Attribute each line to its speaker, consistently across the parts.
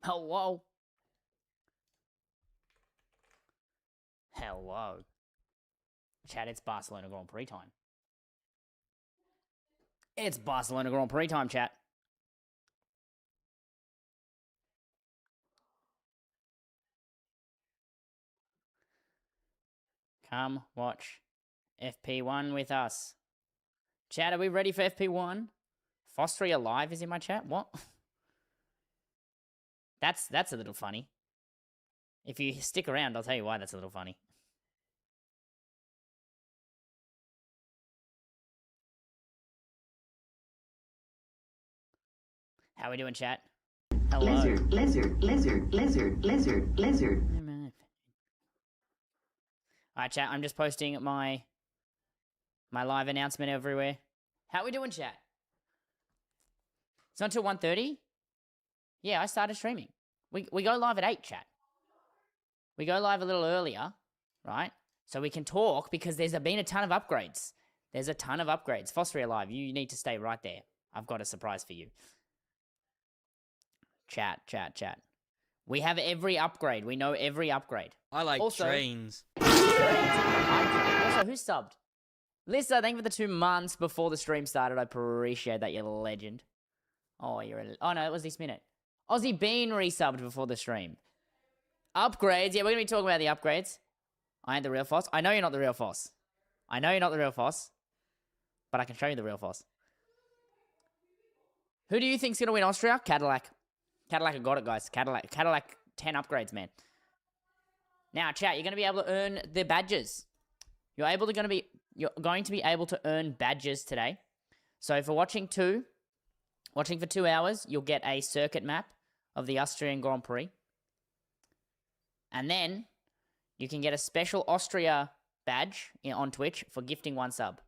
Speaker 1: Hello. Hello. Chat, it's Barcelona Grand Prix time. It's Barcelona Grand Prix time, chat. Come watch FP1 with us. Chat, are we ready for FP1? Austria Live is in my chat? What? That's a little funny. If you stick around, I'll tell you why that's a little funny. How we doing, chat? Hello. Lizard. Alright, chat, I'm just posting my live announcement everywhere. How we doing, chat? It's not until 1:30? Yeah, I started streaming. We go live at 8, chat. We go live a little earlier, right? So we can talk because there's been a ton of upgrades. There's a ton of upgrades. Austria Live, you need to stay right there. I've got a surprise for you. Chat. We have every upgrade. We know every upgrade.
Speaker 2: I like trains.
Speaker 1: Also, who subbed? Lisa, thank you for the 2 months before the stream started. I appreciate that, you're a legend. Oh, oh no, it was this minute. Aussie Bean resubbed before the stream. Upgrades. Yeah, we're going to be talking about the upgrades. I ain't the real Foss. I know you're not the real Foss. But I can show you the real Foss. Who do you think's going to win Austria? Cadillac. Cadillac have got it, guys. Cadillac 10 upgrades, man. Now, chat, you're going to be able to earn the badges. You're going to be able to earn badges today. So for watching for 2 hours, you'll get a circuit map of the Austrian Grand Prix. And then you can get a special Austria badge on Twitch for gifting 1 sub.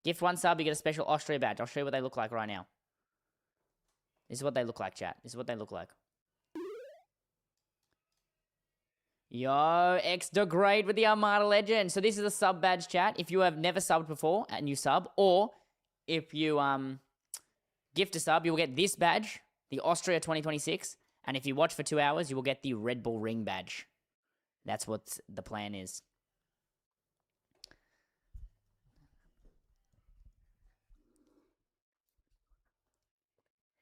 Speaker 1: Gift 1 sub, you get a special Austria badge. I'll show you what they look like right now. This is what they look like, chat. This is what they look like. Yo, X Degrade with the Armada Legend. So this is a sub badge, chat. If you have never subbed before and you sub, or if you gift a sub, you will get this badge, the Austria 2026. And if you watch for 2 hours, you will get the Red Bull Ring badge. That's what the plan is.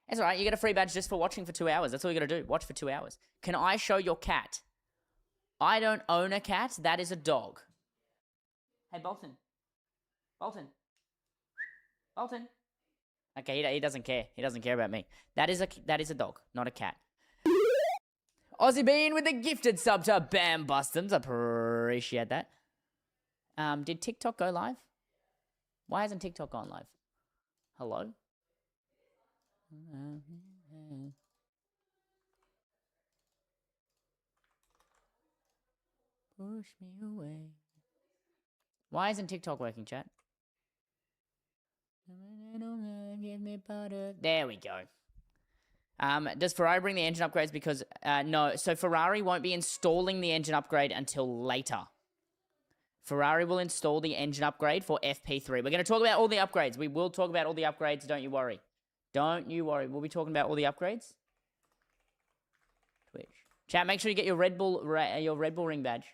Speaker 1: That's all right. You get a free badge just for watching for 2 hours. That's all you got to do. Watch for 2 hours. Can I show your cat? I don't own a cat. That is a dog. Hey, Bolton. Okay, he doesn't care. He doesn't care about me. That is a dog, not a cat. Aussie Bean with the gifted sub to Bam Bustums. Appreciate that. Did TikTok go live? Why hasn't TikTok gone live? Hello? Push me away. Why isn't TikTok working, chat? There we go. Does Ferrari bring the engine upgrades? Because, no. So Ferrari won't be installing the engine upgrade until later. Ferrari will install the engine upgrade for FP3. We're going to talk about all the upgrades. We will talk about all the upgrades. Don't you worry. Don't you worry. We'll be talking about all the upgrades. Twitch. Chat, make sure you get your Red Bull Ring badge.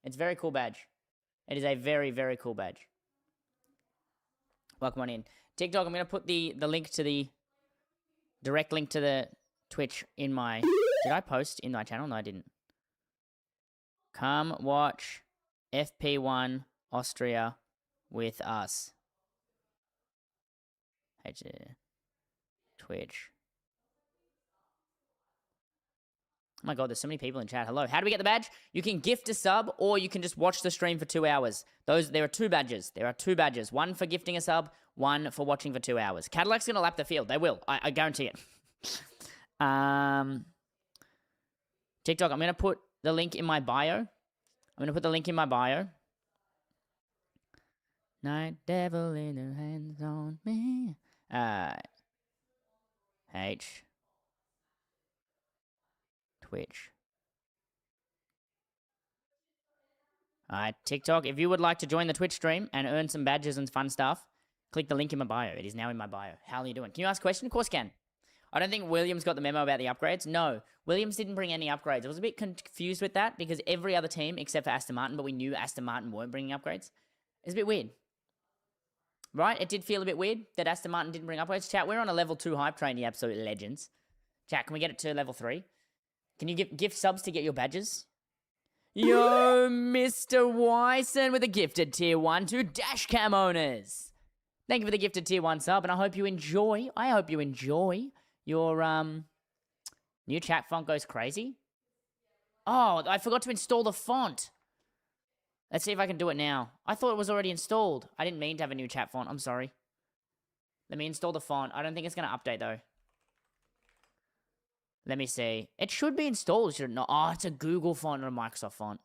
Speaker 1: It's a very cool badge. It is a very, very cool badge. Welcome on in. TikTok, I'm going to put the link to the direct link to the Twitch in my... Did I post in my channel? No, I didn't. Come watch FP1 Austria with us. Twitch. Oh my god, there's so many people in chat. Hello. How do we get the badge? You can gift a sub, or you can just watch the stream for 2 hours. There are 2 badges. There are 2 badges. One for gifting a sub, one for watching for 2 hours. Cadillac's going to lap the field. They will. I guarantee it. TikTok, I'm going to put the link in my bio. Night devil in her hands on me. Twitch. Alright, TikTok, if you would like to join the Twitch stream and earn some badges and fun stuff, click the link in my bio. It is now in my bio. How are you doing? Can you ask a question? Of course you can. I don't think Williams got the memo about the upgrades. No, Williams didn't bring any upgrades. I was a bit confused with that because every other team, except for Aston Martin, but we knew Aston Martin weren't bringing upgrades. It's a bit weird. Right? It did feel a bit weird that Aston Martin didn't bring upgrades. Chat, we're on a level 2 hype train, the absolute legends. Chat, can we get it to level 3? Can you gift subs to get your badges? Yo, Mr. Wyson with a gifted tier 1 to Dashcam owners. Thank you for the gifted tier 1 sub, and I hope you enjoy your new chat font goes crazy. Oh, I forgot to install the font. Let's see if I can do it now. I thought it was already installed. I didn't mean to have a new chat font. I'm sorry. Let me install the font. I don't think it's going to update, though. Let me see. It should be installed, should it not? Oh, it's a Google font, not a Microsoft font.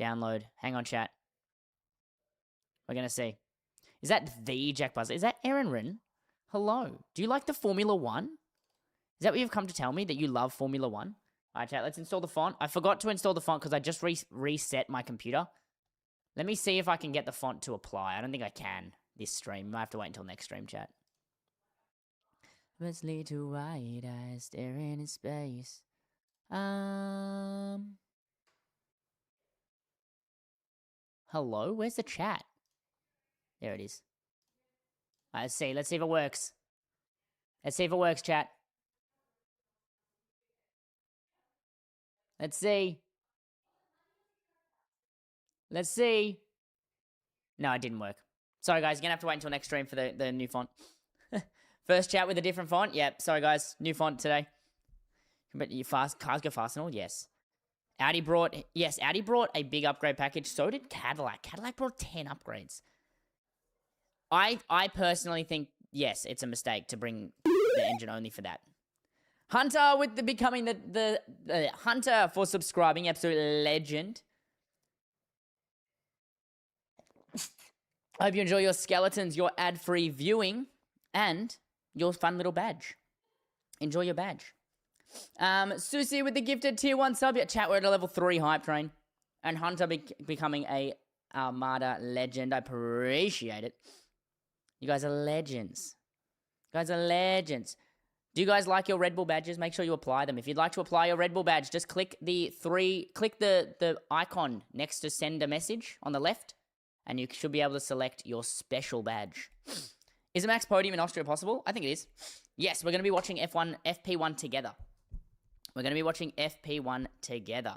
Speaker 1: Download. Hang on, chat. We're going to see. Is that the Jack Buzzer? Is that Aaron Rin? Hello. Do you like the Formula 1? Is that what you've come to tell me, that you love Formula 1? All right, chat, let's install the font. I forgot to install the font because I just reset my computer. Let me see if I can get the font to apply. I don't think I can this stream. I have to wait until next stream, chat. Let's lead to wide eyes staring in space. Hello? Where's the chat? There it is. All right, let's see. Let's see if it works. Let's see if it works, chat. Let's see. Let's see. No, it didn't work. Sorry, guys. You're going to have to wait until next stream for the new font. First chat with a different font. Yep. Sorry, guys. New font today. But you cars go fast and all? Yes. Audi brought a big upgrade package. So did Cadillac. Cadillac brought 10 upgrades. I personally think, yes, it's a mistake to bring the engine only for that. Hunter with the becoming the Hunter for subscribing, absolute legend. I hope you enjoy your skeletons, your ad-free viewing, and your fun little badge. Enjoy your badge. Susie with the gifted tier 1 sub. Yeah, chat, we're at a level 3 hype train. And Hunter becoming a Armada legend. I appreciate it. You guys are legends. You guys are legends. Do you guys like your Red Bull badges? Make sure you apply them. If you'd like to apply your Red Bull badge, just click the icon next to send a message on the left, and you should be able to select your special badge. Is a max podium in Austria possible? I think it is. Yes, we're going to be watching FP1 together. We're going to be watching FP1 together.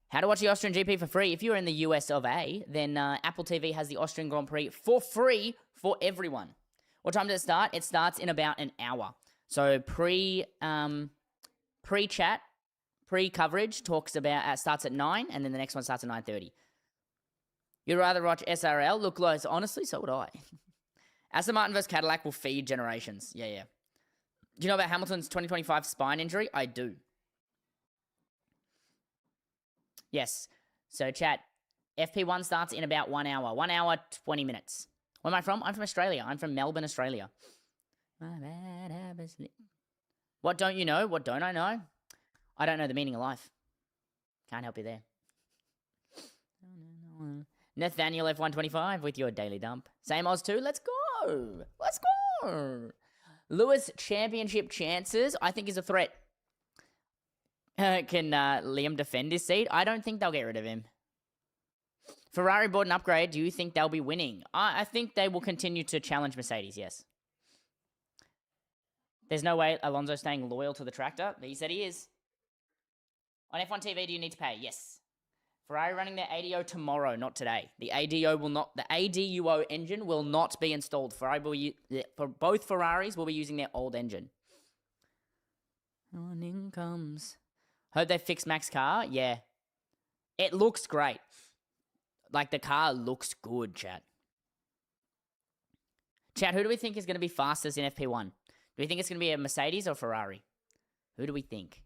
Speaker 1: How to watch the Austrian GP for free? If you're in the US of A, then Apple TV has the Austrian Grand Prix for free for everyone. What time does it start? It starts in about an hour. So pre-chat, pre-coverage starts at 9, and then the next one starts at 9:30. You'd rather watch SRL? Look, guys, honestly, so would I. Aston Martin vs. Cadillac will feed generations. Yeah. Do you know about Hamilton's 2025 spine injury? I do. Yes. So, chat, FP1 starts in about 1 hour. 1 hour, 20 minutes. Where am I from? I'm from Australia. I'm from Melbourne, Australia. What don't you know? What don't I know? I don't know the meaning of life. Can't help you there. Nathaniel F125 with your daily dump. Same Oz 2. Let's go. Let's go. Lewis championship chances, I think, is a threat. Can Liam defend his seat? I don't think they'll get rid of him. Ferrari bought an upgrade. Do you think they'll be winning? I think they will continue to challenge Mercedes, yes. There's no way Alonso's staying loyal to the tractor. He said he is. On F1 TV, do you need to pay? Yes. Ferrari running their ADO tomorrow, not today. The ADUO engine will not be installed. For both Ferraris will be using their old engine. Morning comes. Hope they fix Mac's car. Yeah. It looks great. Like, the car looks good, chat. Chat, who do we think is going to be fastest in FP1? Do we think it's going to be a Mercedes or Ferrari? Who do we think?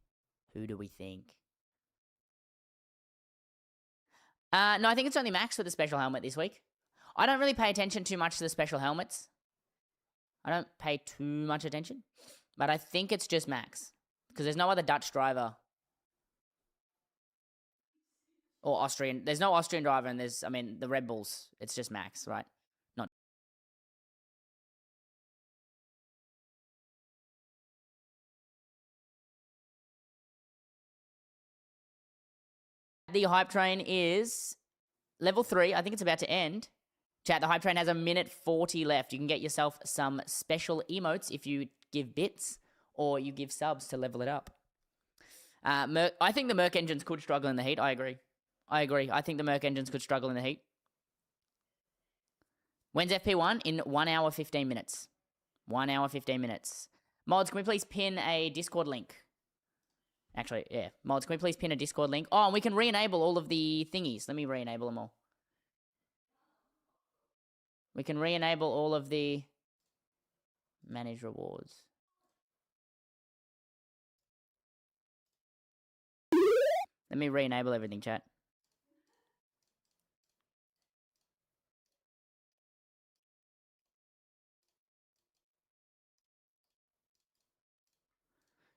Speaker 1: No, I think it's only Max with the special helmet this week. I don't really pay attention too much to the special helmets. I don't pay too much attention. But I think it's just Max. Because there's no other Dutch driver. Or Austrian. There's no Austrian driver and the Red Bulls. It's just Max, right? the hype train is level 3. I think it's about to end. Chat, the hype train has 1:40 left. You can get yourself some special emotes if you give bits or you give subs to level it up. I think the Merc engines could struggle in the heat. I agree. I think the Merc engines could struggle in the heat. When's FP1? In 1 hour, 15 minutes. 1 hour, 15 minutes. Mods, can we please pin a Discord link? Actually, yeah. Mods, can we please pin a Discord link? Oh, and we can re-enable all of the thingies. Let me re-enable them all. We can re-enable all of the manage rewards. Let me re-enable everything, chat.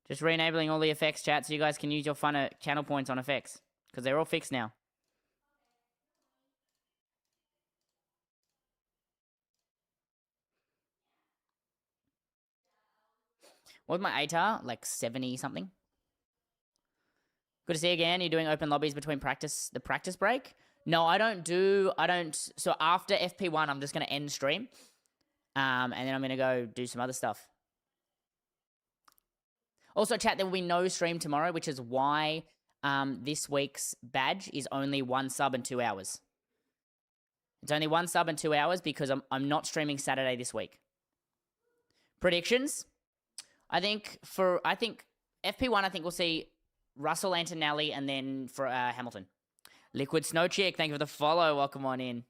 Speaker 1: Just re-enabling all the effects, chat, so you guys can use your fun channel points on effects. Because they're all fixed now. What was my ATAR? Like 70 something. Good to see you again. You're doing open lobbies between the practice break? No, I don't. So after FP1, I'm just going to end stream. And then I'm going to go do some other stuff. Also, chat, there will be no stream tomorrow, which is why this week's badge is only 1 sub and 2 hours. It's only 1 sub and 2 hours because I'm not streaming Saturday this week. Predictions? I think FP1, I think we'll see Russell Antonelli and then for Hamilton. Liquid Snow Chick, thank you for the follow. Welcome on in.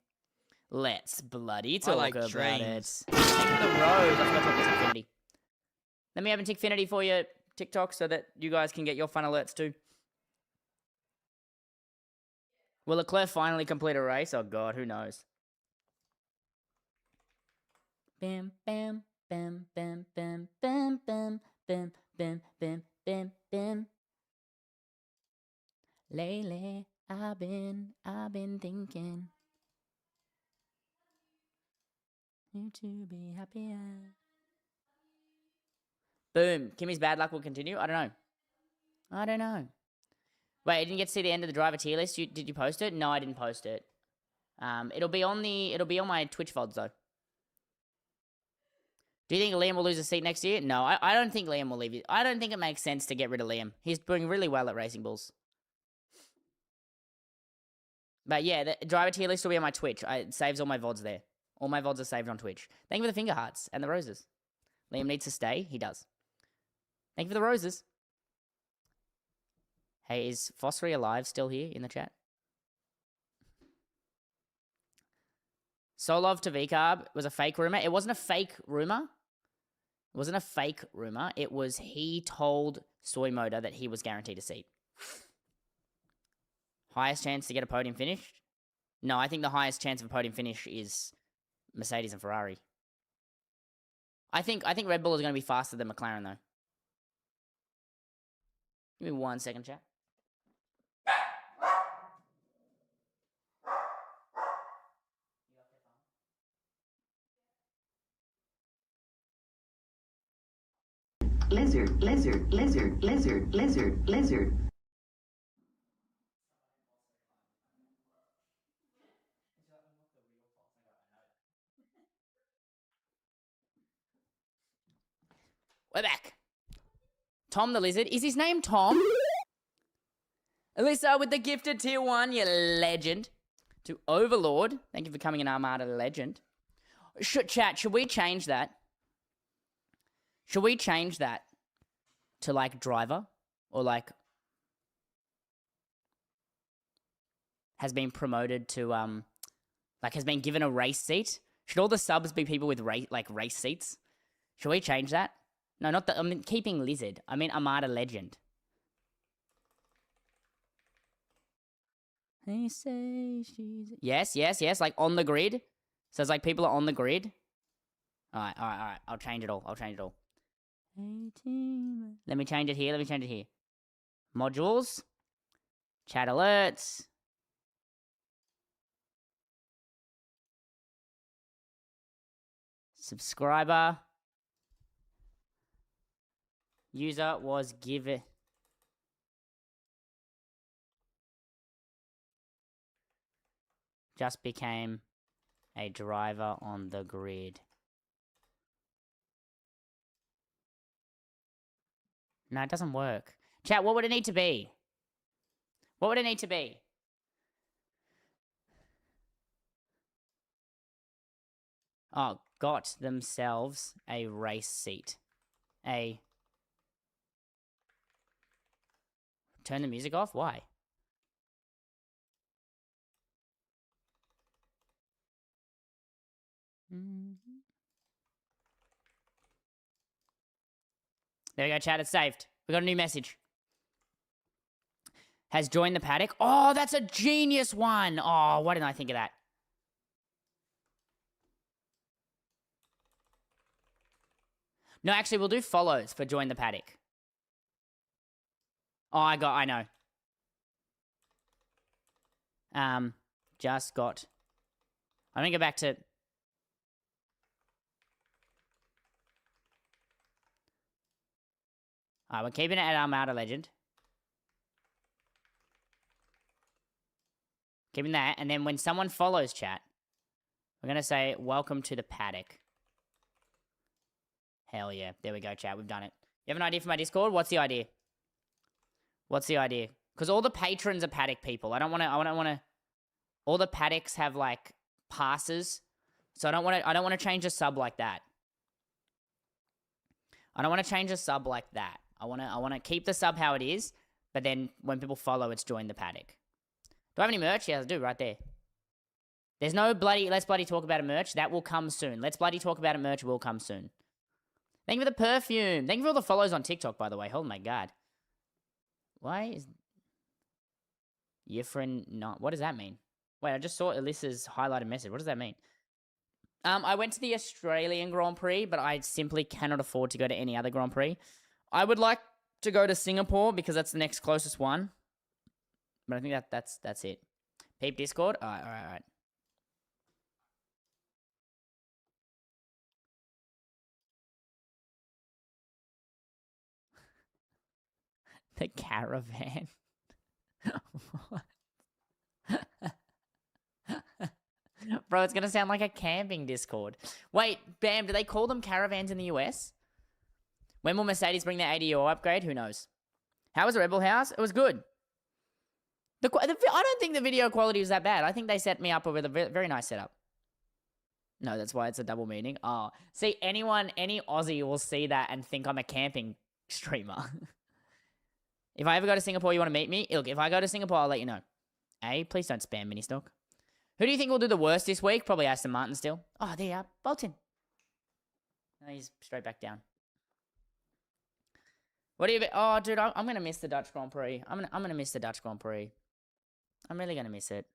Speaker 1: Let's bloody talk about trains. It. Thank you for the rose. I forgot to talk about Tickfinity. Let me open Tickfinity for you, TikTok, so that you guys can get your fun alerts too. Will Leclerc finally complete a race? Oh god, who knows? Bam, bam, bam, bam, bam, bam, bam, bam, bam, bam, bam, bam. Lately, I've been thinking you to be happier. Boom. Kimmy's bad luck will continue? I don't know. Wait, I didn't get to see the end of the driver tier list. Did you post it? No, I didn't post it. It'll be on my Twitch VODs though. Do you think Liam will lose a seat next year? No, I don't think Liam will leave it. I don't think it makes sense to get rid of Liam. He's doing really well at Racing Bulls. But yeah, the driver tier list will be on my Twitch. It saves all my VODs there. All my VODs are saved on Twitch. Thank you for the finger hearts and the roses. Liam needs to stay. He does. Thank you for the roses. Hey, is Fossery alive still here in the chat? Solov to VCarb was a fake rumor. It wasn't a fake rumor. It wasn't a fake rumor. It was he told Soy Motor that he was guaranteed a seat. Highest chance to get a podium finish? No, I think the highest chance of a podium finish is Mercedes and Ferrari. I think Red Bull is going to be faster than McLaren though. Give me 1 second, chat.
Speaker 2: Lizard, lizard, lizard, lizard, lizard, lizard.
Speaker 1: We're back. Tom the Lizard. Is his name Tom? Alyssa with the gifted tier 1, you legend. To Overlord. Thank you for coming in, Armada Legend. Chat, should we change that? Should we change that to like driver? Or like has been promoted to like has been given a race seat? Should all the subs be people with race seats? Should we change that? No, not the. I mean, keeping Lizard. I mean, Armada Legend. They say she's. Yes. Like on the grid. So it's like people are on the grid. All right. I'll change it all. 18. Let me change it here. Modules. Chat alerts. Subscriber. User was given. just became a driver on the grid. No, it doesn't work. Chat, what would it need to be? What would it need to be? Oh, got themselves a race seat. Turn the music off? Why? There we go, chat. It's saved. We got a new message. Has joined the paddock. Oh, that's a genius one. Oh, why didn't I think of that? No, actually, we'll do follows for join the paddock. Oh, I know. Just got. I'm gonna go back to. Alright, we're keeping it at Armada Legend. Keeping that, and then when someone follows chat, we're gonna say, welcome to the paddock. Hell yeah. There we go, chat. We've done it. You have an idea for my Discord? What's the idea? What's the idea? Because all the patrons are paddock people. I don't want to... All the paddocks have, like, passes. So I don't want to change a sub like that. I don't want to change a sub like that. I want to keep the sub how it is, but then when people follow, it's join the paddock. Do I have any merch? Yes, I do, right there. There's no bloody... Let's bloody talk about it merch. That will come soon. Let's bloody talk about it merch will come soon. Thank you for the perfume. Thank you for all the follows on TikTok, by the way. Oh my god. Why is... Yifrin not... What does that mean? Wait, I just saw Alyssa's highlighted message. What does that mean? I went to the Australian Grand Prix, but I simply cannot afford to go to any other Grand Prix. I would like to go to Singapore because that's the next closest one. But I think that's it. Peep Discord? Alright. The caravan. Bro, it's gonna sound like a camping Discord. Wait, Bam, do they call them caravans in the US? When will Mercedes bring their ADO upgrade? Who knows? How was the Rebel House? It was good. I don't think the video quality was that bad. I think they set me up with a very nice setup. No, that's why it's a double meaning. Oh, see, any Aussie will see that and think I'm a camping streamer. If I ever go to Singapore, you want to meet me? Look, if I go to Singapore, I'll let you know. Please don't spam mini stock. Who do you think will do the worst this week? Probably Aston Martin still. Oh, there you are. Bolton. No, he's straight back down. What do you... Oh, dude, I'm going to miss the Dutch Grand Prix. I'm going to miss the Dutch Grand Prix. I'm really going to miss it.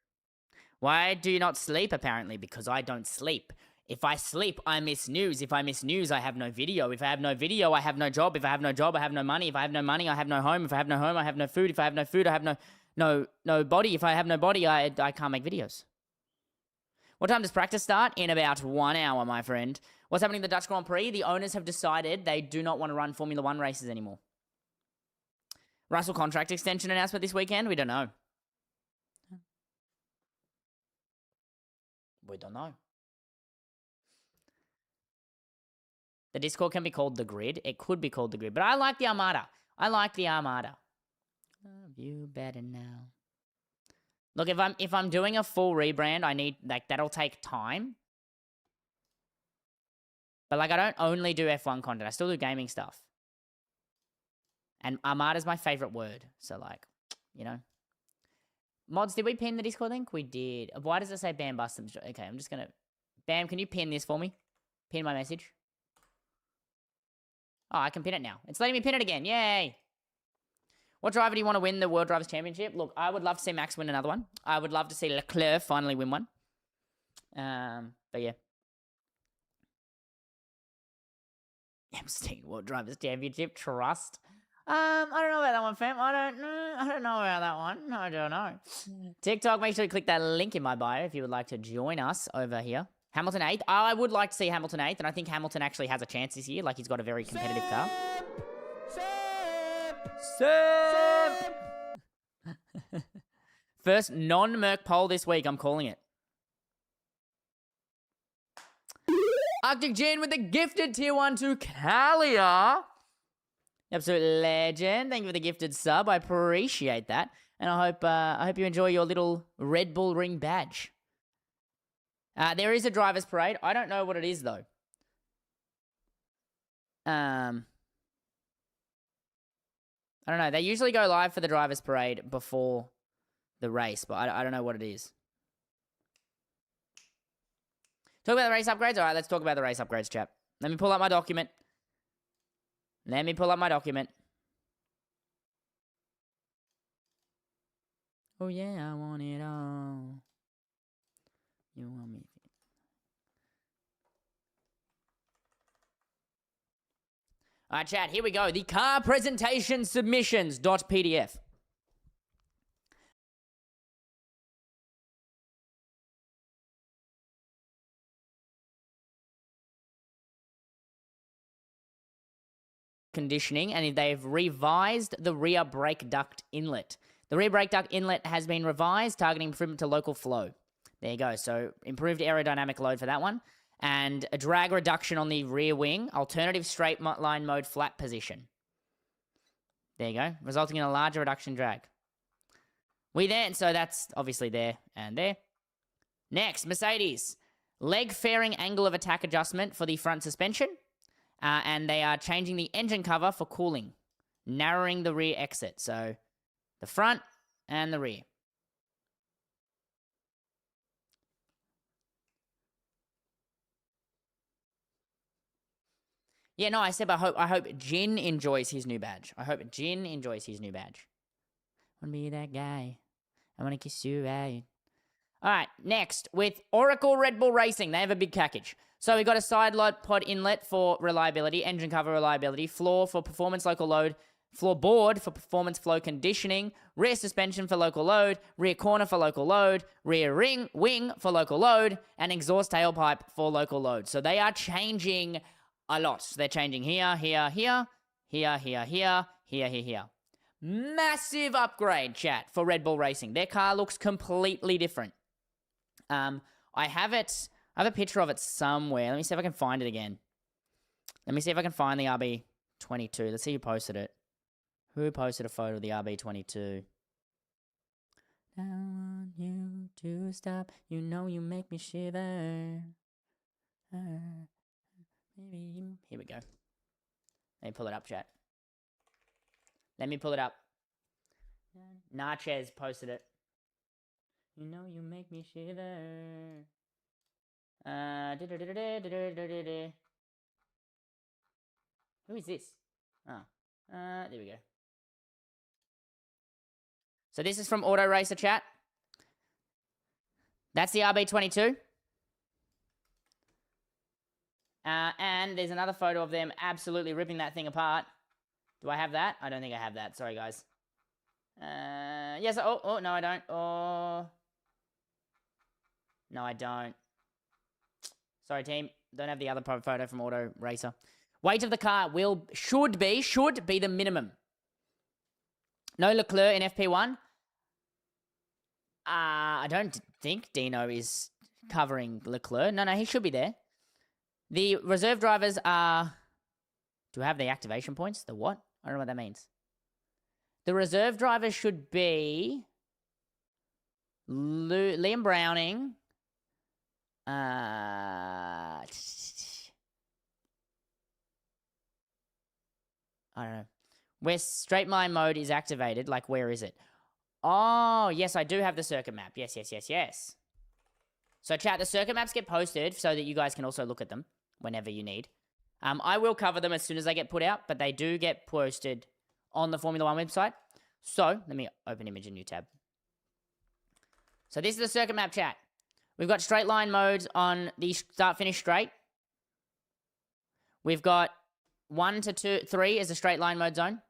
Speaker 1: Why do you not sleep, apparently? Because I don't sleep. If I sleep, I miss news. If I miss news, I have no video. If I have no video, I have no job. If I have no job, I have no money. If I have no money, I have no home. If I have no home, I have no food. If I have no food, I have no body. If I have no body, I can't make videos. What time does practice start? In about 1 hour, my friend. What's happening in the Dutch Grand Prix? The owners have decided they do not want to run Formula 1 races anymore. Russell contract extension announcement this weekend? We don't know. We don't know. The Discord can be called The Grid. It could be called The Grid. But I like the Armada. I like the Armada. Love you better now. Look, if I'm doing a full rebrand, I need... Like, that'll take time. But, like, I don't only do F1 content. I still do gaming stuff. And Armada's my favorite word. So, like, you know. Mods, did we pin the Discord link? We did. Why does it say Bam Bust them? Okay, I'm just going to... Bam, can you pin this for me? Pin my message. Oh, I can pin it now. It's letting me pin it again. Yay! What driver do you want to win the World Drivers' Championship? Look, I would love to see Max win another one. I would love to see Leclerc finally win one. But yeah. Epstein World Drivers' Championship. Trust. I don't know about that one, fam. I don't know about that one. I don't know. TikTok, make sure you click that link in my bio if you would like to join us over here. Hamilton 8th. I would like to see Hamilton 8th, and I think Hamilton actually has a chance this year. Like, he's got a very competitive car. First non-Merc poll this week. I'm calling it. Arctic Gin with the gifted tier 1 to Kalia. Absolute legend. Thank you for the gifted sub. I appreciate that. And I hope you enjoy your little Red Bull ring badge. There is a driver's parade. I don't know what it is, though. I don't know. They usually go live for the driver's parade before the race, but I don't know what it is. Talk about the race upgrades? All right, let's talk about the race upgrades, chap. Let me pull up my document. Oh, yeah, I want it all. You want me. All right, chat, here we go. The car presentation submissions.pdf. Conditioning, and they've revised the rear brake duct inlet. The rear brake duct inlet has been revised, targeting improvement to local flow. There you go. So improved aerodynamic load for that one. And a drag reduction on the rear wing, alternative straight line mode flat position. There you go, resulting in a larger reduction in drag. So that's obviously there and there. Next, Mercedes. Leg fairing angle of attack adjustment for the front suspension. And they are changing the engine cover for cooling, narrowing the rear exit. So the front and the rear. Yeah, no, I said I hope Jin enjoys his new badge. I want to be that guy. I want to kiss you right. All right, next, with Oracle Red Bull Racing, they have a big package. So we've got a side pod inlet for reliability, engine cover reliability, floor for performance local load, floorboard for performance flow conditioning, rear suspension for local load, rear corner for local load, rear wing for local load, and exhaust tailpipe for local load. So they are changing a lot. So they're changing here. Massive upgrade, chat, for Red Bull Racing. Their car looks completely different. I have a picture of it somewhere. Let me see if I can find it again. Let me see if I can find the RB22. Let's see who posted it. Who posted a photo of the RB22? I want you to stop. You know you make me shiver. Maybe. Here we go. Let me pull it up, chat. Let me pull it up. Nachez posted it. You know you make me shiver. Who is this? There we go. So this is from Auto Racer, chat. That's the RB22. And there's another photo of them absolutely ripping that thing apart. Do I have that? I don't think I have that. Sorry, guys. Yes. Oh, no, I don't. Oh. No, I don't. Sorry, team. Don't have the other photo from Auto Racer. Weight of the car should be the minimum. No Leclerc in FP1. I don't think Dino is covering Leclerc. No, he should be there. The reserve drivers are... Do I have the activation points? The what? I don't know what that means. The reserve drivers should be... Liam Browning. I don't know. Where straight line mode is activated, like where is it? Oh, yes, I do have the circuit map. Yes. So chat, the circuit maps get posted so that you guys can also look at them whenever you need. I will cover them as soon as they get put out, but they do get posted on the Formula One website. So let me open image a new tab. So this is the circuit map, chat. We've got straight line modes on the start finish straight. We've got 1 to 3 is a straight line mode zone.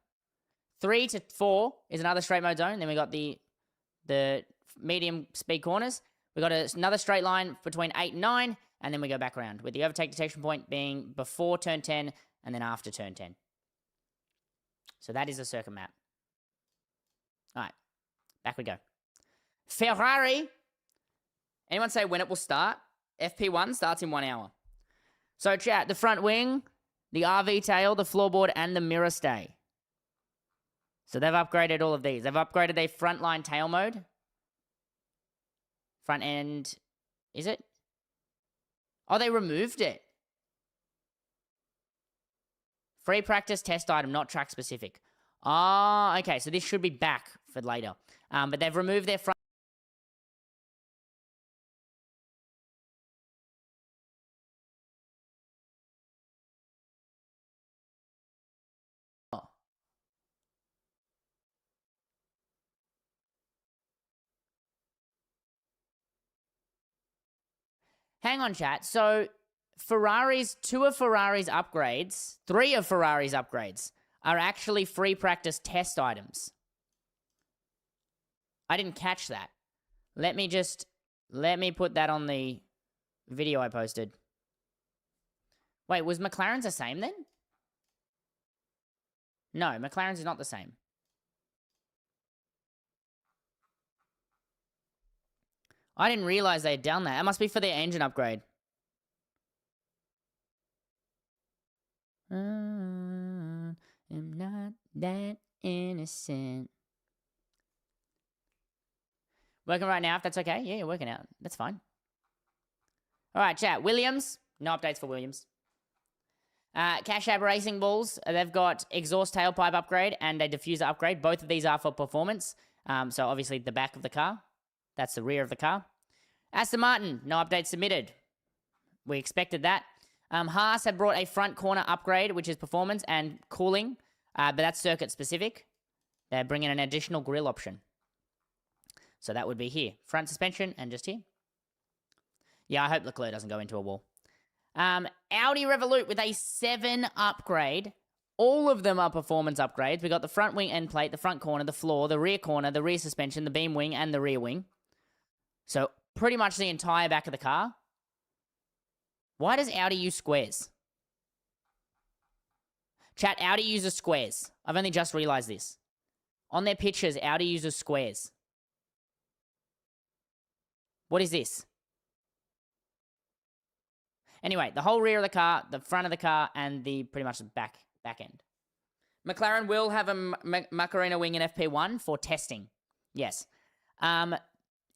Speaker 1: 3 to 4 is another straight mode zone. Then we got the medium speed corners. We got another straight line between 8 and 9, and then we go back around, with the overtake detection point being before turn 10 and then after turn 10. So that is a circuit map. All right, back we go. Ferrari. Anyone say when it will start? FP1 starts in 1 hour. So, chat, the front wing, the RV tail, the floorboard, and the mirror stay. So they've upgraded all of these. They've upgraded their frontline tail mode. Front end, is it? Oh, they removed it. Free practice test item, not track specific. Ah, okay, so this should be back for later. But they've removed their front. Hang on, chat. So three of Ferrari's upgrades are actually free practice test items. I didn't catch that. Let me put that on the video I posted. Wait, was McLaren's the same then? No, McLaren's is not the same. I didn't realize they had done that. It must be for their engine upgrade. I'm not that innocent. Working right now, if that's okay. Yeah, you're working out. That's fine. All right, chat. Williams. No updates for Williams. Cash App Racing Balls. They've got exhaust tailpipe upgrade and a diffuser upgrade. Both of these are for performance. So obviously the back of the car. That's the rear of the car. Aston Martin. No updates submitted. We expected that. Haas have brought a front corner upgrade, which is performance and cooling. But that's circuit specific. They're bringing an additional grille option. So that would be here. Front suspension and just here. Yeah, I hope Leclerc doesn't go into a wall. Audi Revolut with a 7 upgrade. All of them are performance upgrades. We got the front wing end plate, the front corner, the floor, the rear corner, the rear suspension, the beam wing, and the rear wing. So pretty much the entire back of the car. Why does Audi use squares? Chat, Audi uses squares. I've only just realized this. On their pictures, Audi uses squares. What is this? Anyway, the whole rear of the car, the front of the car, and the pretty much the back end. McLaren will have a Macarena wing in FP1 for testing. Yes.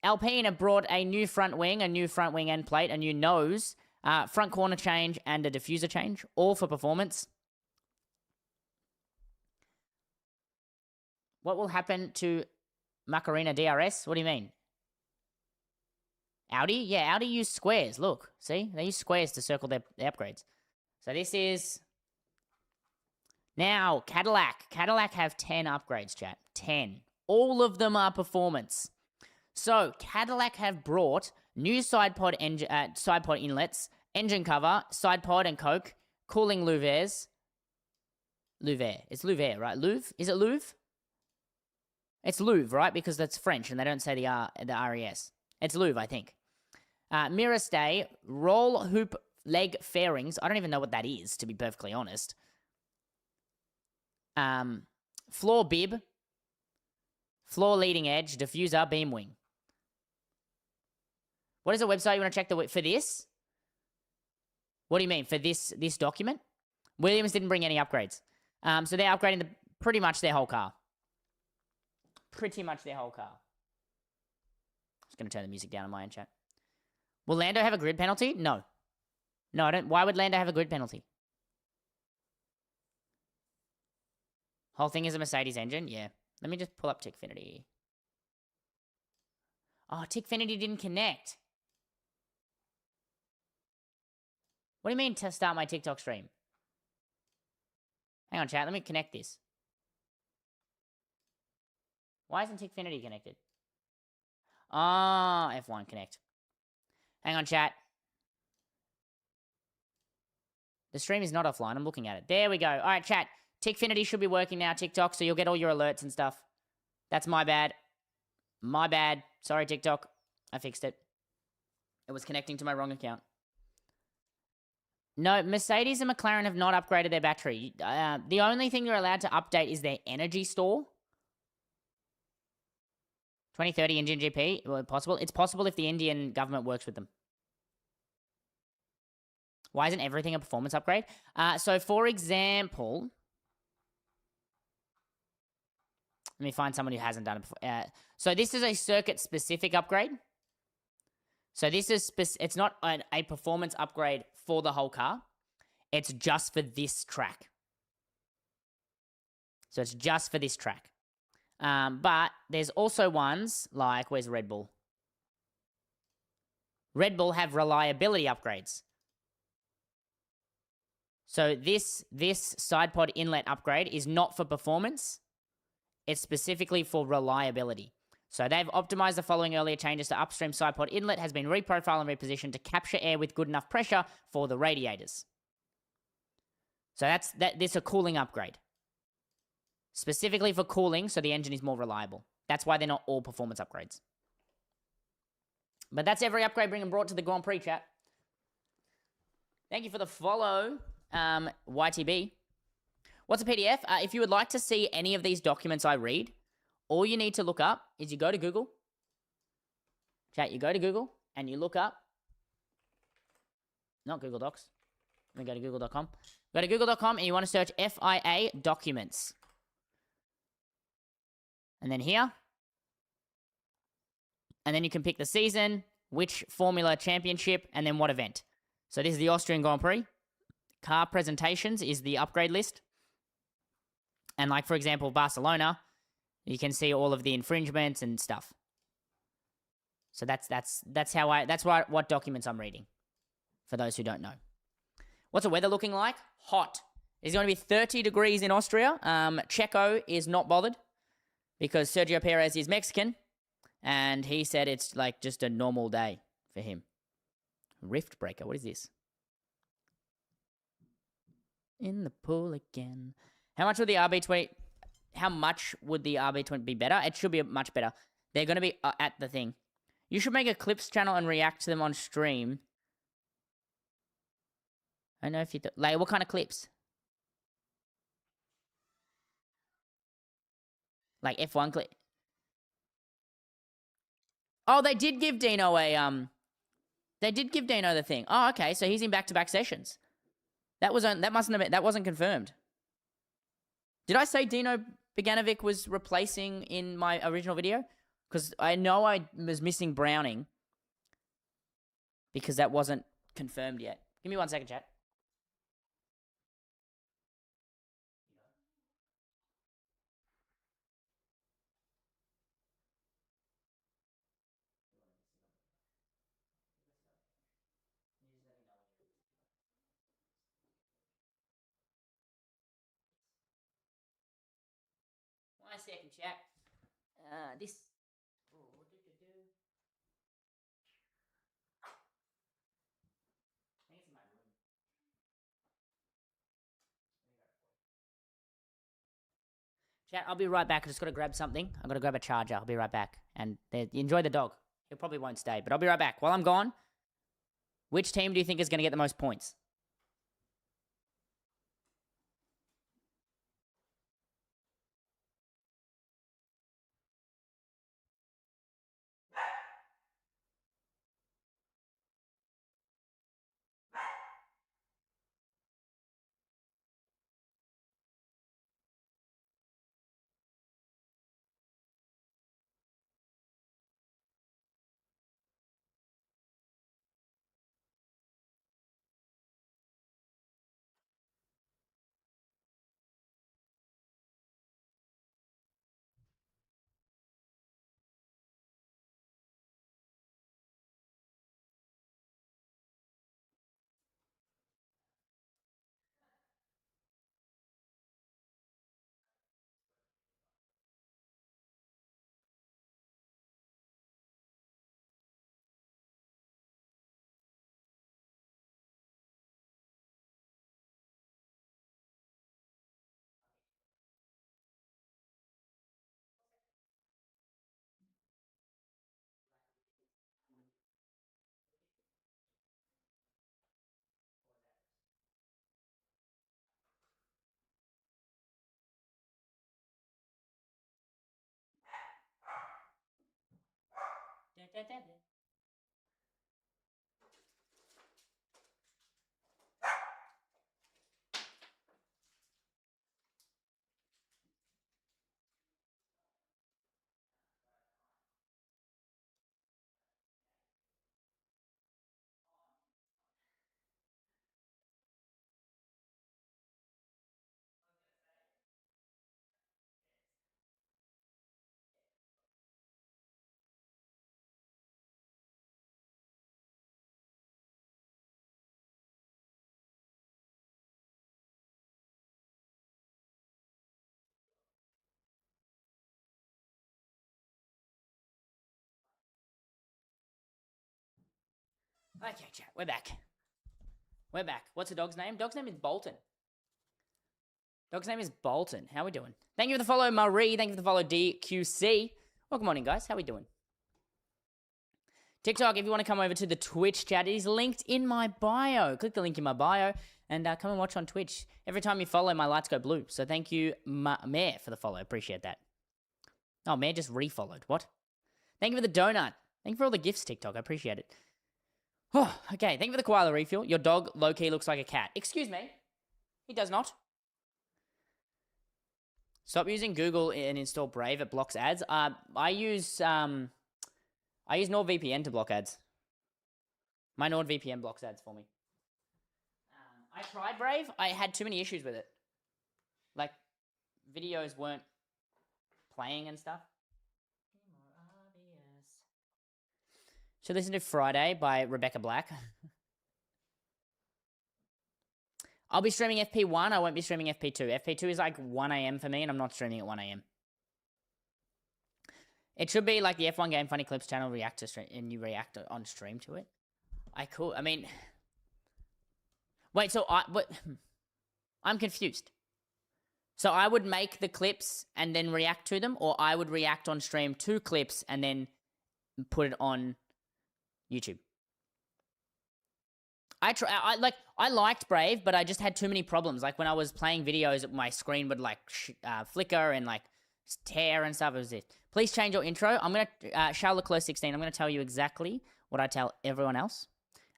Speaker 1: Alpine have brought a new front wing end plate, a new nose, front corner change, and a diffuser change, all for performance. What will happen to Macarena DRS? What do you mean? Audi? Yeah, Audi use squares. Look, see? They use squares to circle their upgrades. So this is... Now, Cadillac. Cadillac have 10 upgrades, chat. 10. All of them are performance. So, Cadillac have brought new side pod inlets, engine cover, side pod and coke, cooling louvres. Louvre. It's Louvre, right? Louvre? Is it Louvre? It's Louvre, right? Because that's French and they don't say the RES. It's Louvre, I think. Mirror stay, roll hoop leg fairings. I don't even know what that is, to be perfectly honest. Floor bib, floor leading edge, diffuser, beam wing. What is the website you want to check for this? What do you mean, for this document? Williams didn't bring any upgrades. So they're upgrading pretty much their whole car. Pretty much their whole car. Just going to turn the music down on my end, chat. Will Lando have a grid penalty? No. No, I don't. Why would Lando have a grid penalty? Whole thing is a Mercedes engine? Yeah. Let me just pull up Tickfinity. Oh, Tickfinity didn't connect. What do you mean to start my TikTok stream? Hang on, chat. Let me connect this. Why isn't Tickfinity connected? Ah, F1 connect. Hang on, chat. The stream is not offline. I'm looking at it. There we go. All right, chat. Tickfinity should be working now, TikTok, so you'll get all your alerts and stuff. That's my bad. My bad. Sorry, TikTok. I fixed it. It was connecting to my wrong account. No, Mercedes and McLaren have not upgraded their battery. The only thing you're allowed to update is their energy store. 2030 Indian GP, well, possible. It's possible if the Indian government works with them. Why isn't everything a performance upgrade? So, for example, let me find someone who hasn't done it before. So this is a circuit-specific upgrade. So this is it's not a performance upgrade for the whole car. It's just for this track. So it's just for this track. But there's also ones like, where's Red Bull? Red Bull have reliability upgrades. So this side pod inlet upgrade is not for performance. It's specifically for reliability. So they've optimized the following earlier changes to upstream side pod inlet has been reprofiled and repositioned to capture air with good enough pressure for the radiators. So this is a cooling upgrade. Specifically for cooling, so the engine is more reliable. That's why they're not all performance upgrades. But that's every upgrade being brought to the Grand Prix, chat. Thank you for the follow, YTB. What's a PDF? If you would like to see any of these documents I read, all you need to look up is you go to Google. Chat, you go to Google and you look up. Not Google Docs. Let me go to google.com. Go to google.com and you want to search FIA documents. And then here. And then you can pick the season, which Formula Championship, and then what event. So this is the Austrian Grand Prix. Car presentations is the upgrade list. And like, for example, Barcelona, you can see all of the infringements and stuff. So that's what documents I'm reading, for those who don't know. What's the weather looking like? Hot. It's going to be 30 degrees in Austria. Checo is not bothered because Sergio Perez is Mexican, and he said it's like just a normal day for him. Rift breaker. What is this? In the pool again. How much would the RB20? How much would the RB20 be better? It should be much better. They're going to be at the thing. You should make a clips channel and react to them on stream. I don't know if you like what kind of clips? Like F1 clip. Oh, they did give Dino a They did give Dino the thing. Oh, okay. So he's in back-to-back sessions. That mustn't have been, that wasn't confirmed. Did I say Dino Beganovic was replacing in my original video? Because I know I was missing Browning. Because that wasn't confirmed yet. Give me 1 second, chat. One second, chat. This. Chat, I'll be right back. I just got to grab something. I've got to grab a charger. I'll be right back. And enjoy the dog. He probably won't stay, but I'll be right back. While I'm gone, which team do you think is going to get the most points? Okay, chat. We're back. We're back. What's the dog's name? Dog's name is Bolton. Dog's name is Bolton. How we doing? Thank you for the follow, Marie. Thank you for the follow, DQC. Welcome on in, guys. How we doing? TikTok, if you want to come over to the Twitch chat, it is linked in my bio. Click the link in my bio and come and watch on Twitch. Every time you follow, my lights go blue. So thank you, Mayor, for the follow. Appreciate that. Oh, Mayor just refollowed. What? Thank you for the donut. Thank you for all the gifts, TikTok. I appreciate it. Oh, okay. Thank you for the koala refuel. Your dog low-key looks like a cat. Excuse me. He does not. Stop using Google and install Brave. It blocks ads. I use NordVPN to block ads. My NordVPN blocks ads for me. I tried Brave. I had too many issues with it. Like, videos weren't playing and stuff. So listen to Friday by Rebecca Black. I'll be streaming FP1. I won't be streaming FP2. FP2 is like 1 a.m. for me, and I'm not streaming at 1 a.m. It should be like the F1 Game Funny Clips channel react to stream, and you react on stream to it. I mean, wait. So I'm confused. So I would make the clips and then react to them, or I would react on stream to clips and then put it on YouTube. I liked Brave, but I just had too many problems. Like when I was playing videos, my screen would like flicker and like tear and stuff. It was it. Please change your intro. I'm gonna Charles Leclerc 16. I'm gonna tell you exactly what I tell everyone else,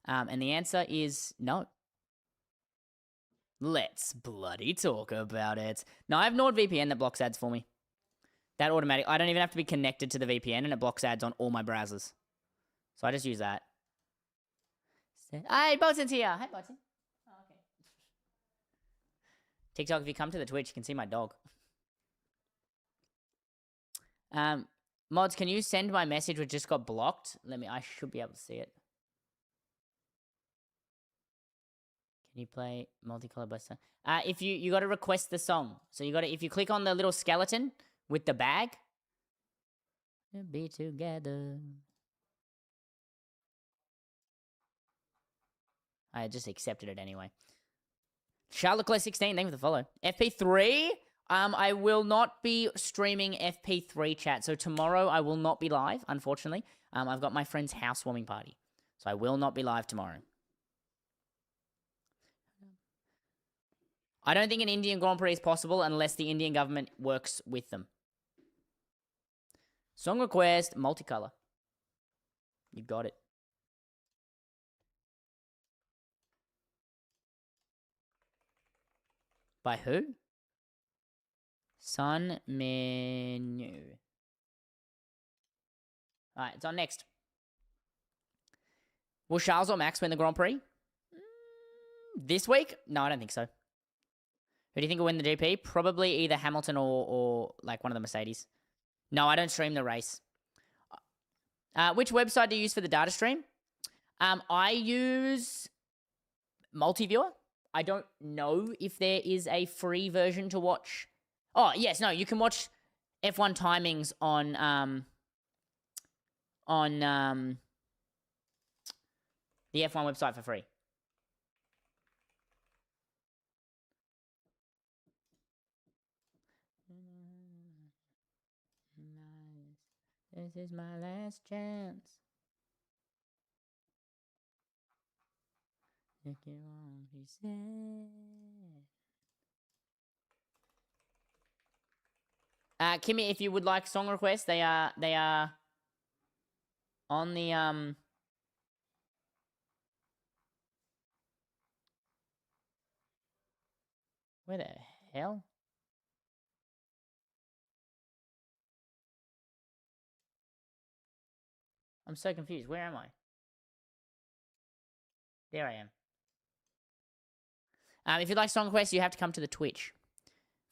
Speaker 1: and the answer is no. Let's bloody talk about it. No, I have NordVPN that blocks ads for me. That automatic. I don't even have to be connected to the VPN, and it blocks ads on all my browsers. So I just use that. Hi, Bolton's here. Hi, Bolton. Oh, okay. TikTok, if you come to the Twitch, you can see my dog. Mods, can you send my message which just got blocked? I should be able to see it. Can you play Multicolor by Song? If you got to request the song. So if you click on the little skeleton with the bag, we'll be together. I just accepted it anyway. Charles Leclerc 16, thank you for the follow. FP3, I will not be streaming FP3 chat. So tomorrow I will not be live, unfortunately. I've got my friend's housewarming party. So I will not be live tomorrow. I don't think an Indian Grand Prix is possible unless the Indian government works with them. Song request, multicolor. You got it. By who? Sun menu. Alright, it's on next. Will Charles or Max win the Grand Prix? This week? No, I don't think so. Who do you think will win the GP? Probably either Hamilton or like one of the Mercedes. No, I don't stream the race. Which website do you use for the data stream? I use Multiviewer. I don't know if there is a free version to watch. Oh, yes, no, you can watch F1 timings on the F1 website for free. This is my last chance. If you won't be sad. Kimmy, if you would like song requests, they are on the where the hell? I'm so confused. Where am I? There I am. If you'd like song requests, you have to come to the Twitch.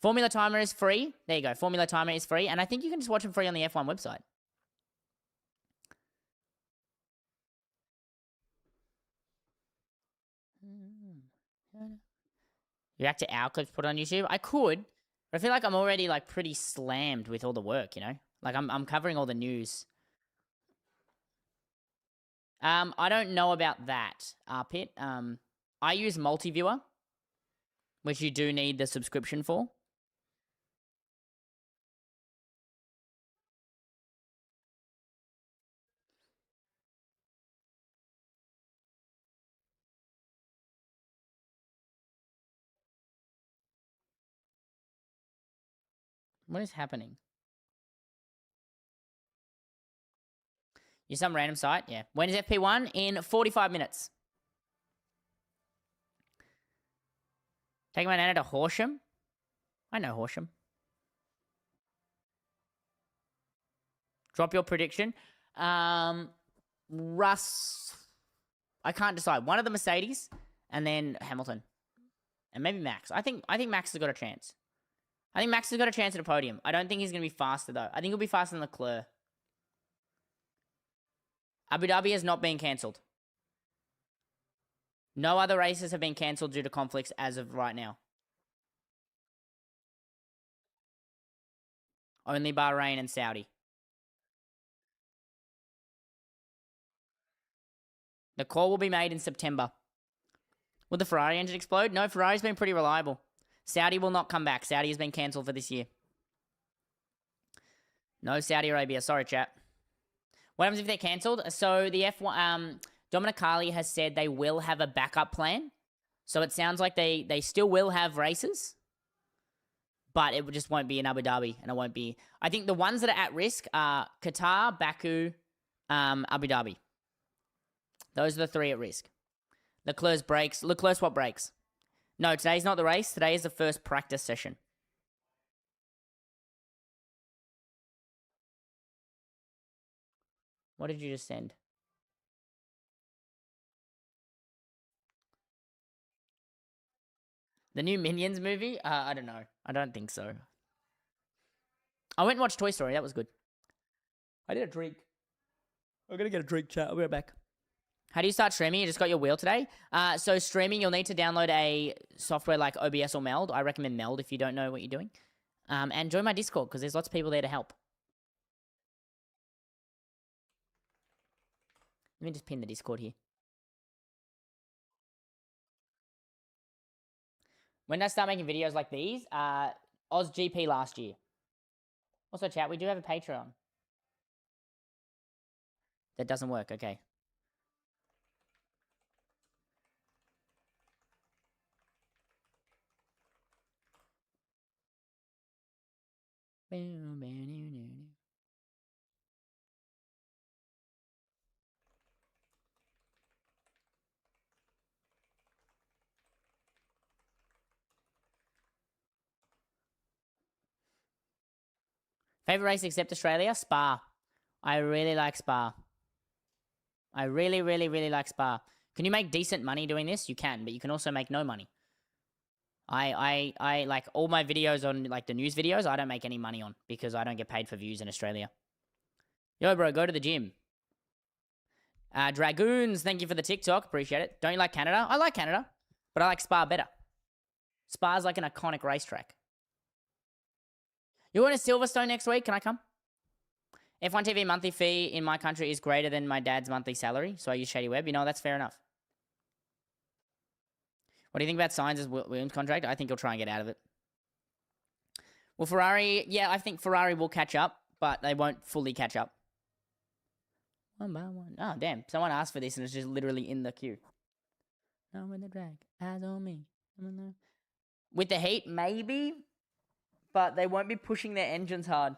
Speaker 1: Formula Timer is free. There you go. Formula Timer is free. And I think you can just watch them free on the F1 website. React to our clips put on YouTube? I could. But I feel like I'm already like pretty slammed with all the work, you know? Like I'm covering all the news. I don't know about that, Pit. I use Multiviewer, which you do need the subscription for. What is happening? Use some random site? Yeah. When is FP1? In 45 minutes. Taking my nana to Horsham? I know Horsham. Drop your prediction. Russ. I can't decide. One of the Mercedes and then Hamilton. And maybe Max. I think Max has got a chance. I think Max has got a chance at a podium. I don't think he's going to be faster, though. I think he'll be faster than Leclerc. Abu Dhabi has not been cancelled. No other races have been cancelled due to conflicts as of right now. Only Bahrain and Saudi. The call will be made in September. Will the Ferrari engine explode? No, Ferrari's been pretty reliable. Saudi will not come back. Saudi has been cancelled for this year. No Saudi Arabia. Sorry, chat. What happens if they're cancelled? So the F1, Dominicali has said they will have a backup plan. So it sounds like they still will have races, but it just won't be in Abu Dhabi, and it won't be. I think the ones that are at risk are Qatar, Baku, Abu Dhabi. Those are the three at risk. Leclerc's brakes. Leclerc's what brakes? No, today's not the race. Today is the first practice session. What did you just send? The new Minions movie? I don't know. I don't think so. I went and watched Toy Story. That was good. I did a drink. I'm going to get a drink, chat. I'll be right back. How do you start streaming? You just got your wheel today? So streaming, you'll need to download a software like OBS or Meld. I recommend Meld if you don't know what you're doing. And join my Discord because there's lots of people there to help. Let me just pin the Discord here. When did I start making videos like these? OzGP last year. Also, chat, we do have a Patreon. That doesn't work. Okay. Favorite race except Australia? Spa. I really like Spa. I really, really, really like Spa. Can you make decent money doing this? You can, but you can also make no money. I like all my videos on like the news videos, I don't make any money on because I don't get paid for views in Australia. Yo, bro, go to the gym. Dragoons, thank you for the TikTok. Appreciate it. Don't you like Canada? I like Canada, but I like Spa better. Spa's like an iconic racetrack. You're going to Silverstone next week. Can I come? F1 TV monthly fee in my country is greater than my dad's monthly salary, so I use Shady Web. You know, that's fair enough. What do you think about Sainz's Williams contract? I think he'll try and get out of it. Well, Ferrari, yeah, I think Ferrari will catch up, but they won't fully catch up. One by one. Oh, damn. Someone asked for this and it's just literally in the queue. No, with the drag. Eyes on me. With the heat, maybe, but they won't be pushing their engines hard.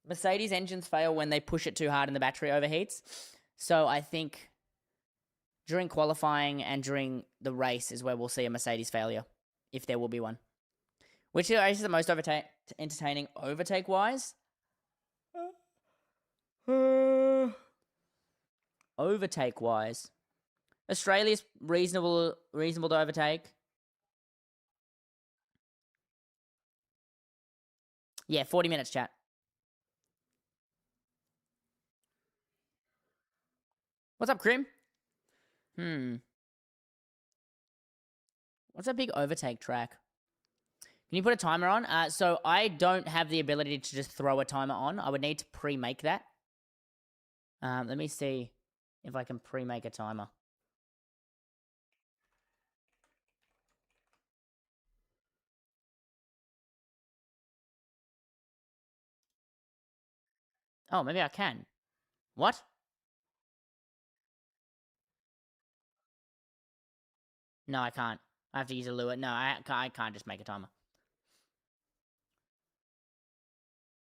Speaker 1: Mercedes engines fail when they push it too hard and the battery overheats. So I think during qualifying and during the race is where we'll see a Mercedes failure, if there will be one. Which race is the most entertaining overtake-wise? Overtake-wise. Australia's reasonable to overtake. Yeah, 40 minutes, chat. What's up, Krim? What's a big overtake track? Can you put a timer on? So I don't have the ability to just throw a timer on. I would need to pre-make that. Let me see if I can pre-make a timer. Oh, maybe I can. What? No, I can't. I have to use a lure. No, I can't just make a timer.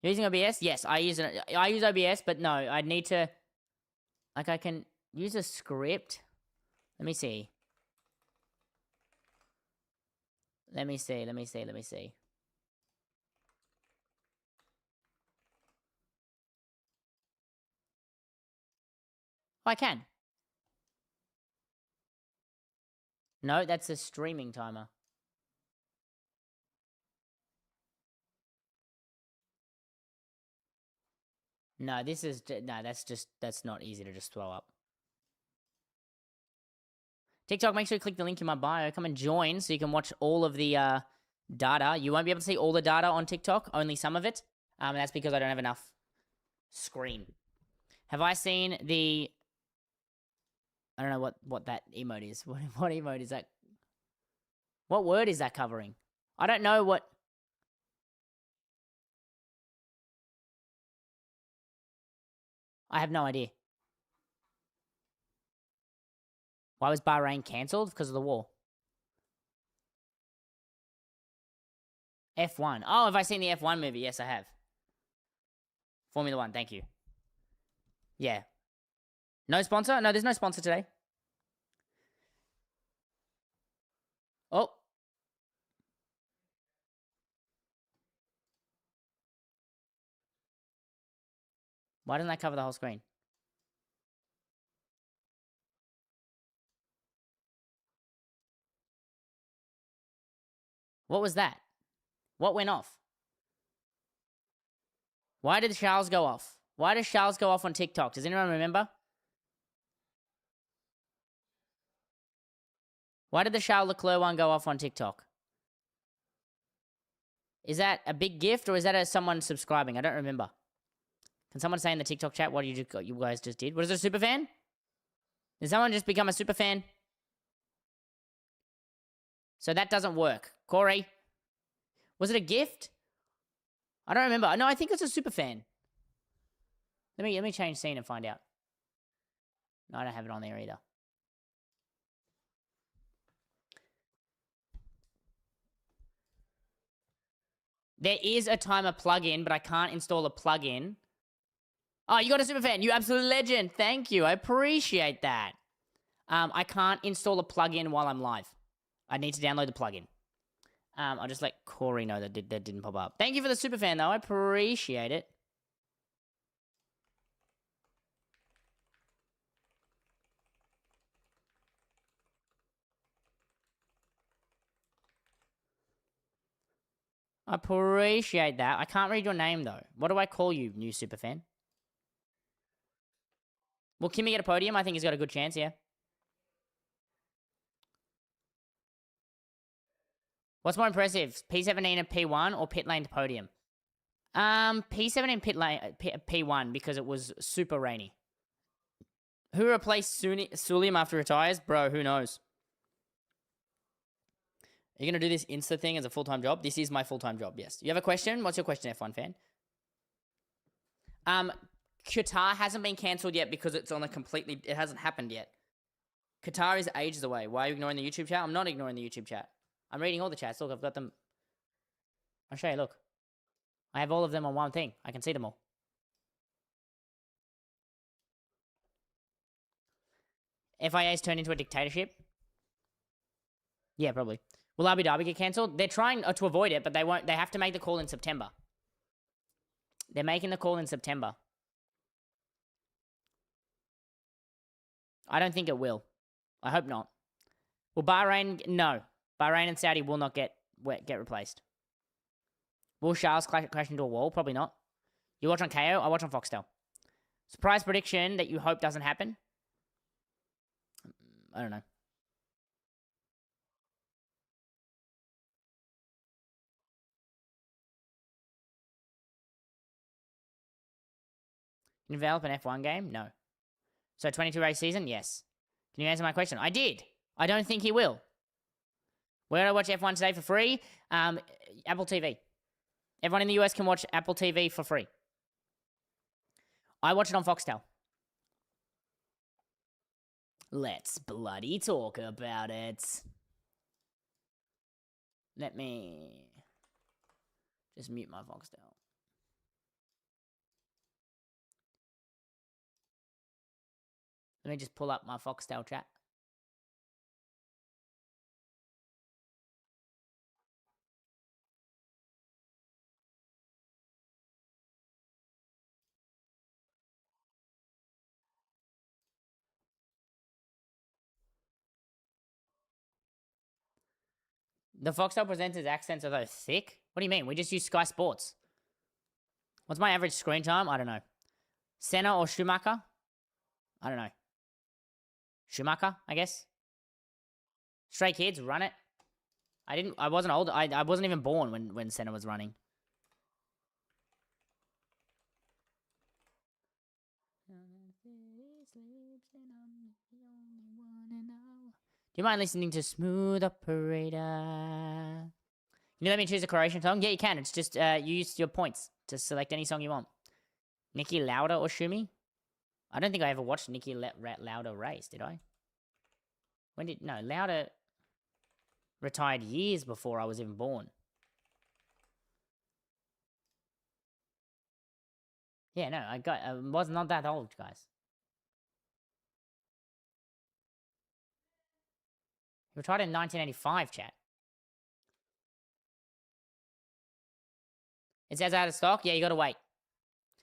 Speaker 1: You're using OBS? Yes, I use OBS, but no, I need to, like, I can use a script. Let me see. Let me see. Oh, I can. No, that's a streaming timer. No, that's not easy to just throw up. TikTok, make sure you click the link in my bio. Come and join so you can watch all of the data. You won't be able to see all the data on TikTok, only some of it. And that's because I don't have enough screen. Have I seen the... I don't know what that emote is. What emote is that? What word is that covering? I don't know what... I have no idea. Why was Bahrain cancelled? Because of the war. F1. Oh, have I seen the F1 movie? Yes, I have. Formula 1, thank you. Yeah. No sponsor? No, there's no sponsor today. Oh. Why doesn't that cover the whole screen? What was that? What went off? Why did Charles go off? Why does Charles go off on TikTok? Does anyone remember? Why did the Charles Leclerc one go off on TikTok? Is that a big gift or is that someone subscribing? I don't remember. Can someone say in the TikTok chat what you guys just did? Was it a super fan? Did someone just become a super fan? So that doesn't work. Corey? Was it a gift? I don't remember. No, I think it's a super fan. Let me change scene and find out. No, I don't have it on there either. There is a timer plugin, but I can't install a plugin. Oh, you got a super fan. You absolute legend. Thank you. I appreciate that. I can't install a plugin while I'm live. I need to download the plugin. I'll just let Corey know that didn't pop up. Thank you for the super fan, though. I appreciate it. I appreciate that. I can't read your name, though. What do I call you, new super fan? Will Kimmy get a podium? I think he's got a good chance, yeah. What's more impressive, P17 and P1 or pit lane to podium? P7 pit lane, P1 because it was super rainy. Who replaced Suliam after retires? Bro, who knows? Are you going to do this Insta thing as a full-time job? This is my full-time job, yes. You have a question? What's your question, F1 fan? Qatar hasn't been cancelled yet because it's on a completely... It hasn't happened yet. Qatar is ages away. Why are you ignoring the YouTube chat? I'm not ignoring the YouTube chat. I'm reading all the chats. Look, I've got them. I'll show you, look. I have all of them on one thing. I can see them all. FIA's turned into a dictatorship? Yeah, probably. Will Abu Dhabi get cancelled? They're trying to avoid it, but they won't. They have to make the call in September. They're making the call in September. I don't think it will. I hope not. Will Bahrain... No. Bahrain and Saudi will not get replaced. Will Charles crash into a wall? Probably not. You watch on KO? I watch on Foxtel. Surprise prediction that you hope doesn't happen? I don't know. Can you develop an F1 game? No. So 22 race season? Yes. Can you answer my question? I did. I don't think he will. Where do I watch F1 today for free? Apple TV. Everyone in the US can watch Apple TV for free. I watch it on Foxtel. Let's bloody talk about it. Let me just mute my Foxtel. Let me just pull up my Foxtel chat. The Foxtel presenters' accents are though thick. What do you mean? We just use Sky Sports. What's my average screen time? I don't know. Senna or Schumacher? I don't know. Schumacher, I guess. Stray Kids, run it. I wasn't old. I wasn't even born when Senna was running. Do you mind listening to Smooth Operator? Can you let me choose a Croatian song? Yeah, you can. It's just you use your points to select any song you want. Niki Lauda or Shumi? I don't think I ever watched Niki Lauda race, did I? No, Lauda retired years before I was even born. Yeah, no, I was not that old, guys. He retired in 1985, chat. It says out of stock? Yeah, you gotta wait.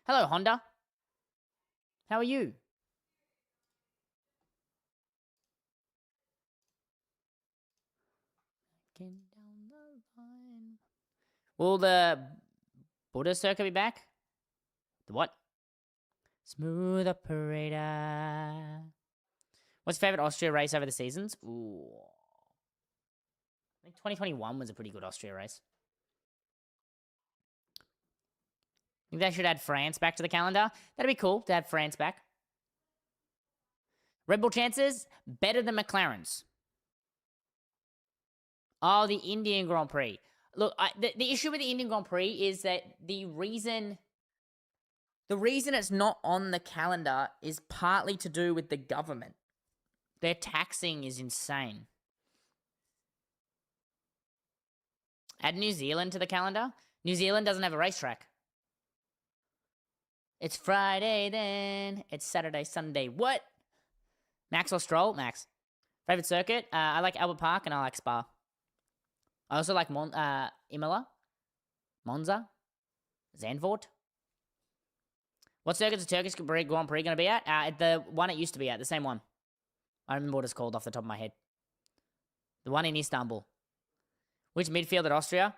Speaker 1: Hello, Honda. How are you? Down the line. Will the Buddha circuit be back? The what? Smooth Operator. What's your favorite Austria race over the seasons? Ooh. I think 2021 was a pretty good Austria race. I think they should add France back to the calendar. That'd be cool to add France back. Red Bull chances, better than McLaren's. Oh, the Indian Grand Prix. Look, the issue with the Indian Grand Prix is that the reason it's not on the calendar is partly to do with the government. Their taxing is insane. Add New Zealand to the calendar. New Zealand doesn't have a racetrack. It's Friday then. It's Saturday, Sunday. What? Max or Stroll? Max. Favorite circuit? I like Albert Park and I like Spa. I also like Imola, Monza, Zandvoort. What circuit's the Turkish Grand Prix going to be at? The one it used to be at, the same one. I don't remember what it's called off the top of my head. The one in Istanbul. Which midfield at Austria?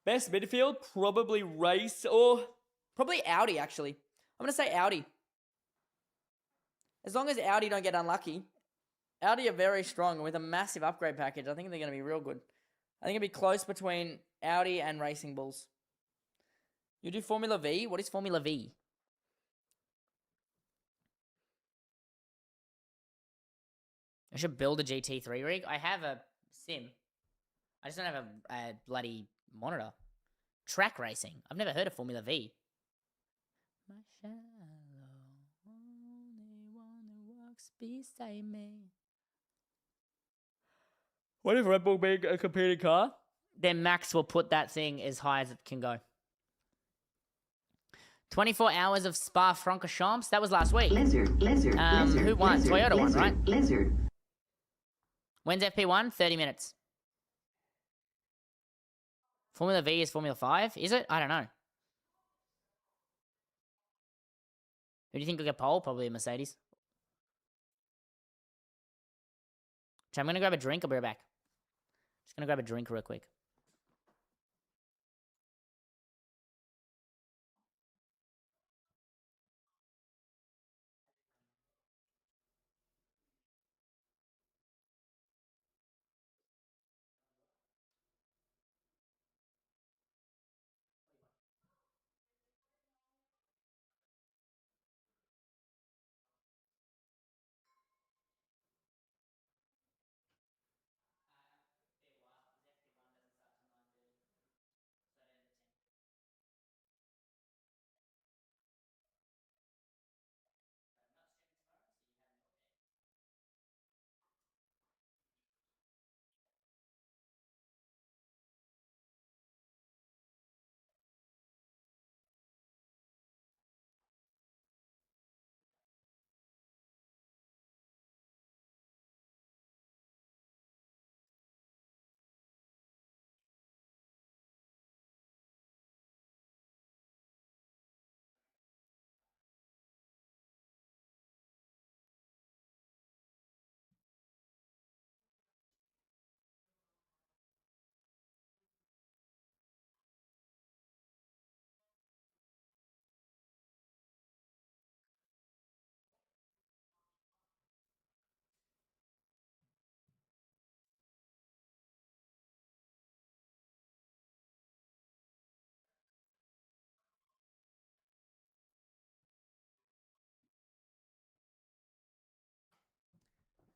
Speaker 1: Best midfield? Probably Race or... Probably Audi, actually. I'm going to say Audi. As long as Audi don't get unlucky. Audi are very strong with a massive upgrade package. I think they're going to be real good. I think it'll be close between Audi and Racing Bulls. You do Formula V? What is Formula V? I should build a GT3 rig. I have a sim. I just don't have a bloody monitor. Track racing. I've never heard of Formula V. My shallow only one who walks beside me. What if Red Bull being a competing car? Then Max will put that thing as high as it can go. 24 hours of Spa-Francorchamps. That was last week.
Speaker 2: Lizard.
Speaker 1: Who won?
Speaker 2: Lizard,
Speaker 1: Toyota won, right?
Speaker 2: Lizard.
Speaker 1: When's FP1? 30 minutes. Formula V is Formula 5? Is it? I don't know. Who do you think will get pole? Probably a Mercedes. So I'm going to grab a drink. I'll be right back. Just going to grab a drink real quick.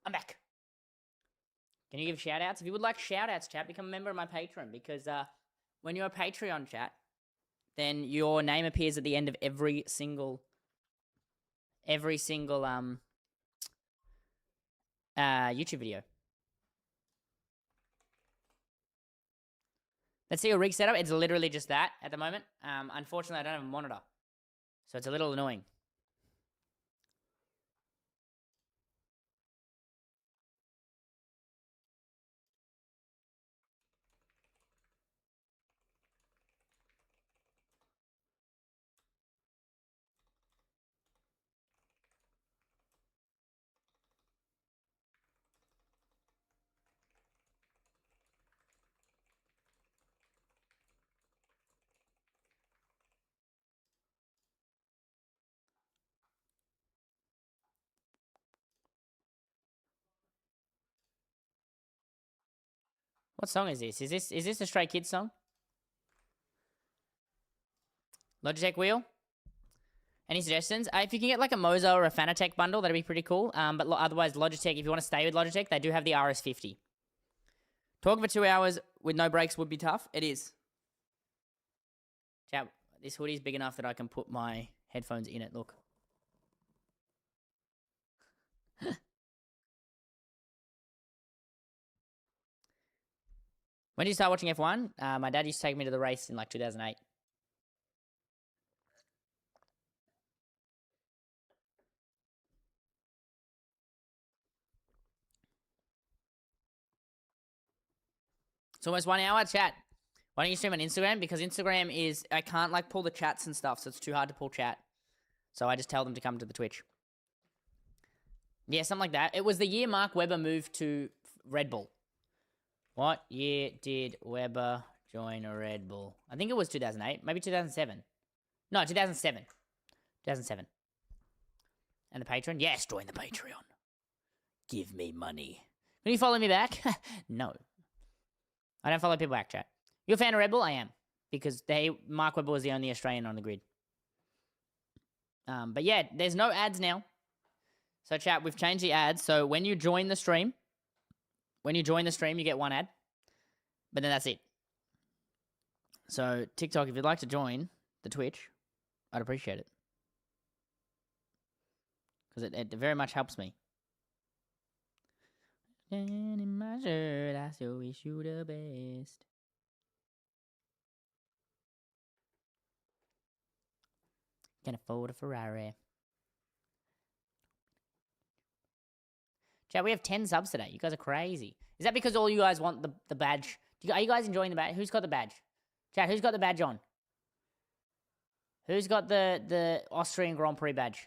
Speaker 1: I'm back. Can you give shout outs? If you would like shout outs, chat, become a member of my Patreon because when you're a Patreon chat, then your name appears at the end of every single YouTube video. Let's see your rig setup. It's literally just that at the moment. Unfortunately, I don't have a monitor, so it's a little annoying. What song is this? Is this a Stray Kids song? Logitech wheel? Any suggestions? If you can get like a Moza or a Fanatec bundle, that'd be pretty cool. But otherwise, Logitech, if you want to stay with Logitech, they do have the RS50. Talking for 2 hours with no breaks would be tough. It is. Chat, this hoodie's big enough that I can put my headphones in it. Look. When did you start watching F1? My dad used to take me to the race in like 2008. It's almost 1 hour, chat. Why don't you stream on Instagram? Because Instagram is, I can't like pull the chats and stuff, so it's too hard to pull chat. So I just tell them to come to the Twitch. Yeah, something like that. It was the year Mark Webber moved to Red Bull. What year did Webber join a Red Bull? I think it was 2008, maybe 2007. No, 2007. 2007. And the Patreon? Yes, join the Patreon. Give me money. Can you follow me back? No. I don't follow people back, chat. You a fan of Red Bull? I am. Because Mark Webber was the only Australian on the grid. But yeah, there's no ads now. So chat, we've changed the ads. So when you join the stream, you get one ad. But then that's it. So TikTok, if you'd like to join the Twitch, I'd appreciate it. Because it very much helps me. In my shirt, I still wish you the best. Can afford a Ferrari. Chat, we have 10 subs today. You guys are crazy. Is that because all you guys want the badge? Are you guys enjoying the badge? Who's got the badge? Chat, who's got the badge on? Who's got the Austrian Grand Prix badge?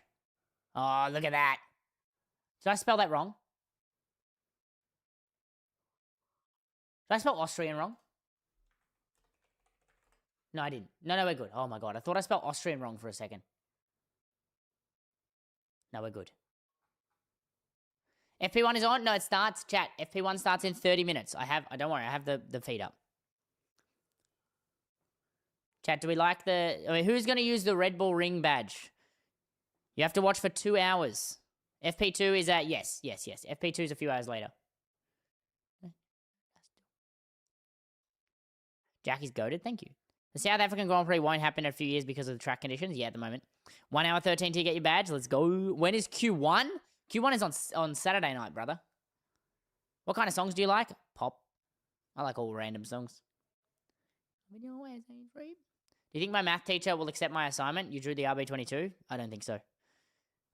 Speaker 1: Oh, look at that. Did I spell that wrong? Did I spell Austrian wrong? No, I didn't. No, we're good. Oh my god, I thought I spelled Austrian wrong for a second. No, we're good. FP1 is on? No, it starts, chat. FP1 starts in 30 minutes. Don't worry, I have the feed up. Chat, do we like who's going to use the Red Bull Ring badge? You have to watch for 2 hours. FP2 is yes. FP2 is a few hours later. Jackie's goated, thank you. The South African Grand Prix won't happen in a few years because of the track conditions. Yeah, at the moment. 1 hour 13 to get your badge. Let's go. When is Q1? Q1 is on Saturday night, brother. What kind of songs do you like? Pop. I like all random songs. Do you think my math teacher will accept my assignment? You drew the RB22? I don't think so.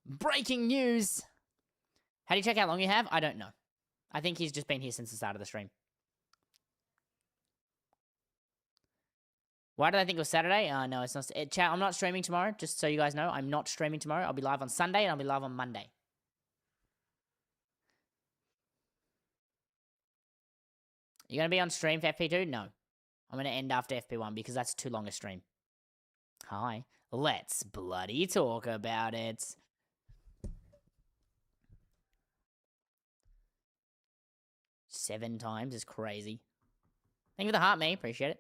Speaker 1: Breaking news! How do you check how long you have? I don't know. I think he's just been here since the start of the stream. Why did I think it was Saturday? No, it's not. Chat, I'm not streaming tomorrow, just so you guys know. I'm not streaming tomorrow. I'll be live on Sunday and I'll be live on Monday. You going to be on stream for FP2? No. I'm going to end after FP1 because that's too long a stream. Hi. Let's bloody talk about it. Seven times is crazy. Thank you for the heart, me. Appreciate it.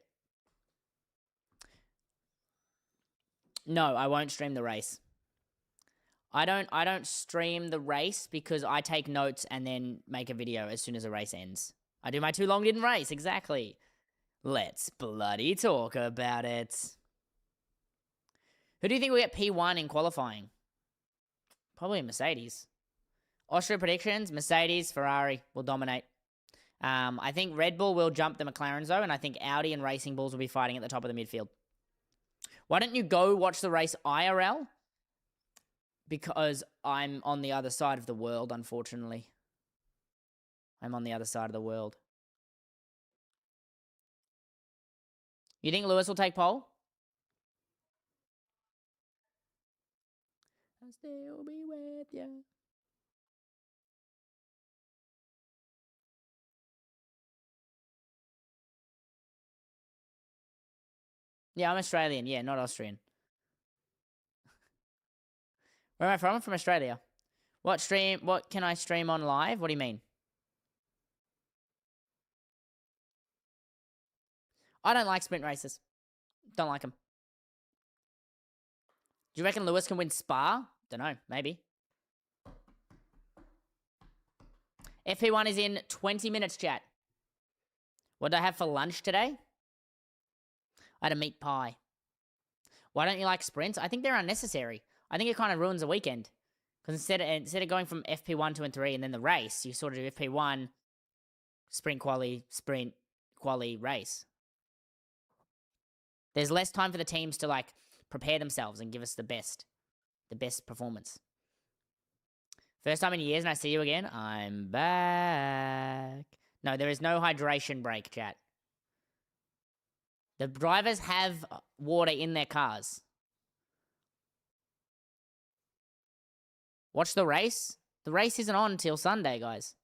Speaker 1: No, I won't stream the race. I don't stream the race because I take notes and then make a video as soon as the race ends. I do my too long didn't race, exactly. Let's bloody talk about it. Who do you think will get P1 in qualifying? Probably Mercedes. Austria predictions, Mercedes, Ferrari will dominate. I think Red Bull will jump the McLarens though, and I think Audi and Racing Bulls will be fighting at the top of the midfield. Why don't you go watch the race IRL? Because I'm on the other side of the world, unfortunately. I'm on the other side of the world. You think Lewis will take pole? I'll still be with you. Yeah, I'm Australian. Yeah, not Austrian. Where am I from? I'm from Australia. What can I stream on live? What do you mean? I don't like sprint races. Don't like them. Do you reckon Lewis can win Spa? Don't know. Maybe. FP1 is in 20 minutes, chat. What did I have for lunch today? I had a meat pie. Why don't you like sprints? I think they're unnecessary. I think it kind of ruins the weekend. Because instead of going from FP1, 2, and 3, and then the race, you sort of do FP1, sprint, quali, race. There's less time for the teams to, like, prepare themselves and give us the best performance. First time in years and I see you again. I'm back. No, there is no hydration break, chat. The drivers have water in their cars. Watch the race. The race isn't on until Sunday, guys.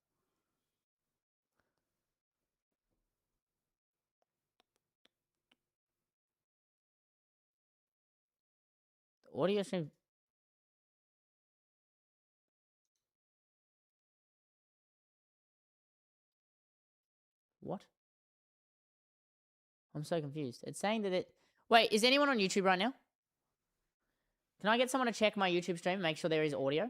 Speaker 1: The audio stream. What? I'm so confused. It's saying that it... Wait, is anyone on YouTube right now? Can I get someone to check my YouTube stream and make sure there is audio?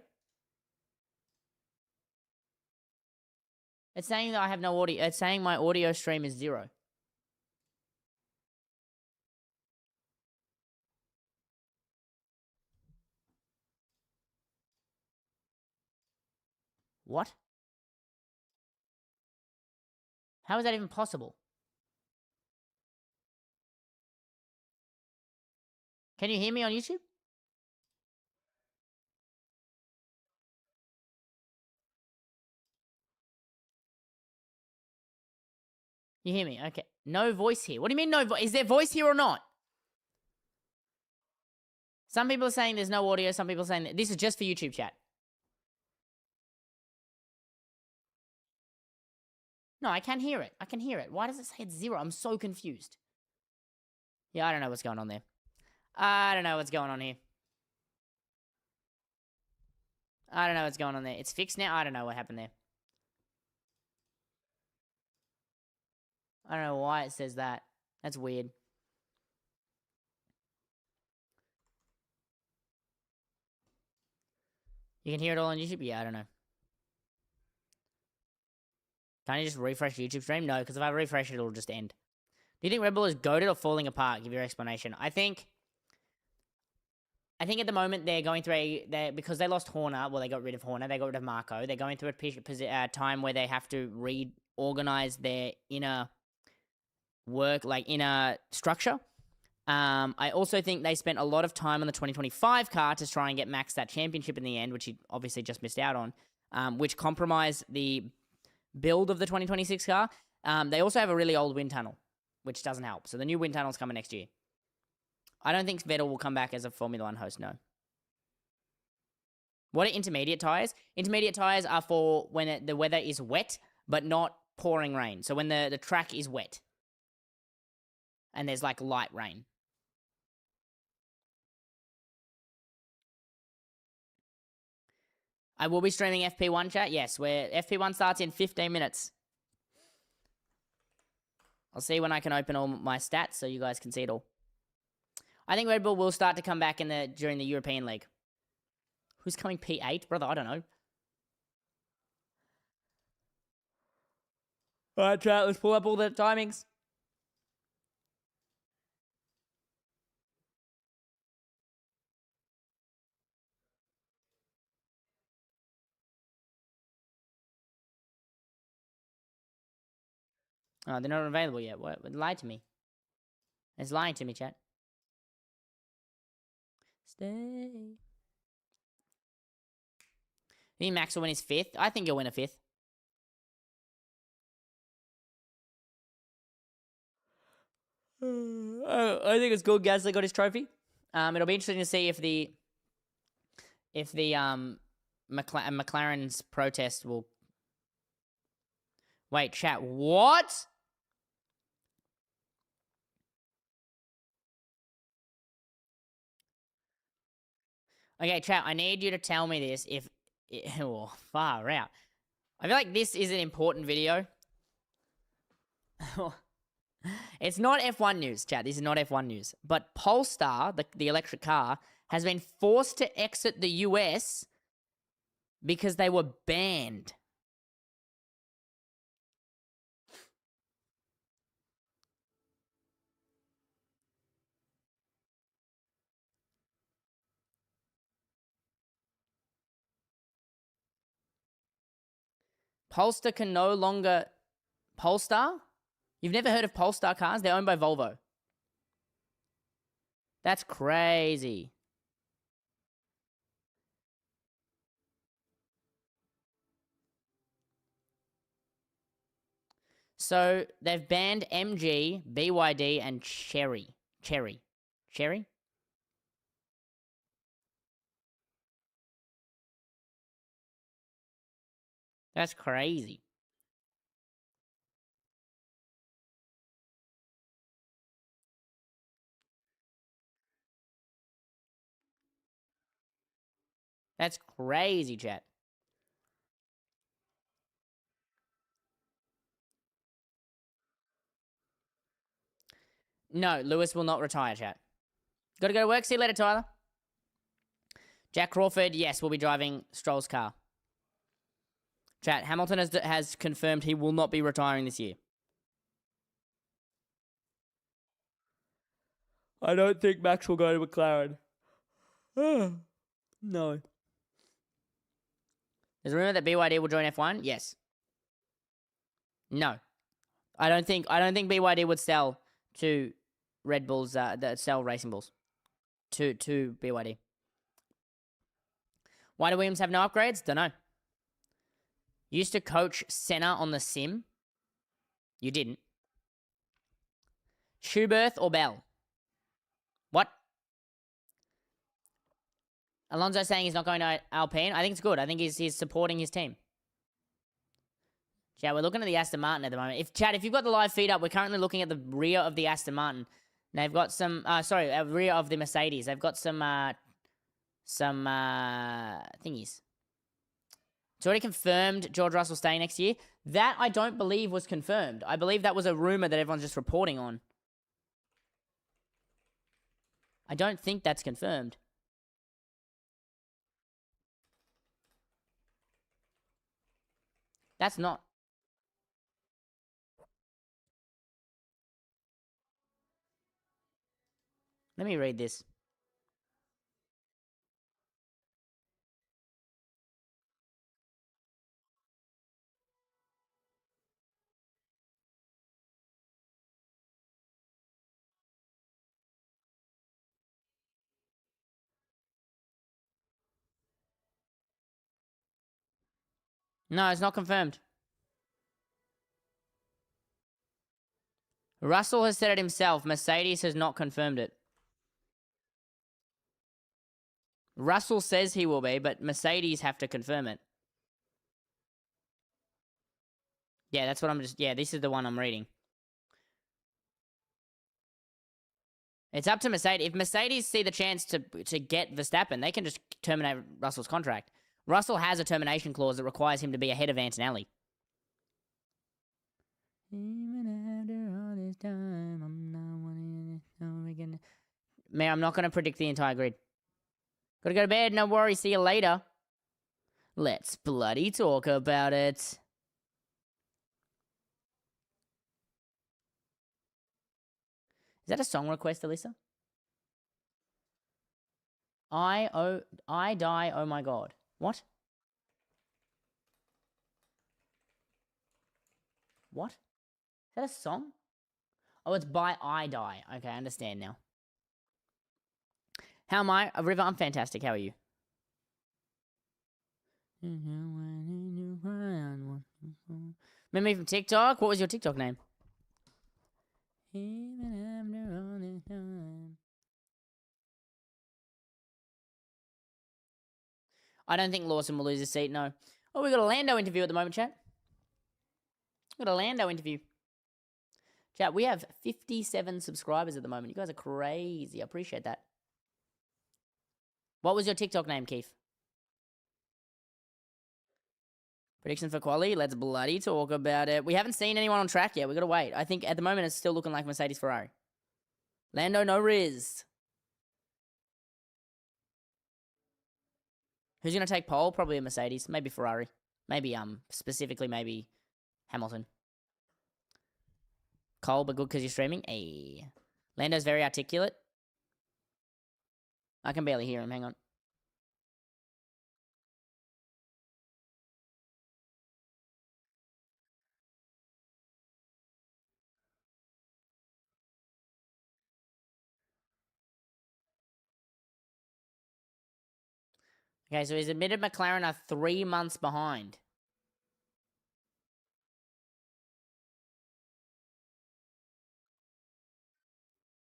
Speaker 1: It's saying that I have no audio. It's saying my audio stream is 0. What? How is that even possible? Can you hear me on YouTube? You hear me? Okay. No voice here. What do you mean no voice? Is there voice here or not? Some people are saying there's no audio. Some people are saying that this is just for YouTube chat. No, I can hear it. I can hear it. Why does it say it's 0? I'm so confused. Yeah, I don't know what's going on there. I don't know what's going on here. I don't know what's going on there. It's fixed now. I don't know what happened there. I don't know why it says that. That's weird. You can hear it all on YouTube? Yeah, I don't know. Can't you just refresh YouTube stream? No, because if I refresh it, it'll just end. Do you think Red Bull is goated or falling apart? Give your explanation. I think at the moment they're going through because they lost Horner. Well, they got rid of Horner. They got rid of Marco. They're going through a time where they have to reorganize their inner work, like inner structure. I also think they spent a lot of time on the 2025 car to try and get Max that championship in the end, which he obviously just missed out on, which compromised the build of the 2026 car. They also have a really old wind tunnel, which doesn't help. So the new wind tunnel's coming next year. I don't think Vettel will come back as a Formula 1 host, no. What are intermediate tyres? Intermediate tyres are for when the weather is wet, but not pouring rain. So when the track is wet and there's like light rain. I will be streaming FP1 chat. Yes, where FP1 starts in 15 minutes. I'll see when I can open all my stats so you guys can see it all. I think Red Bull will start to come back during the European League. Who's coming P8? Brother, I don't know. All right, chat, let's pull up all the timings. Oh, they're not available yet. What? Lied to me. It's lying to me, chat. Stay. I think Max will win his 5th. I think he'll win a 5th. I think it's good Gasly got his trophy. It'll be interesting to see if the McLaren's protest will. Wait, chat. What? Okay, chat. I need you to tell me this. If oh, far out. I feel like this is an important video. It's not F1 news, chat. This is not F1 news. But Polestar, the electric car, has been forced to exit the US because they were banned. Polestar can no longer... Polestar? You've never heard of Polestar cars? They're owned by Volvo. That's crazy. So they've banned MG, BYD, and Cherry. Cherry? That's crazy. That's crazy, chat. No, Lewis will not retire, chat. Gotta go to work. See you later, Tyler. Jack Crawford, yes, will be driving Stroll's car. Chat, Hamilton has confirmed he will not be retiring this year. I don't think Max will go to McLaren. No. There's a rumor that BYD will join F1. Yes. No. I don't think BYD would sell to Red Bulls that sell racing bulls to BYD. Why do Williams have no upgrades? Don't know. Used to coach Senna on the sim. You didn't. Schubert or Bell? What? Alonso saying he's not going to Alpine. I think it's good. I think he's supporting his team. Chat, we're looking at the Aston Martin at the moment. If you've got the live feed up, we're currently looking at the rear of the Aston Martin. They've got some, rear of the Mercedes. They've got some thingies. It's already confirmed George Russell staying next year. That I don't believe was confirmed. I believe that was a rumor that everyone's just reporting on. I don't think that's confirmed. That's not. Let me read this. No, it's not confirmed. Russell has said it himself. Mercedes has not confirmed it. Russell says he will be, but Mercedes have to confirm it. Yeah, that's what I'm just... Yeah, this is the one I'm reading. It's up to Mercedes. If Mercedes see the chance to get Verstappen, they can just terminate Russell's contract. Russell has a termination clause that requires him to be ahead of Antonelli. Even after all this time, I'm not wanting to... I'm not going to predict the entire grid. Gotta go to bed. No worries. See you later. Let's bloody talk about it. Is that a song request, Alyssa? I die, oh my god. What? What? Is that a song? Oh, it's by I Die. Okay, I understand now. How am I? River, I'm fantastic. How are you? Remember me from TikTok? What was your TikTok name? I don't think Lawson will lose his seat, no. Oh, we got a Lando interview at the moment, chat. We got a Lando interview. Chat, we have 57 subscribers at the moment. You guys are crazy. I appreciate that. What was your TikTok name, Keith? Prediction for quali? Let's bloody talk about it. We haven't seen anyone on track yet. We got to wait. I think at the moment it's still looking like Mercedes Ferrari. Lando, no Riz. Who's going to take pole? Probably a Mercedes. Maybe Ferrari. Maybe, specifically, maybe Hamilton. Cole, but good because you're streaming. Ay. Lando's very articulate. I can barely hear him. Hang on. Okay, so he's admitted McLaren are 3 months behind.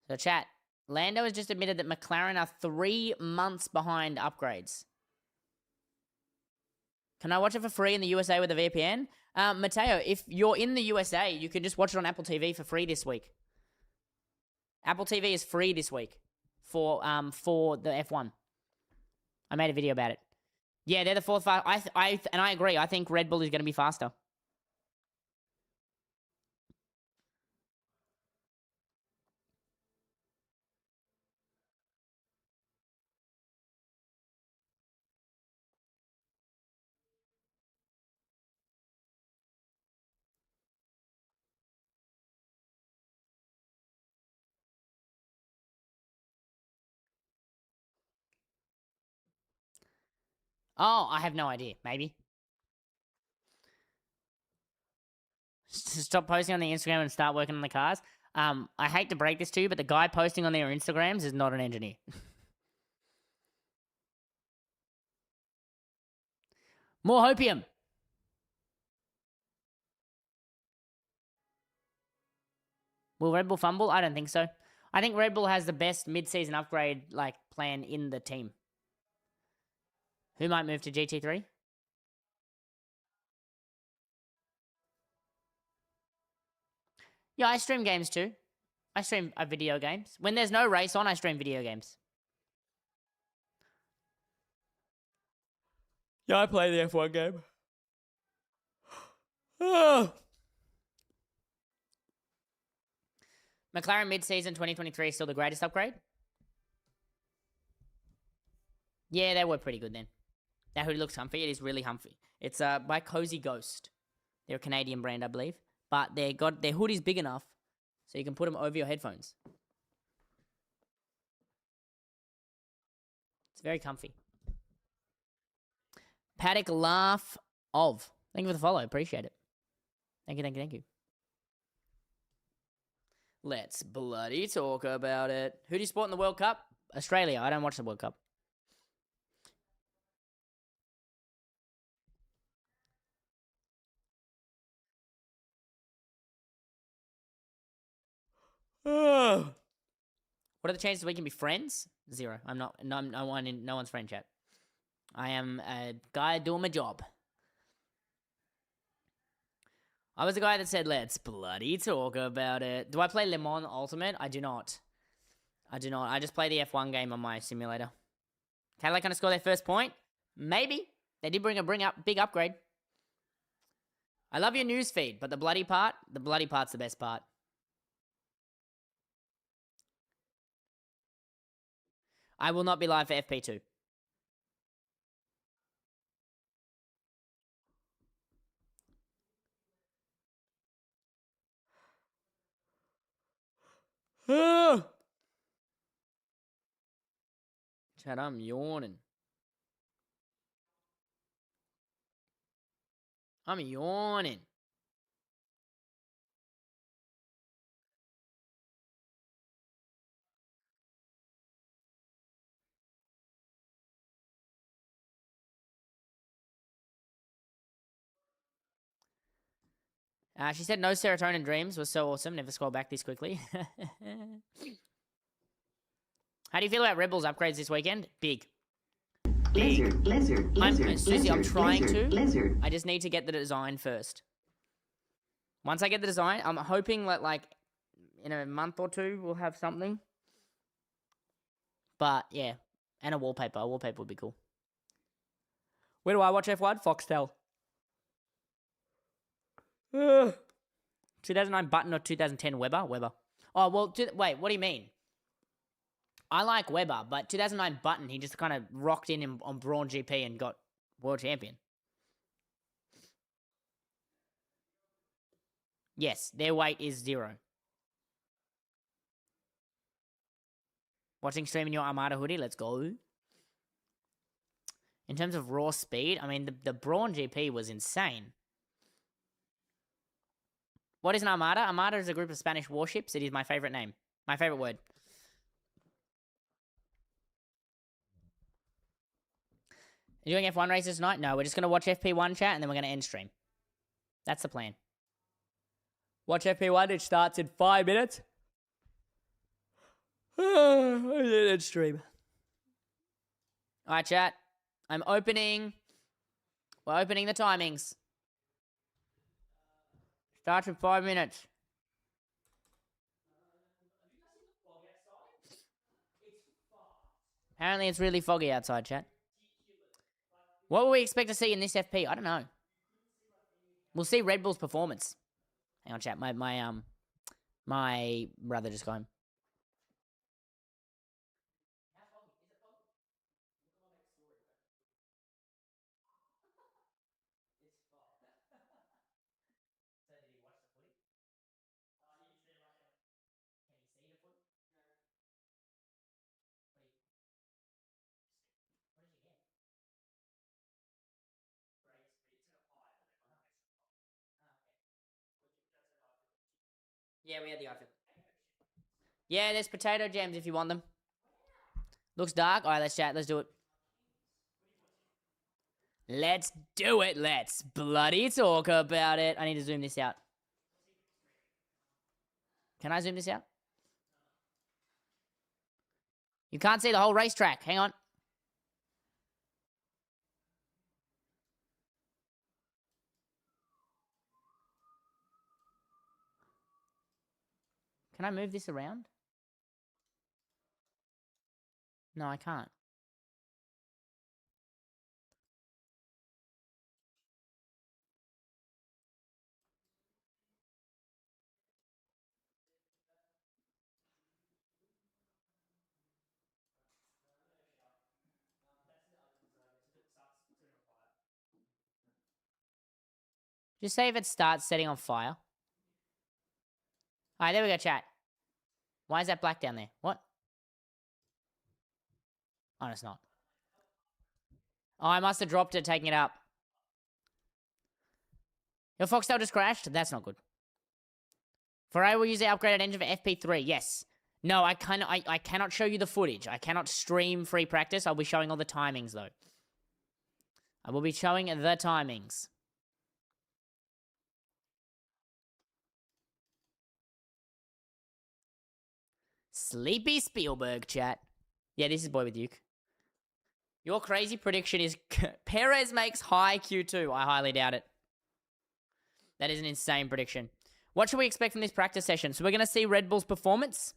Speaker 1: So chat, Lando has just admitted that McLaren are 3 months behind upgrades. Can I watch it for free in the USA with a VPN? Mateo, if you're in the USA, you can just watch it on Apple TV for free this week. Apple TV is free this week for the F1. I made a video about it. Yeah, they're the fourth. I agree. I think Red Bull is going to be faster. Oh, I have no idea. Maybe. Stop posting on the Instagram and start working on the cars. I hate to break this to you, but the guy posting on their Instagrams is not an engineer. More hopium. Will Red Bull fumble? I don't think so. I think Red Bull has the best mid-season upgrade plan in the team. Who might move to GT3? Yeah, I stream games too. I stream video games. When there's no race on, I stream video games. Yeah, I play the F1 game. McLaren mid-season 2023 is still the greatest upgrade? Yeah, they were pretty good then. That hoodie looks comfy. It is really comfy. It's by Cozy Ghost. They're a Canadian brand, I believe. But their hoodie's big enough so you can put them over your headphones. It's very comfy. Paddock Laugh of. Thank you for the follow. Appreciate it. Thank you, thank you, thank you. Let's bloody talk about it. Who do you support in the World Cup? Australia. I don't watch the World Cup. What are the chances we can be friends? 0. I'm not. No one's friend chat. I am a guy doing my job. I was the guy that said, let's bloody talk about it. Do I play Le Mans Ultimate? I do not. I just play the F1 game on my simulator. Cadillac gonna score their first point? Maybe. They did bring a big upgrade. I love your news feed, but the bloody part's the best part. I will not be live for FP2. Chad, I'm yawning. I'm yawning. She said no serotonin dreams was so awesome. Never scroll back this quickly. How do you feel about Red Bull's upgrades this weekend? Big.
Speaker 2: Lizard, lizard, lizard,
Speaker 1: Susie, I'm
Speaker 2: lizard,
Speaker 1: trying
Speaker 2: lizard,
Speaker 1: to.
Speaker 2: lizard.
Speaker 1: I just need to get the design first. Once I get the design, I'm hoping that like in a month or two we'll have something. But yeah, and a wallpaper. A wallpaper would be cool. Where do I watch F1? Foxtel. 2009 Button or 2010 Weber? Weber. Oh, well, wait, what do you mean? I like Weber, but 2009 Button, he just kind of rocked in on Brawn GP and got world champion. Yes, their weight is 0. Watching stream in your Armada hoodie, let's go. In terms of raw speed, I mean, the Brawn GP was insane. What is an Armada? Armada is a group of Spanish warships. It is my favorite name. My favorite word. Are you doing F1 races tonight? No, we're just going to watch FP1 chat and then we're going to end stream. That's the plan. Watch FP1. It starts in 5 minutes. End stream. All right, chat. I'm opening. We're opening the timings. Starts in 5 minutes. Apparently, it's really foggy outside, chat. What will we expect to see in this FP? I don't know. We'll see Red Bull's performance. Hang on, chat. My brother just got home. Yeah, we had the outfit. Yeah, there's potato jams if you want them. Looks dark. All right, let's chat. Let's do it. Let's do it. Let's bloody talk about it. I need to zoom this out. Can I zoom this out? You can't see the whole racetrack. Hang on. Can I move this around? No, I can't. Just say if it starts setting on fire. All right, there we go, chat. Why is that black down there? What? Oh, it's not. Oh, I must have dropped it, taking it up. Your Foxtel just crashed? That's not good. Ferrari will use the upgraded engine for FP3. Yes. No, I cannot show you the footage. I cannot stream free practice. I'll be showing all the timings, though. I will be showing the timings. Sleepy Spielberg, chat. Yeah, this is Boy with Duke. Your crazy prediction is Perez makes high Q2. I highly doubt it. That is an insane prediction. What should we expect from this practice session? So we're going to see Red Bull's performance.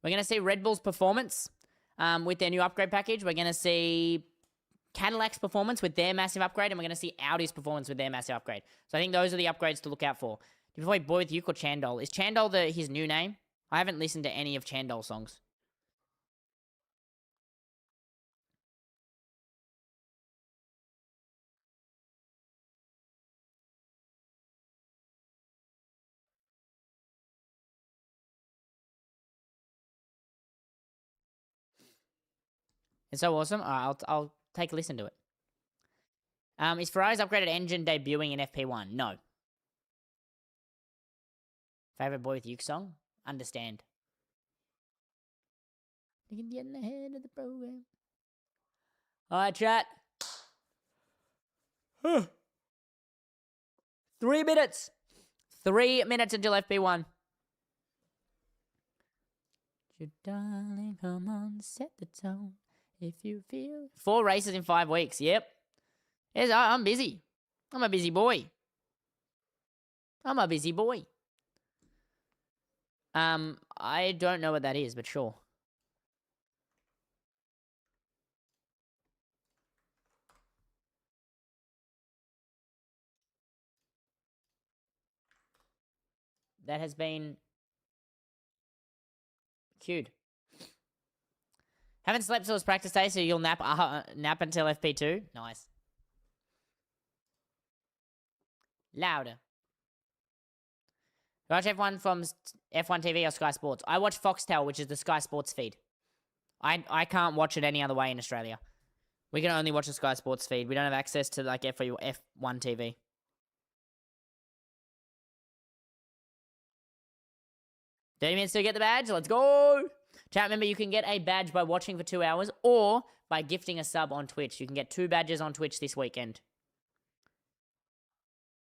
Speaker 1: We're going to see Red Bull's performance with their new upgrade package. We're going to see Cadillac's performance with their massive upgrade. And we're going to see Audi's performance with their massive upgrade. So I think those are the upgrades to look out for. Do you avoid Boy with Duke or Chandol? Is Chandol his new name? I haven't listened to any of Chandol's songs. It's so awesome. I'll take a listen to it. Is Ferrari's upgraded engine debuting in FP1? No. Favorite Boy with Uke song? Understand. Getting ahead of the program. All right, chat. 3 minutes. 3 minutes until FP1. Your darling, come on, set the tone. If you feel 4 races in 5 weeks. Yep. Yes, I'm busy. I'm a busy boy. I don't know what that is, but sure. That has been queued. Haven't slept till it's practice day, so you'll nap until FP2. Nice. Louder. You watch F1 from F1 TV or Sky Sports? I watch Foxtel, which is the Sky Sports feed. I can't watch it any other way in Australia. We can only watch the Sky Sports feed. We don't have access to like F1 TV. $30 minutes to get the badge. Let's go. Chat, remember, you can get a badge by watching for 2 hours or by gifting a sub on Twitch. You can get 2 badges on Twitch this weekend.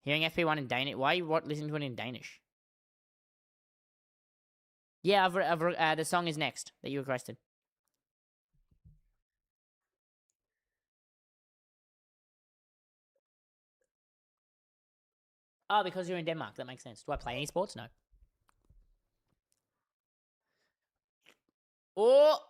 Speaker 1: Hearing FP1 in Danish. Why are you listening to it in Danish? Yeah, the song is next that you requested. Oh, because you're in Denmark. That makes sense. Do I play any sports? No. Oh!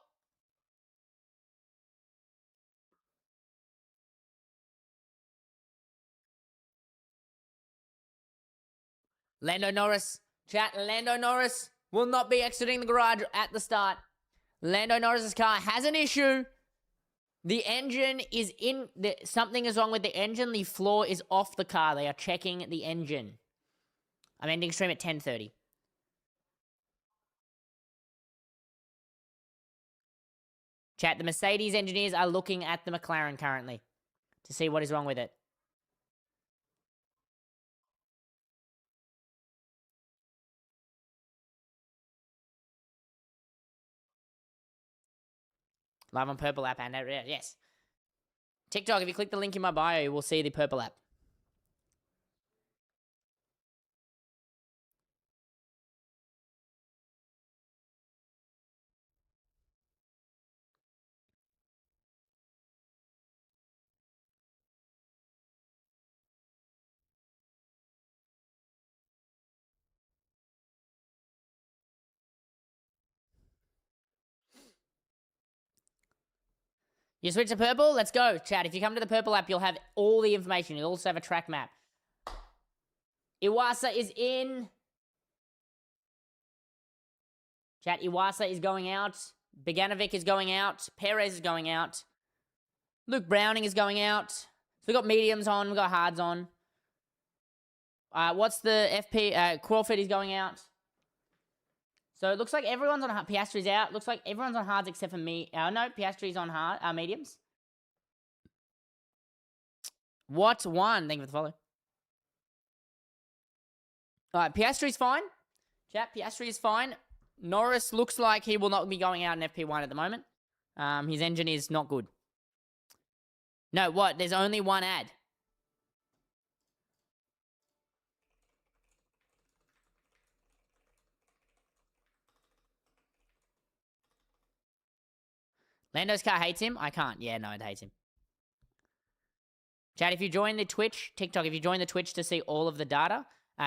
Speaker 1: Lando Norris. Chat, Lando Norris will not be exiting the garage at the start. Lando Norris's car has an issue. The engine is in... something is wrong with the engine. The floor is off the car. They are checking the engine. I'm ending stream at 10:30. Chat, the Mercedes engineers are looking at the McLaren currently to see what is wrong with it. Live on Purple app and yes. TikTok, if you click the link in my bio, you will see the Purple app. You switch to purple? Let's go. Chat, if you come to the Purple app, you'll have all the information. You'll also have a track map. Iwasa is in. Chat, Iwasa is going out. Beganovic is going out. Perez is going out. Luke Browning is going out. So we got mediums on. We got hards on. What's the FP? Crawford is going out. So it looks like everyone's on hard. Piastri's out. Looks like everyone's on hards except for me. No, Piastri's on hard. Mediums. What one? Thank you for the follow. All right, Piastri's fine. Chat, Piastri is fine. Norris looks like he will not be going out in FP1 at the moment. His engine is not good. No, what? There's only one ad. Lando's car hates him? I can't. Yeah, no, it hates him. Chat, if you join the Twitch, TikTok, if you join the Twitch to see all of the data,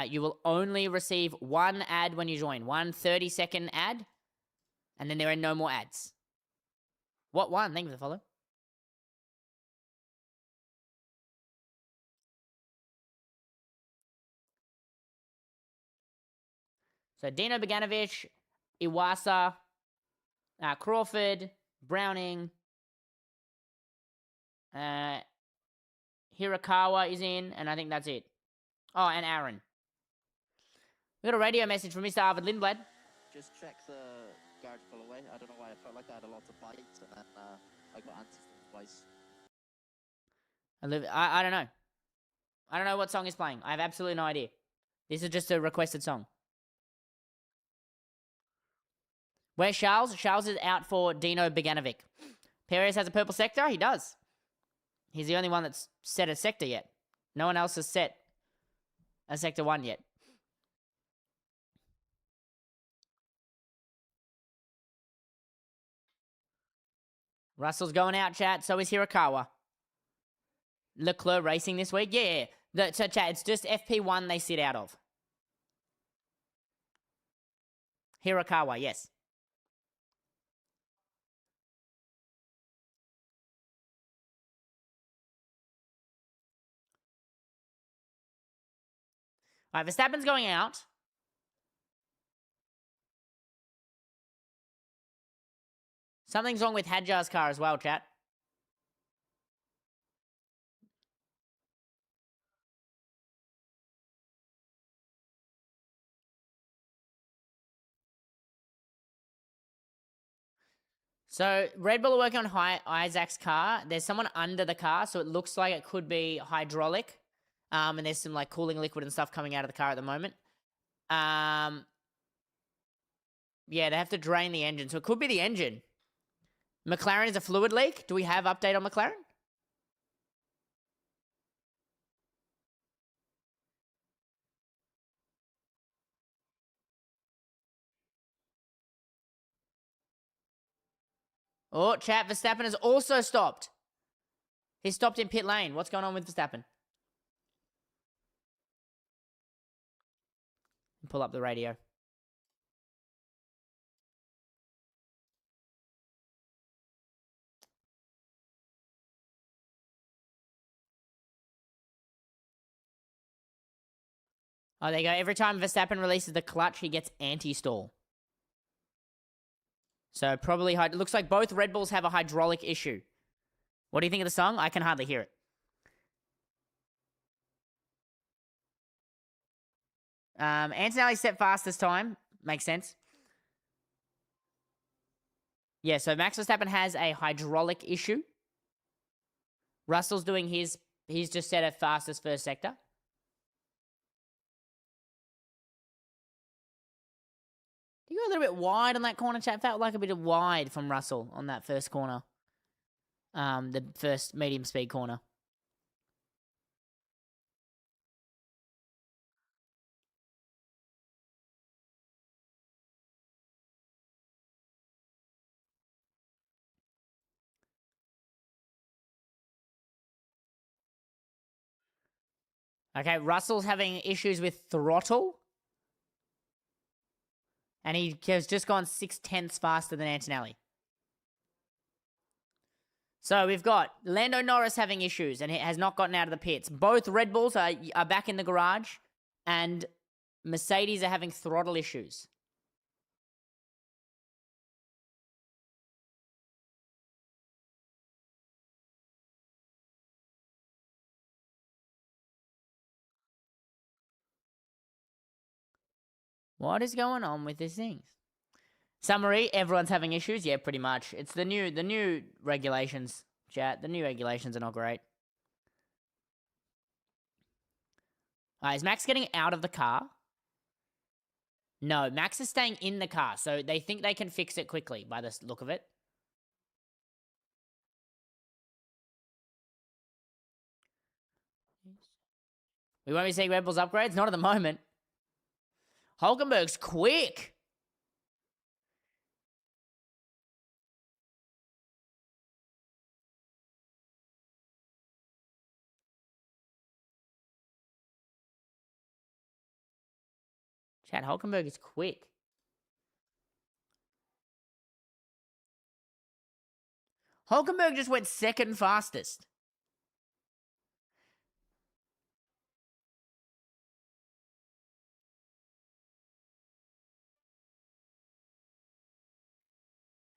Speaker 1: you will only receive one ad when you join. One 30-second ad, and then there are no more ads. What one? Thank you for the follow. So Dino Beganovic, Iwasa, Crawford, Browning, Hirakawa is in, and I think that's it. Oh, and Aaron. We got a radio message from Mr. Arvid Lindblad.
Speaker 3: Just check the guard colorway. I don't know why I felt like I had a lot of bites, and then I got anti-stall twice.
Speaker 1: I don't know. I don't know what song he's playing. I have absolutely no idea. This is just a requested song. Where's Charles? Charles is out for Dino Beganovic. Perez has a purple sector? He does. He's the only one that's set a sector yet. No one else has set a sector 1 yet. Russell's going out, chat. So is Hirakawa. Leclerc racing this week? Yeah. So, chat, it's just FP1 they sit out of. Hirakawa, yes. All right, Verstappen's going out. Something's wrong with Hadjar's car as well, chat. So Red Bull are working on Isaac's car. There's someone under the car, so it looks like it could be hydraulic. And there's some like cooling liquid and stuff coming out of the car at the moment. Yeah, they have to drain the engine, so it could be the engine. McLaren is a fluid leak. Do we have update on McLaren? Oh, chat, Verstappen has also stopped. He stopped in pit lane. What's going on with Verstappen? Pull up the radio. Oh, there you go. Every time Verstappen releases the clutch, he gets anti-stall. So probably, it looks like both Red Bulls have a hydraulic issue. What do you think of the song? I can hardly hear it. Antonelli set fast this time. Makes sense. Yeah, so Max Verstappen has a hydraulic issue. Russell's doing his... He's just set a fastest first sector. You go a little bit wide on that corner, chat. Felt like a bit of wide from Russell on that first corner. The first medium speed corner. Okay, Russell's having issues with throttle. And he has just gone 0.6 faster than Antonelli. So we've got Lando Norris having issues and he has not gotten out of the pits. Both Red Bulls are back in the garage. And Mercedes are having throttle issues. What is going on with these things? Summary, everyone's having issues. Yeah, pretty much. It's the new regulations, chat. The new regulations are not great. Is Max getting out of the car? No, Max is staying in the car. So they think they can fix it quickly by the look of it. We won't be seeing Red Bull's upgrades? Not at the moment. Hulkenberg's quick. Chad, Hulkenberg is quick. Hulkenberg just went second fastest.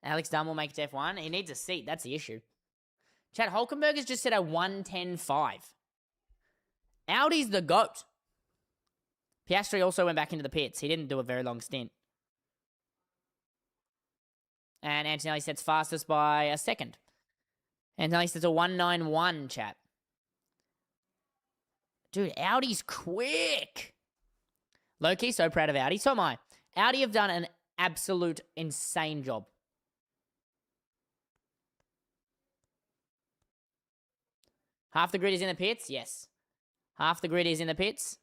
Speaker 1: Alex Dunn will make it to F1. He needs a seat. That's the issue. Chad, Hulkenberg has just set a 1:10.5. Audi's the GOAT. Piastri also went back into the pits. He didn't do a very long stint. And Antonelli sets fastest by a second. Antonelli sets a 191, chat. Dude, Audi's quick. Low-key, so proud of Audi. So am I. Audi have done an absolute insane job. Half the grid is in the pits? Yes. Half the grid is in the pits.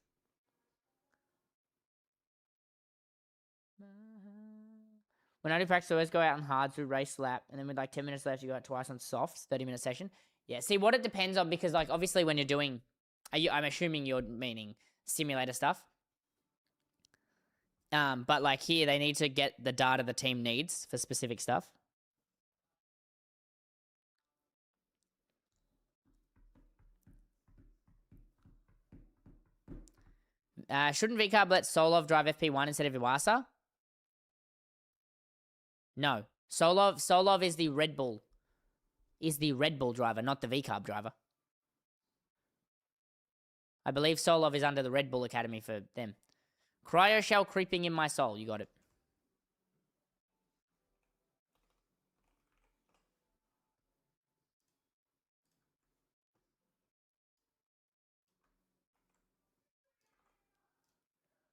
Speaker 1: When I do practice, I always go out on hard through race lap, and then with like 10 minutes left, you go out twice on softs, 30-minute session. Yeah, see, what it depends on, because like obviously when you're doing, I'm assuming you're meaning simulator stuff. But like here, they need to get the data the team needs for specific stuff. Shouldn't VCarb let Solov drive FP1 instead of Iwasa? No. Solov is the Red Bull. Is the Red Bull driver, not the VCarb driver. I believe Solov is under the Red Bull Academy for them. Cryo shell creeping in my soul. You got it.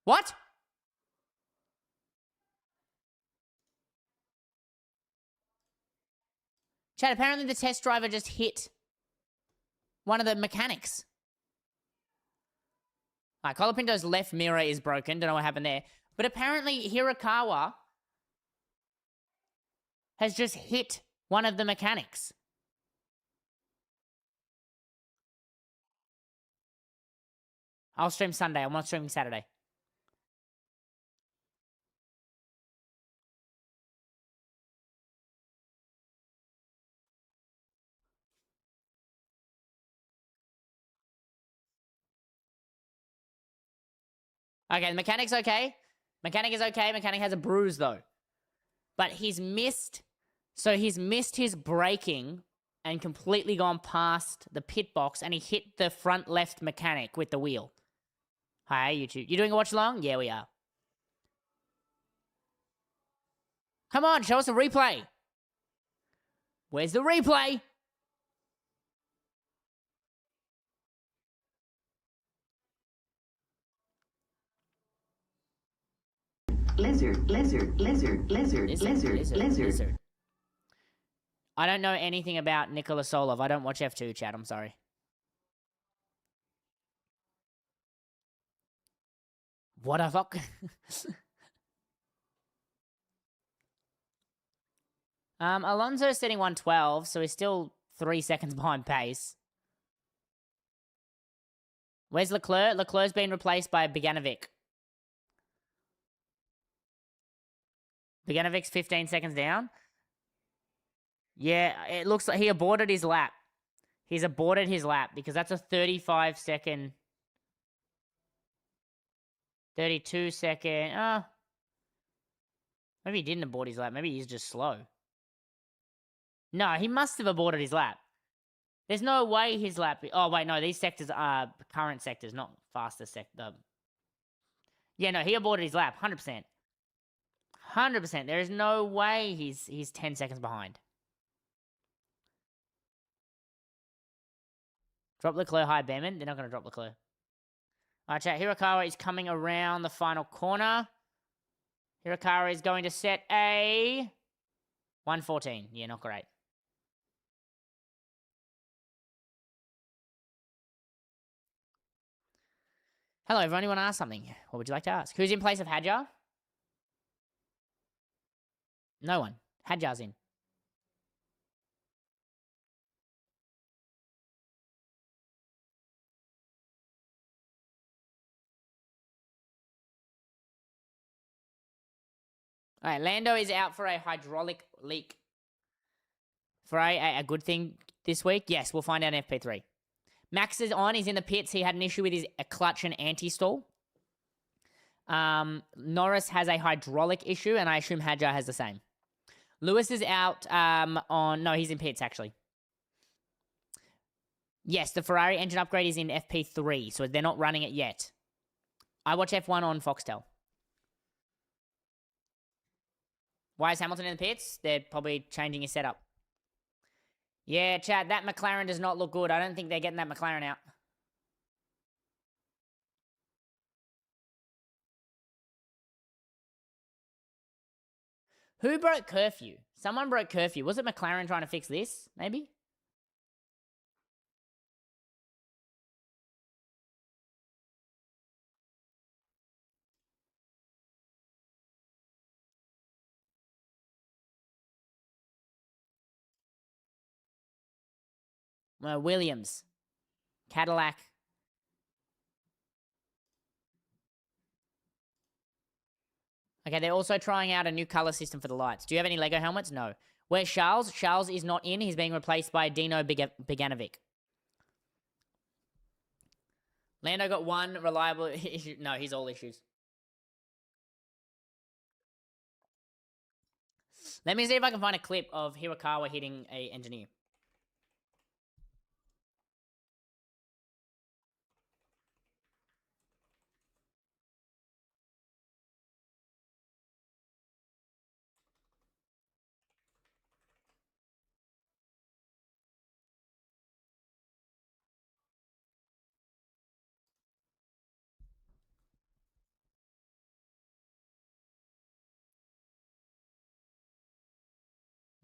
Speaker 1: What? Chad, apparently the test driver just hit one of the mechanics. All right, Colapinto's left mirror is broken. Don't know what happened there. But apparently Hirakawa has just hit one of the mechanics. I'll stream Sunday. I'm not streaming Saturday. Okay, the mechanic's okay. Mechanic is okay. Mechanic has a bruise, though. But he's missed... So he's missed his braking and completely gone past the pit box, and he hit the front left mechanic with the wheel. Hi, YouTube. You doing a watch-along? Yeah, we are. Come on, show us a replay. Where's the replay?
Speaker 2: Lizard, lizard, lizard, lizard, lizard, lizard.
Speaker 1: I don't know anything about Nikola Solov. I don't watch F2, chat. I'm sorry. What the fuck? Alonso's setting 112, so he's still 3 seconds behind pace. Where's Leclerc? Leclerc's been replaced by Beganovic. Beganovic's 15 seconds down. Yeah, it looks like he aborted his lap. He's aborted his lap because that's a 35-second... 32-second... maybe he didn't abort his lap. Maybe he's just slow. No, he must have aborted his lap. There's no way his lap... Oh, wait, no. These sectors are current sectors, not faster sector. Yeah, no, he aborted his lap. 100%. 100%. There is no way he's 10 seconds behind. Drop Leclerc, high Behrman. They're not going to drop Leclerc. All right, chat. Hirakawa is coming around the final corner. Hirakawa is going to set a 114. Yeah, not great. Hello, everyone. Anyone ask something? What would you like to ask? Who's in place of Hadjar? No one. Hadjar's in. All right, Lando is out for a hydraulic leak. For a good thing this week? Yes, we'll find out in FP3. Max is on. He's in the pits. He had an issue with his clutch and anti-stall. Norris has a hydraulic issue, and I assume Hadjar has the same. Lewis is out on... No, he's in pits, actually. Yes, the Ferrari engine upgrade is in FP3, so they're not running it yet. I watch F1 on Foxtel. Why is Hamilton in the pits? They're probably changing his setup. Yeah, Chad, that McLaren does not look good. I don't think they're getting that McLaren out. Who broke curfew? Someone broke curfew. Was it McLaren trying to fix this? Maybe? Williams. Cadillac. Okay, they're also trying out a new color system for the lights. Do you have any Lego helmets? No. Where's Charles? Charles is not in. He's being replaced by Dino Beganovic. Lando got one reliable issue. No, he's all issues. Let me see if I can find a clip of Hirakawa hitting a engineer.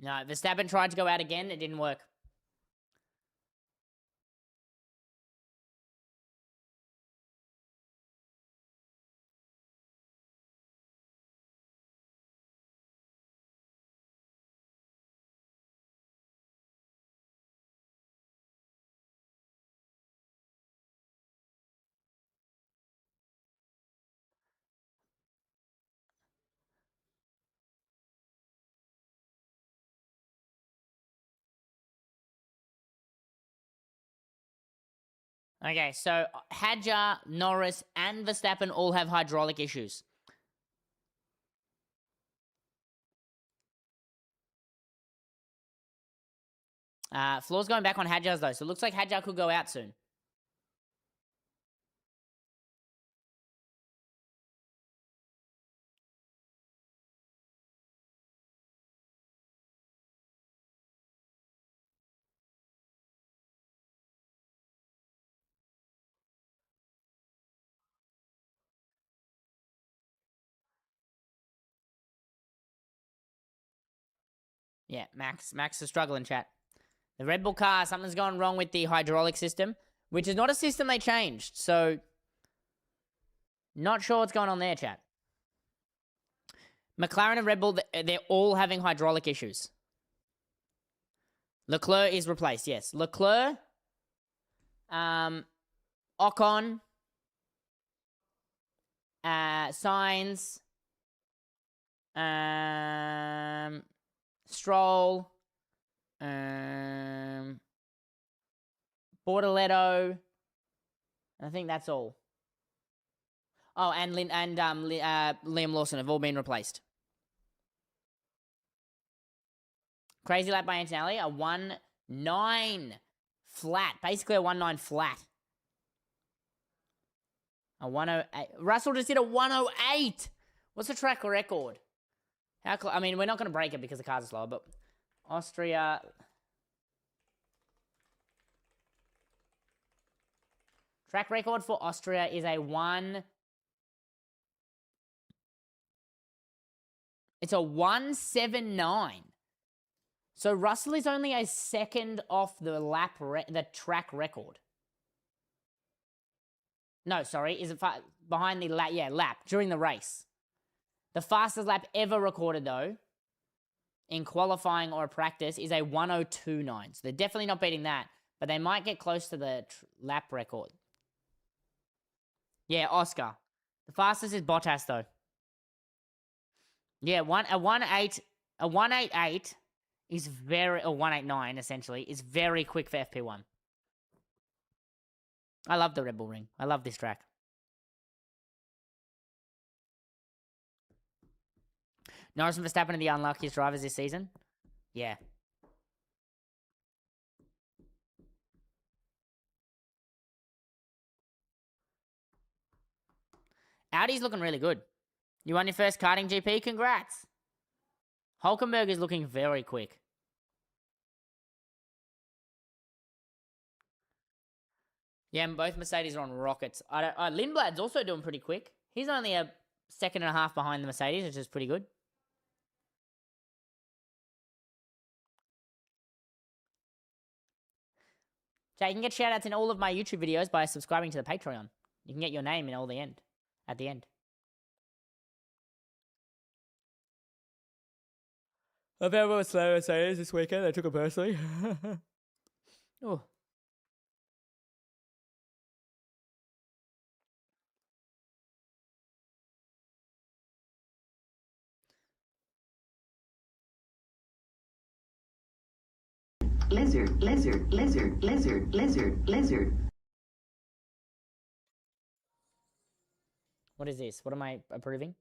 Speaker 1: No, Verstappen tried to go out again. It didn't work. Okay, so Hadjar, Norris, and Verstappen all have hydraulic issues. Floor's going back on Hadjar's, though, so it looks like Hadjar could go out soon. Yeah, Max is struggling, chat. The Red Bull car, something's gone wrong with the hydraulic system, which is not a system they changed, so not sure what's going on there, chat. McLaren and Red Bull, they're all having hydraulic issues. Leclerc is replaced, yes. Leclerc, Ocon, Sainz, Stroll, Bortoletto. I think that's all. Oh, and Liam Lawson have all been replaced. Crazy lap by Antonelli, a 1.9 flat. Basically a 1.9 flat. A 108. Russell just did a 108. What's the track record? I mean, we're not going to break it because the cars are slower, but Austria. Track record for Austria is a 1. It's a 1.79. So Russell is only a second off the the track record. No, sorry, is it behind the lap? Yeah, lap during the race. The fastest lap ever recorded, though, in qualifying or practice, is a 1:02.9. So they're definitely not beating that, but they might get close to the lap record. Yeah, Oscar. The fastest is Bottas, though. Yeah, a 1.88 is very, or 1.89 essentially, is very quick for FP1. I love the Red Bull Ring. I love this track. Norris and Verstappen are the unluckiest drivers this season. Yeah. Audi's looking really good. You won your first karting GP? Congrats. Hulkenberg is looking very quick. Yeah, and both Mercedes are on rockets. Lindblad's also doing pretty quick. He's only a second and a half behind the Mercedes, which is pretty good. So you can get shoutouts in all of my YouTube videos by subscribing to the Patreon. You can get your name in all at the end. I found one slow Mercedes this weekend. I took it personally. Oh.
Speaker 2: Lizard, lizard, lizard, lizard, lizard, lizard.
Speaker 1: What is this? What am I approving?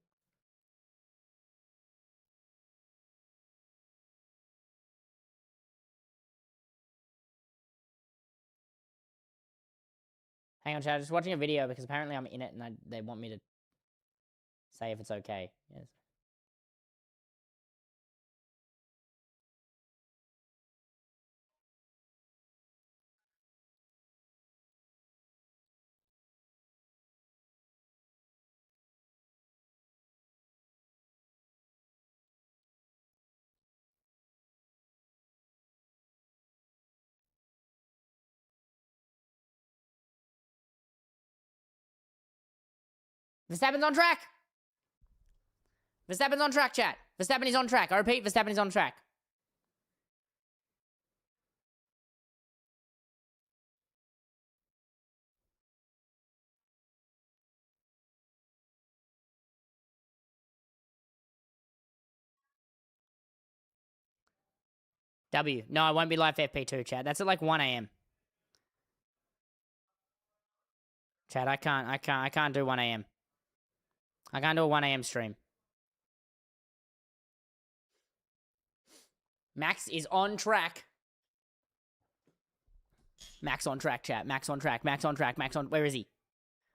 Speaker 1: Hang on, chat. I'm just watching a video because apparently I'm in it and they want me to say if it's okay. Yes. Verstappen's on track. Verstappen's on track, chat. Verstappen is on track. I repeat, Verstappen is on track. W. No, I won't be live for FP2, chat. That's at like 1 a.m. Chat, I can't do 1 a.m. I can't do a 1 a.m. stream. Max is on track. Max on track, chat. Max on track. Max on track. Max on... Where is he?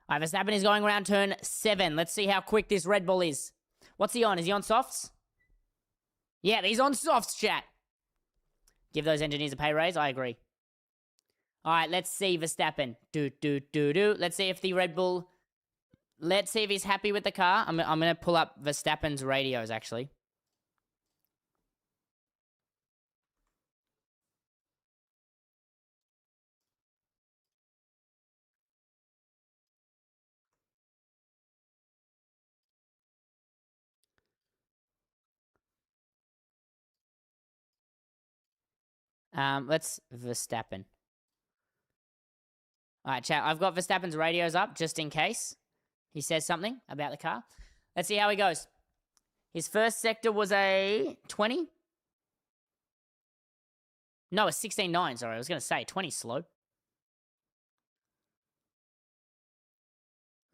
Speaker 1: All right, Verstappen is going around turn 7. Let's see how quick this Red Bull is. What's he on? Is he on softs? Yeah, he's on softs, chat. Give those engineers a pay raise. I agree. All right, let's see Verstappen. Let's see if the Red Bull... Let's see if he's happy with the car. I'm going to pull up Verstappen's radios, actually. Let's Verstappen. All right, chat. I've got Verstappen's radios up just in case he says something about the car. Let's see how he goes. His first sector was a 20. No, a 16.9. Sorry, I was going to say 20 slow.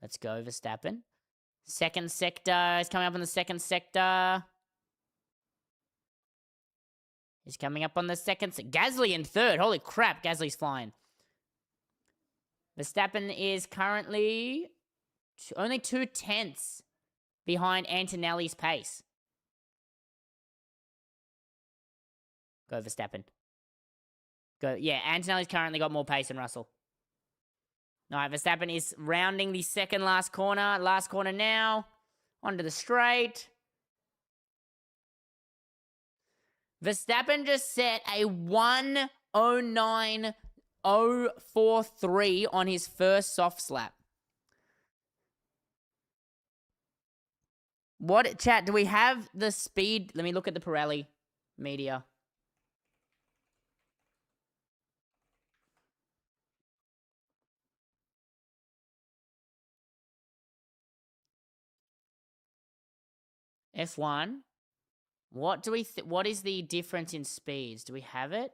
Speaker 1: Let's go, Verstappen. Second sector. He's coming up on the second sector. He's coming up on the second. Gasly in third. Holy crap, Gasly's flying. Verstappen is currently only 0.2 behind Antonelli's pace. Go Verstappen. Go. Yeah, Antonelli's currently got more pace than Russell. All right, Verstappen is rounding the second last corner. Last corner now. Onto the straight. Verstappen just set a 1:09.043 on his first soft slap. What, chat, do we have the speed? Let me look at the Pirelli media. F1. What do we? What is the difference in speeds? Do we have it?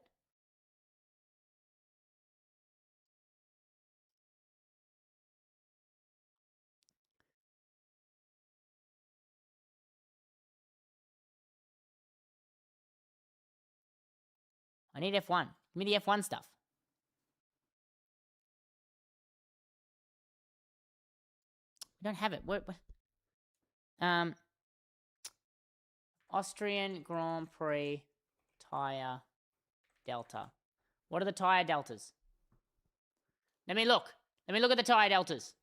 Speaker 1: I need F1. Give me the F1 stuff. We don't have it. What? Austrian Grand Prix tire delta. What are the tire deltas? Let me look. Let me look at the tire deltas.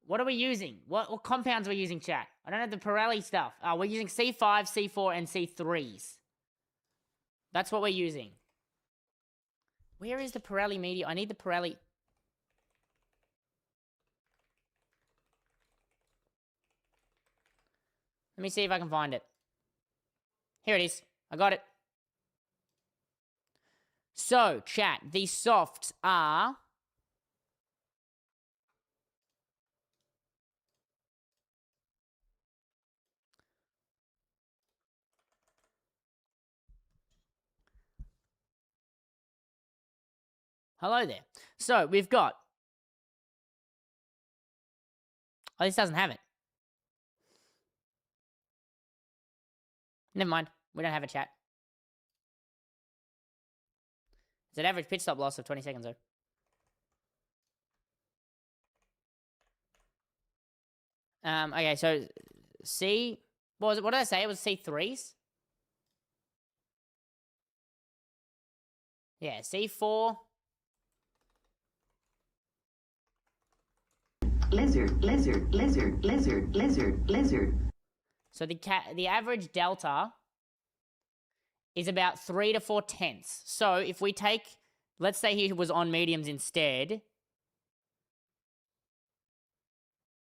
Speaker 1: What are we using? What compounds are we using, chat? I don't have the Pirelli stuff. We're using C5, C4, and C3s. That's what we're using. Where is the Pirelli media? I need the Pirelli. Let me see if I can find it. Here it is. I got it. So, chat, the softs are... Hello there. So, we've got... Oh, this doesn't have it. Never mind. We don't have a chat. It's an average pit stop loss of 20 seconds, though. Okay, so C... What was it? What did I say? It was C3s? Yeah, C4...
Speaker 2: Lizard, lizard, lizard, lizard, lizard, lizard.
Speaker 1: So the average delta is about 3 to 4 tenths. So if we take, let's say he was on mediums instead,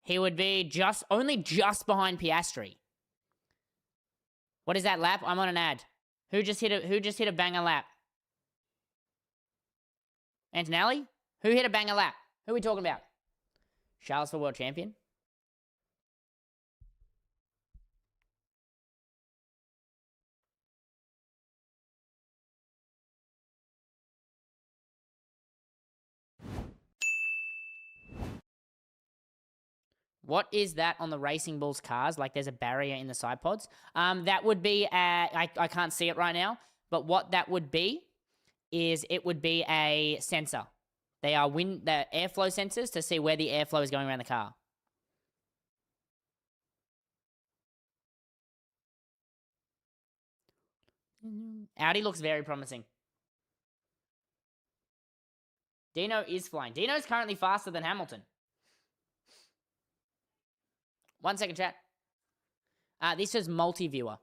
Speaker 1: he would be only just behind Piastri. What is that lap? I'm on an ad. Who just hit a banger lap? Antonelli? Who hit a banger lap? Who are we talking about? Charles for world champion? What is that on the Racing Bulls cars? Like there's a barrier in the side pods. That would be, I can't see it right now, but what that would be is it would be a sensor. They are the airflow sensors to see where the airflow is going around the car. Audi looks very promising. Dino is flying. Dino's currently faster than Hamilton. 1 second, chat. This is multi-viewer.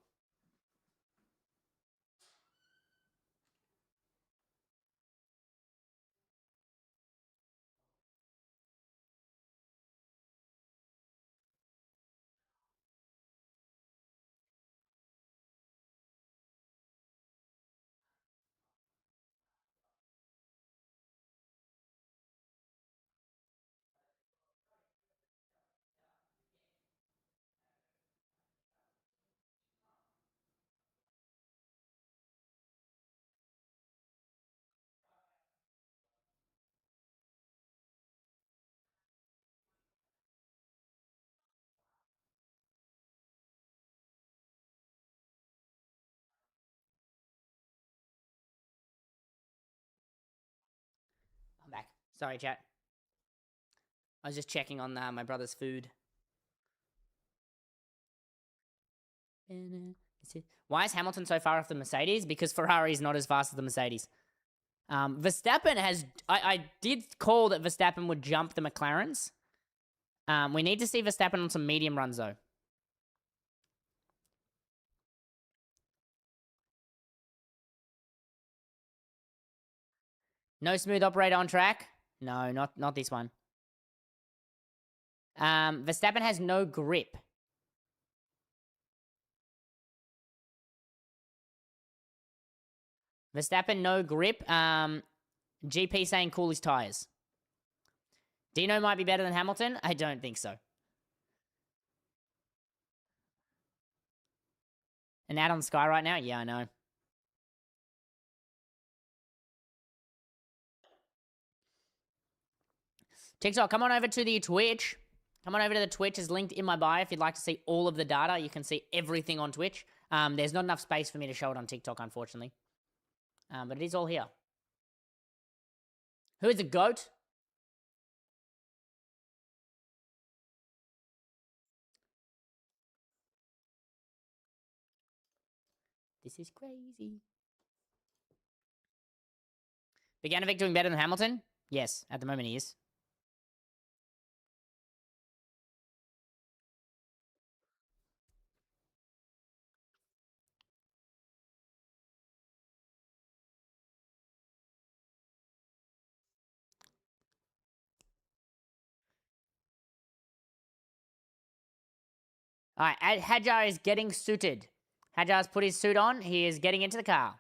Speaker 1: I'm back. Sorry, chat. I was just checking on my brother's food. Why is Hamilton so far off the Mercedes? Because Ferrari is not as fast as the Mercedes. Verstappen has... I did call that Verstappen would jump the McLarens. We need to see Verstappen on some medium runs, though. No smooth operator on track? No, not this one. Verstappen has no grip. Verstappen, no grip. GP saying cool his tires. Dino might be better than Hamilton? I don't think so. An ad on Sky right now? Yeah, I know. TikTok, come on over to the Twitch. Come on over to the Twitch. It's linked in my bio. If you'd like to see all of the data, you can see everything on Twitch. There's not enough space for me to show it on TikTok, unfortunately. But it is all here. Who is the GOAT? This is crazy. Bogdanovic doing better than Hamilton? Yes, at the moment he is. All right, Hajar is getting suited. Hajar's put his suit on. He is getting into the car.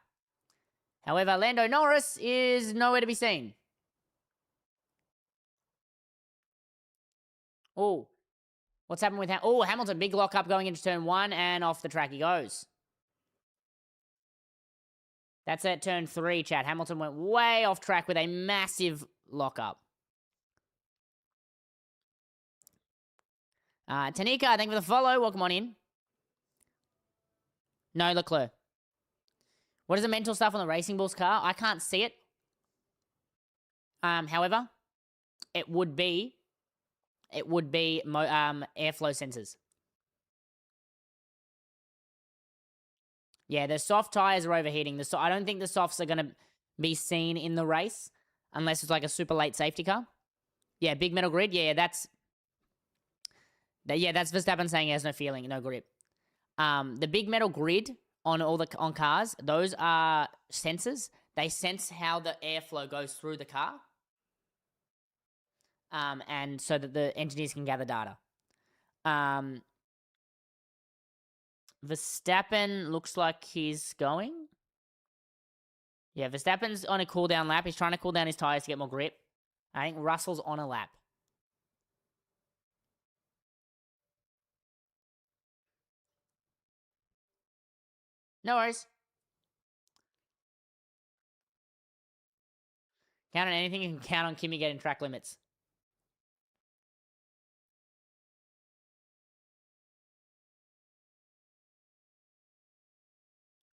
Speaker 1: However, Lando Norris is nowhere to be seen. Oh, what's happened with Hamilton? Big lock up going into turn 1, and off the track he goes. That's at turn 3, chat. Hamilton went way off track with a massive lock up. Tanika, thank you for the follow. Welcome on in. No, Leclerc. What is the mental stuff on the Racing Bulls car? I can't see it. However, it would be airflow sensors. Yeah, the soft tires are overheating. I don't think the softs are going to be seen in the race unless it's like a super late safety car. Yeah, big metal grid. Yeah, that's Verstappen saying he has no feeling, no grip. The big metal grid on cars, those are sensors. They sense how the airflow goes through the car. And so that the engineers can gather data. Verstappen looks like he's going. Yeah, Verstappen's on a cool-down lap. He's trying to cool down his tires to get more grip. I think Russell's on a lap. No worries. Count on anything, you can count on Kimi getting track limits.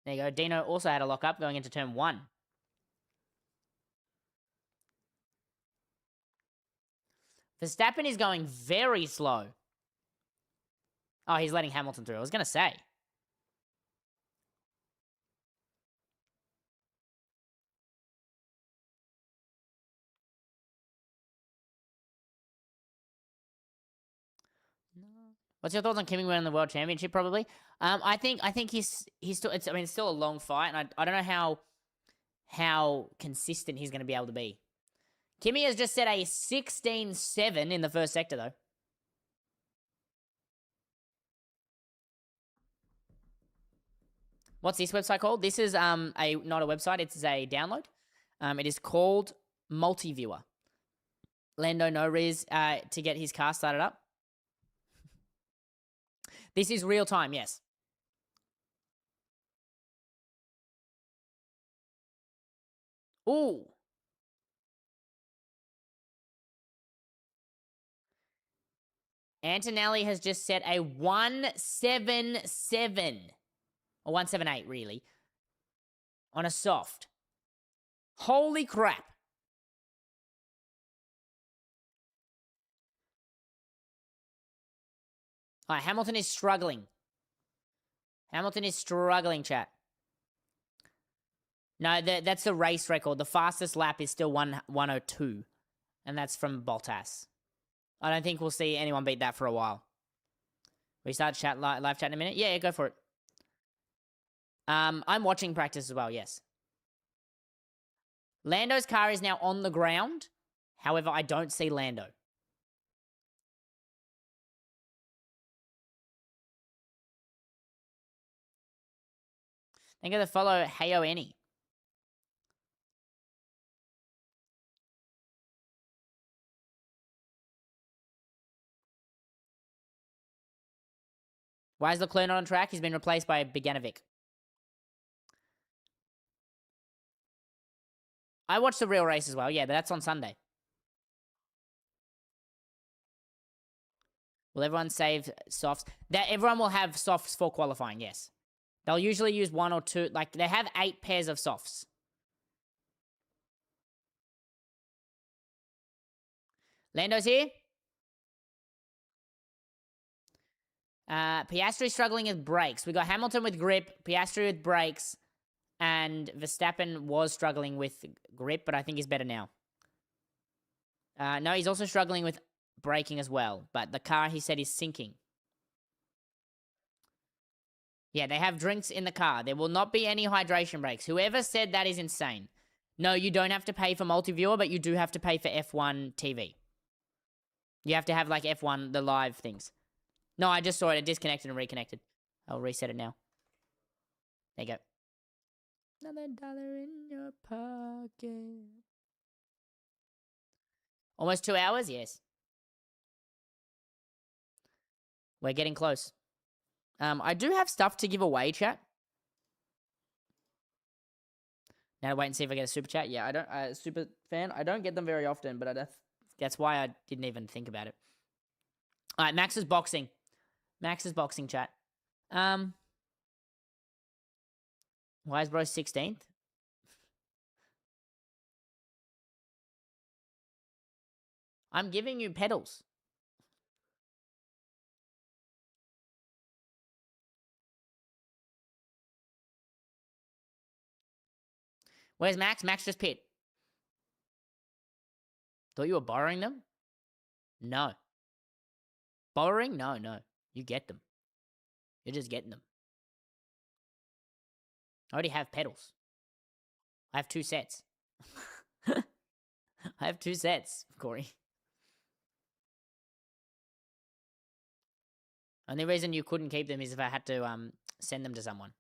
Speaker 1: There you go. Dino also had a lock-up going into turn 1. Verstappen is going very slow. Oh, he's letting Hamilton through. I was going to say. What's your thoughts on Kimi winning the World Championship? Probably. I think he's still. It's still a long fight, and I don't know how consistent he's going to be able to be. Kimi has just set a 16-7 in the first sector, though. What's this website called? This is not a website. It's a download. It is called Multiviewer. Lando Norris to get his car started up. This is real time, yes. Ooh. Antonelli has just set a 177. Or 178, really. On a soft. Holy crap. All right, Hamilton is struggling. Hamilton is struggling, chat. No, that's the race record. The fastest lap is still 1:02. And that's from Bottas. I don't think we'll see anyone beat that for a while. We start live chat in a minute? Yeah, go for it. I'm watching practice as well, yes. Lando's car is now on the ground. However, I don't see Lando. Thank you for the follow, Heyo Any. Why is Leclerc not on track? He's been replaced by Bogdanovic. I watched the real race as well, yeah, but that's on Sunday. Will everyone save softs? Everyone will have softs for qualifying, yes. They'll usually use 1 or 2. Like, they have 8 pairs of softs. Lando's here. Piastri struggling with brakes. We got Hamilton with grip, Piastri with brakes, and Verstappen was struggling with grip, but I think he's better now. No, he's also struggling with braking as well, but the car, he said, is sinking. Yeah, they have drinks in the car. There will not be any hydration breaks. Whoever said that is insane. No, you don't have to pay for multi-viewer, but you do have to pay for F1 TV. You have to have, like, F1, the live things. No, I just saw it. It disconnected and reconnected. I'll reset it now. There you go. Another dollar in your pocket. Almost 2 hours? Yes. We're getting close. I do have stuff to give away, chat. Now to wait and see if I get a super chat. Yeah, I don't. Super fan. I don't get them very often, but that's why I didn't even think about it. All right, Max is boxing. Max is boxing, chat. Why is bro 16th? I'm giving you pedals. Where's Max? Max just pit. Thought you were borrowing them? No. Borrowing? No, no. You get them. You're just getting them. I already have pedals. I have 2 sets. I have 2 sets, Corey. Only reason you couldn't keep them is if I had to send them to someone.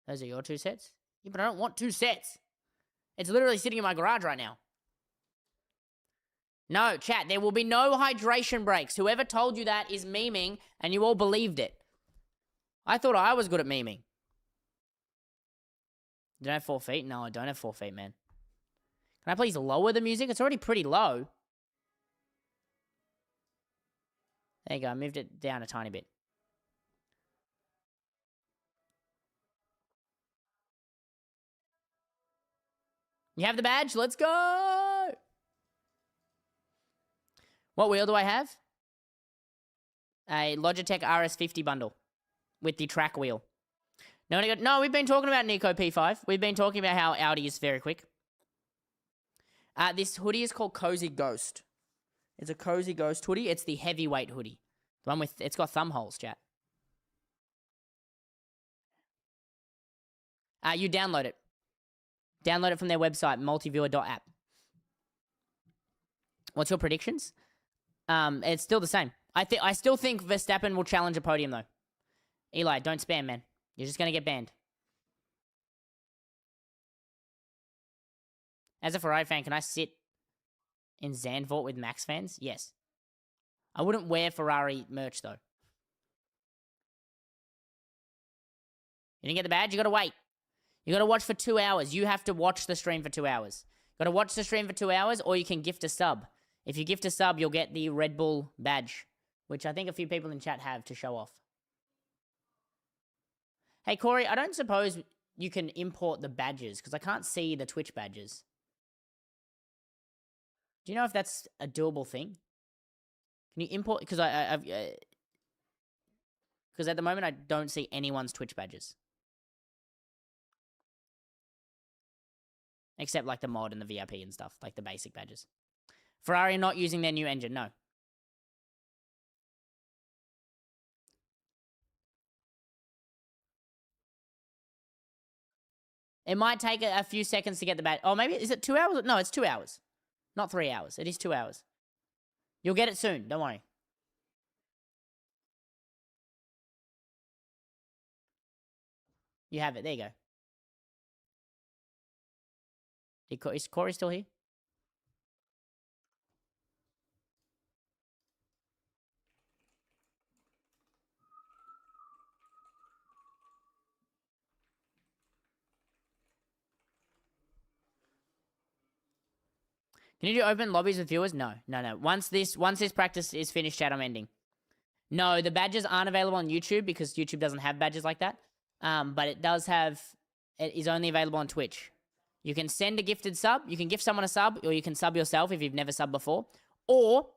Speaker 1: Those are your 2 sets? Yeah, but I don't want 2 sets. It's literally sitting in my garage right now. No, chat, there will be no hydration breaks. Whoever told you that is memeing, and you all believed it. I thought I was good at memeing. Do I have 4 feet? No, I don't have 4 feet, man. Can I please lower the music? It's already pretty low. There you go. I moved it down a tiny bit. You have the badge? Let's go! What wheel do I have? A Logitech RS50 bundle with the track wheel. No, we've been talking about Nico P5. We've been talking about how Audi is very quick. This hoodie is called Cozy Ghost. It's a Cozy Ghost hoodie. It's the heavyweight hoodie. The one with, it's got thumb holes, chat. You download it. Download it from their website, multiviewer.app. What's your predictions? It's still the same. I still think Verstappen will challenge a podium, though. Eli, don't spam, man. You're just going to get banned. As a Ferrari fan, can I sit in Zandvoort with Max fans? Yes. I wouldn't wear Ferrari merch, though. You didn't get the badge? You got to wait. You got to watch for 2 hours. You have to watch the stream for 2 hours. Got to watch the stream for 2 hours, or you can gift a sub. If you gift a sub, you'll get the Red Bull badge, which I think a few people in chat have to show off. Hey, Corey, I don't suppose you can import the badges, because I can't see the Twitch badges. Do you know if that's a doable thing? Can you import? Because because at the moment I don't see anyone's Twitch badges. Except like the mod and the VIP and stuff, like the basic badges. Ferrari not using their new engine, no. It might take a few seconds to get the badge. Oh, maybe, is it 2 hours? No, it's 2 hours. Not 3 hours. It is 2 hours. You'll get it soon, don't worry. You have it, there you go. Is Corey still here? Can you do open lobbies with viewers? No. Once this practice is finished, chat, I'm ending. No, the badges aren't available on YouTube because YouTube doesn't have badges like that. But it does have it is only available on Twitch. You can send a gifted sub. You can gift someone a sub, or you can sub yourself if you've never subbed before. Or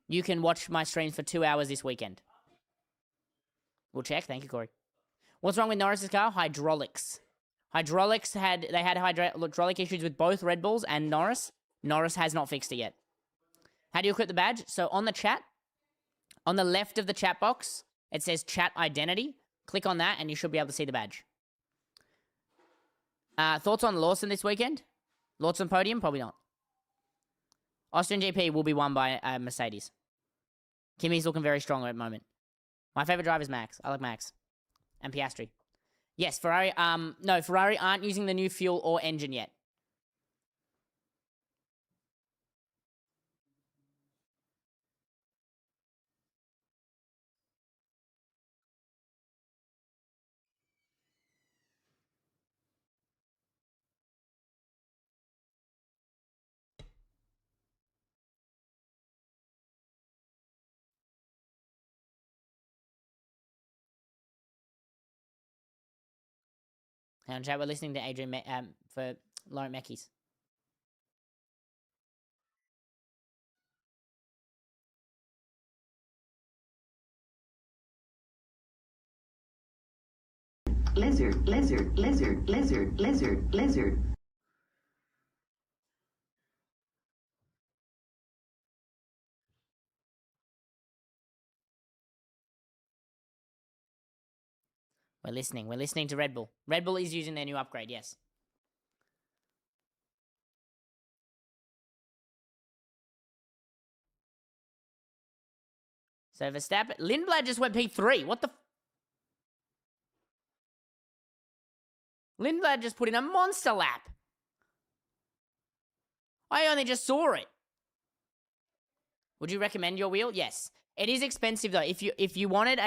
Speaker 1: you can watch my streams for 2 hours this weekend. We'll check. Thank you, Corey. What's wrong with Norris's car? Hydraulics. They had hydraulic issues with both Red Bulls and Norris. Norris has not fixed it yet. How do you equip the badge? So on the chat, on the left of the chat box, it says chat identity. Click on that and you should be able to see the badge. Thoughts on Lawson this weekend? Lawson podium? Probably not. Austrian GP will be won by Mercedes. Kimi's looking very strong at the moment. My favorite driver is Max. I like Max. And Piastri. Yes, Ferrari. No, Ferrari aren't using the new fuel or engine yet. Hang on, chat. We're listening to Adrian for Laurent Mekis.
Speaker 2: Lizard, lizard, lizard, lizard, lizard, lizard.
Speaker 1: We're listening. We're listening to Red Bull. Red Bull is using their new upgrade, yes. So Verstappen... Lindblad just went P3. What the... Lindblad just put in a monster lap. I only just saw it. Would you recommend your wheel? Yes. It is expensive though. If you wanted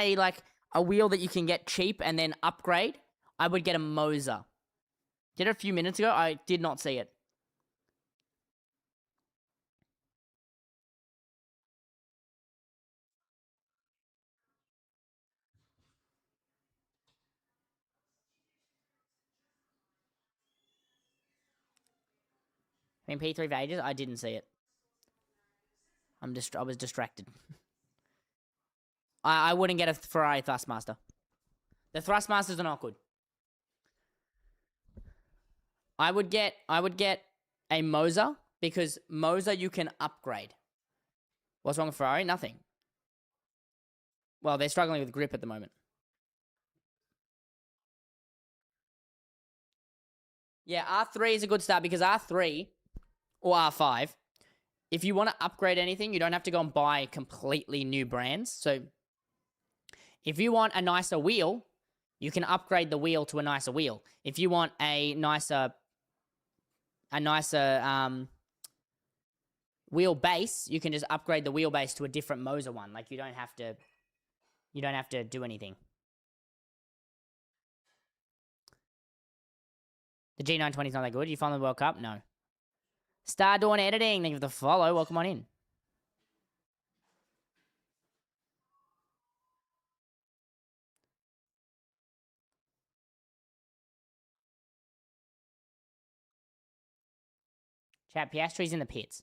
Speaker 1: a wheel that you can get cheap and then upgrade, I would get a Moser. Did it a few minutes ago? I did not see it. I mean, P3 for ages? I didn't see it. I was distracted. I wouldn't get a Ferrari Thrustmaster. The Thrustmasters are not good. I would get a Moser because Moser you can upgrade. What's wrong with Ferrari? Nothing. Well, they're struggling with grip at the moment. Yeah, R3 is a good start because R3 or R5, if you want to upgrade anything, you don't have to go and buy completely new brands. So if you want a nicer wheel, you can upgrade the wheel to a nicer wheel. If you want a nicer wheel base, you can just upgrade the wheelbase to a different Moser one. Like you don't have to do anything. The G920 is not that good. You found the World Cup? No. Star Dawn Editing, thank you for the follow. Welcome on in. Chat, Piastri's in the pits.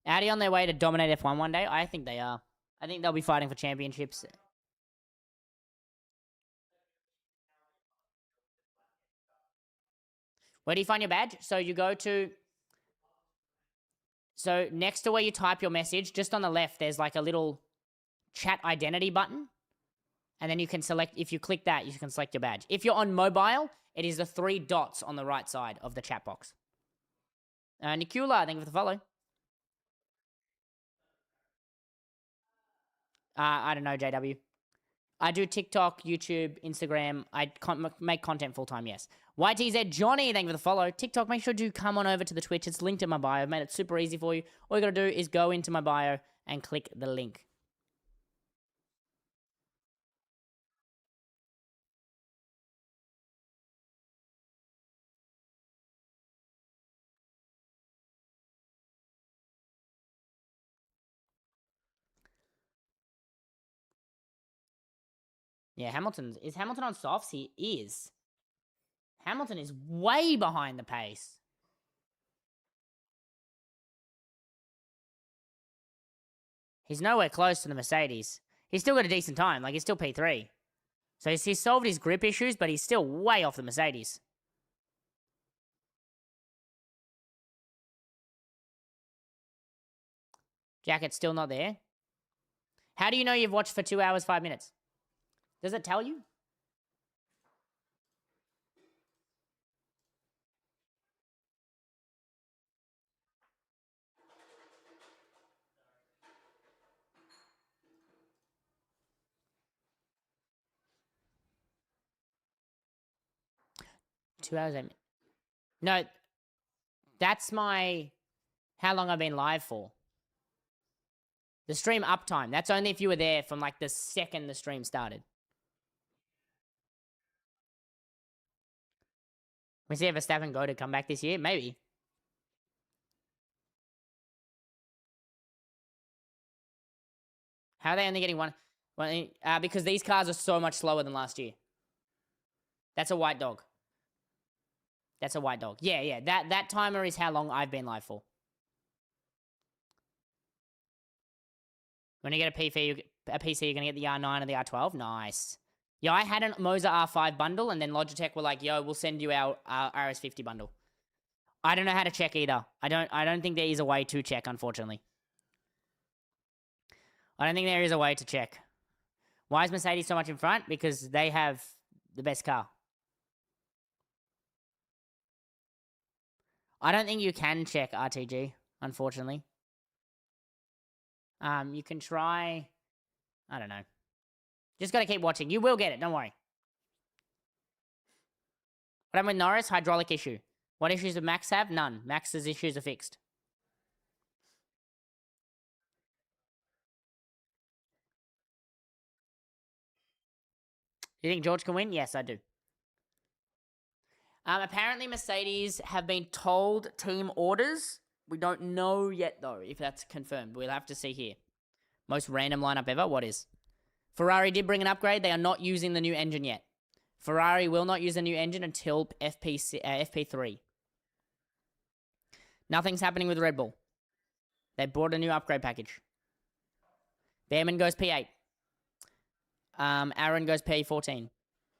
Speaker 1: Audi on their way to dominate F1 one day? I think they are. I think they'll be fighting for championships. Where do you find your badge? So you go to... So next to where you type your message, just on the left, there's like a little chat identity button. And then you can select... If you click that, you can select your badge. If you're on mobile, it is the 3 dots on the right side of the chat box. Nikula, thank you for the follow. I don't know, JW. I do TikTok, YouTube, Instagram. I make content full-time, yes. YTZ Johnny, thank you for the follow. TikTok, make sure to come on over to the Twitch. It's linked in my bio. I've made it super easy for you. All you got to do is go into my bio and click the link. Yeah, is Hamilton on softs? He is. Hamilton is way behind the pace. He's nowhere close to the Mercedes. He's still got a decent time. Like, he's still P3. So he's solved his grip issues, but he's still way off the Mercedes. Jacket's still not there. How do you know you've watched for 2 hours, 5 minutes? Does it tell you? Two hours, 8 minutes. No, that's my... how long I've been live for. The stream uptime. That's only if you were there from, like, the second the stream started. We see if Verstappen go to come back this year? Maybe. How are they only getting one? Well, because these cars are so much slower than last year. That's a white dog. That's a white dog. Yeah. That timer is how long I've been live for. When you get a PC, you're going to get the R9 and the R12. Nice. Yeah, I had a Moza R5 bundle, and then Logitech were like, yo, we'll send you our RS50 bundle. I don't know how to check either. I don't think there is a way to check, unfortunately. I don't think there is a way to check. Why is Mercedes so much in front? Because they have the best car. I don't think you can check RTG, unfortunately. You can try... I don't know. Just got to keep watching. You will get it, don't worry. What happened with Norris? Hydraulic issue. What issues does Max have? None. Max's issues are fixed. You think George can win? Yes, I do. Apparently Mercedes have been told team orders. We don't know yet, though, if that's confirmed. We'll have to see here. Most random lineup ever? What is? Ferrari did bring an upgrade. They are not using the new engine yet. Ferrari will not use the new engine until FP3. Nothing's happening with Red Bull. They brought a new upgrade package. Behrman goes P8. Aaron goes P14.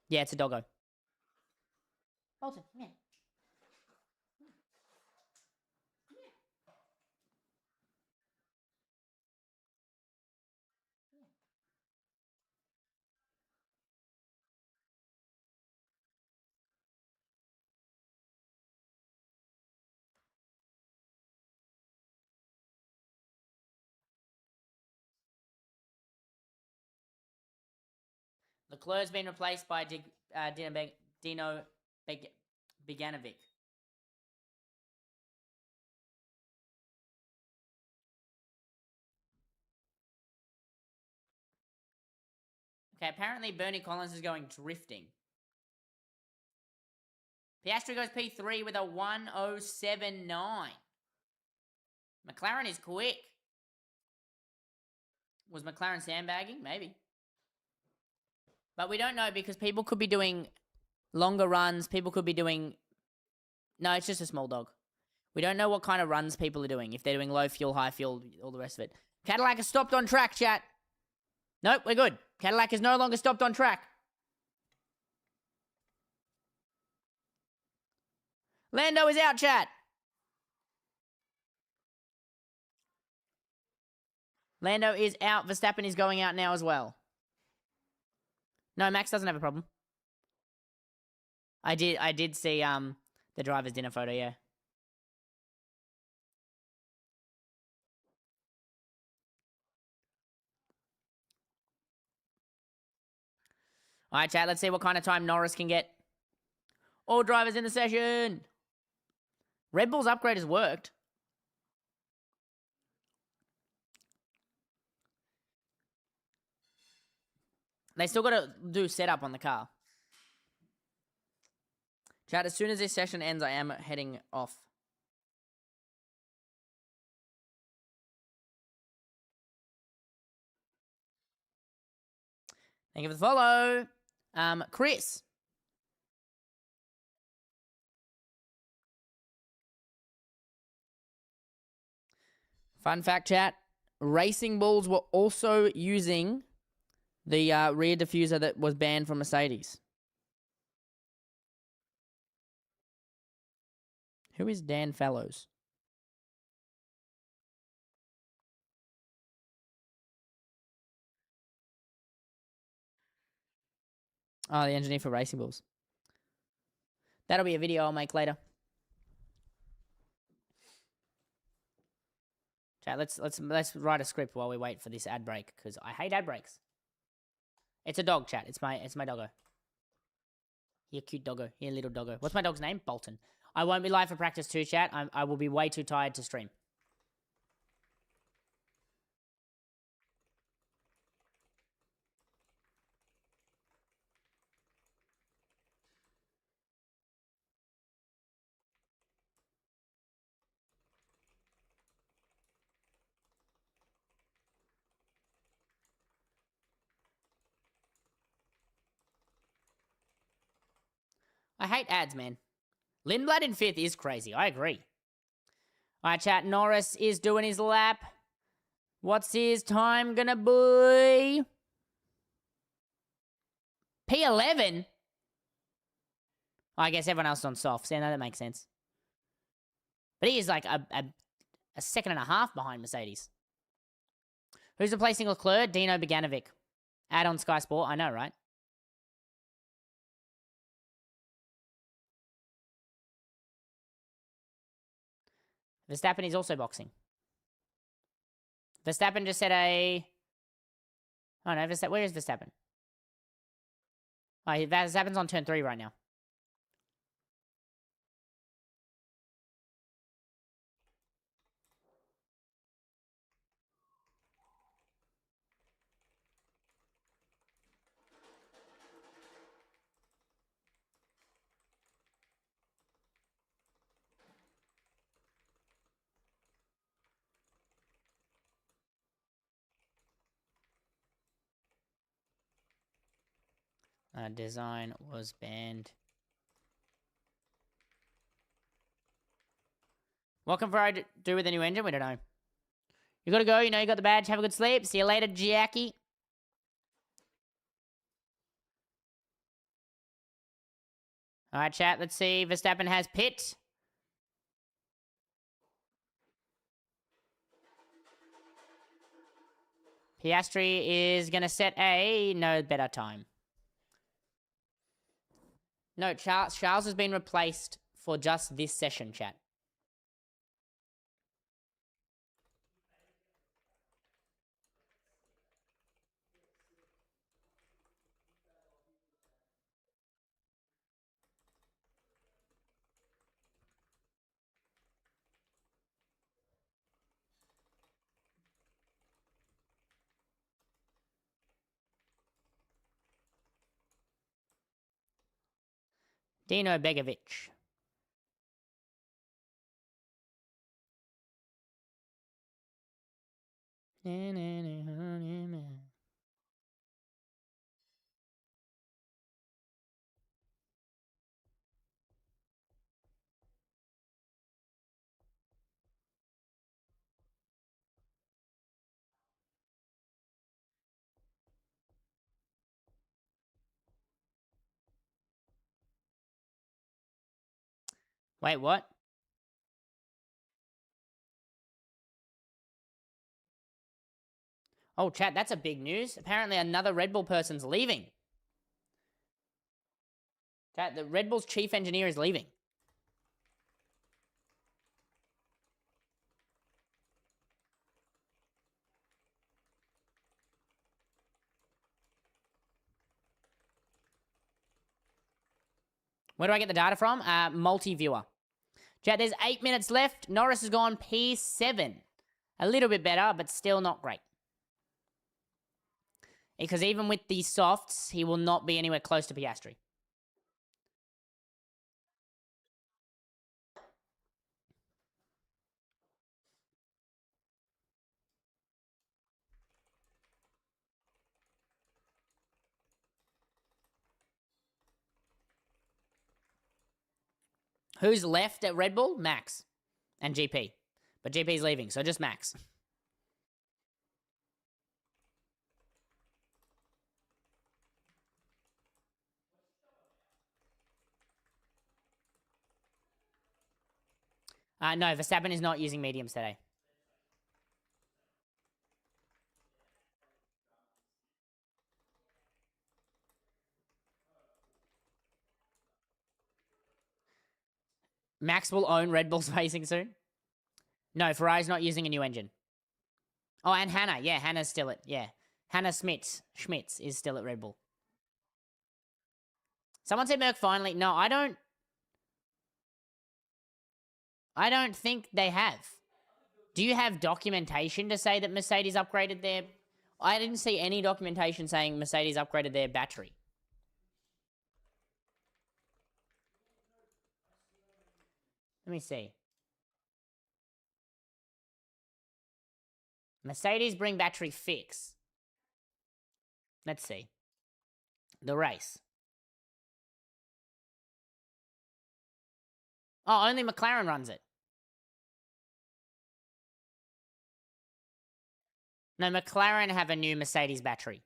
Speaker 1: Yeah, it's a doggo. Bolton, yeah. Leclerc's been replaced by Dino Beganovic. Okay, apparently Bernie Collins is going drifting. Piastri goes P3 with a 1079. McLaren is quick. Was McLaren sandbagging? Maybe. But we don't know because people could be doing longer runs. People could be doing... No, it's just a small dog. We don't know what kind of runs people are doing. If they're doing low fuel, high fuel, all the rest of it. Cadillac has stopped on track, chat. Nope, we're good. Cadillac is no longer stopped on track. Lando is out, chat. Lando is out. Verstappen is going out now as well. No, Max doesn't have a problem. I did see the driver's dinner photo, yeah. All right, chat, let's see what kind of time Norris can get. All drivers in the session. Red Bull's upgrade has worked. They still got to do setup on the car. Chat, as soon as this session ends, I am heading off. Thank you for the follow. Chris. Fun fact, chat. Racing Bulls were also using the rear diffuser that was banned from Mercedes. Who is Dan Fellows? Oh, the engineer for Racing Bulls. That'll be a video I'll make later. Chat, let's write a script while we wait for this ad break, because I hate ad breaks. It's a dog, chat. It's my doggo. Here, cute doggo. Here, little doggo. What's my dog's name? Bolton. I won't be live for practice 2, chat. I will be way too tired to stream. I hate ads, man. Lindblad in 5th is crazy. I agree. All right, chat. Norris is doing his lap. What's his time gonna be? P11? I guess everyone else is on soft. So, no, that makes sense. But he is like a second and a half behind Mercedes. Who's replacing Leclerc? Dino Beganovic. Ad on Sky Sport. I know, right? Verstappen is also boxing. Verstappen just said a... Oh, no. Where is Verstappen? Oh, Verstappen's on turn 3 right now. Design was banned. What can Ferrari do with the new engine? We don't know. You gotta go. You know you got the badge. Have a good sleep. See you later, Jackie. All right, chat. Let's see. Verstappen has pit. Piastri is gonna set a no better time. No, Charles has been replaced for just this session, chat. Dino Begovic. Wait, what? Oh, chat, that's a big news. Apparently another Red Bull person's leaving. Chat, the Red Bull's chief engineer is leaving. Where do I get the data from? Multi-viewer. Chat, there's 8 minutes left. Norris has gone P7. A little bit better, but still not great. Because even with the softs, he will not be anywhere close to Piastri. Who's left at Red Bull? Max and GP. But GP's leaving, so just Max. No, Verstappen is not using mediums today. Max will own Red Bull's racing soon. No, Ferrari's not using a new engine. Oh, and Hannah. Yeah, Hannah's still at, yeah. Hannah Schmitz is still at Red Bull. Someone said Merc finally. No, I don't think they have. Do you have documentation to say that Mercedes upgraded their... I didn't see any documentation saying Mercedes upgraded their battery. Let me see. Mercedes bring battery fix. Let's see. The race. Oh, only McLaren runs it. No, McLaren have a new Mercedes battery.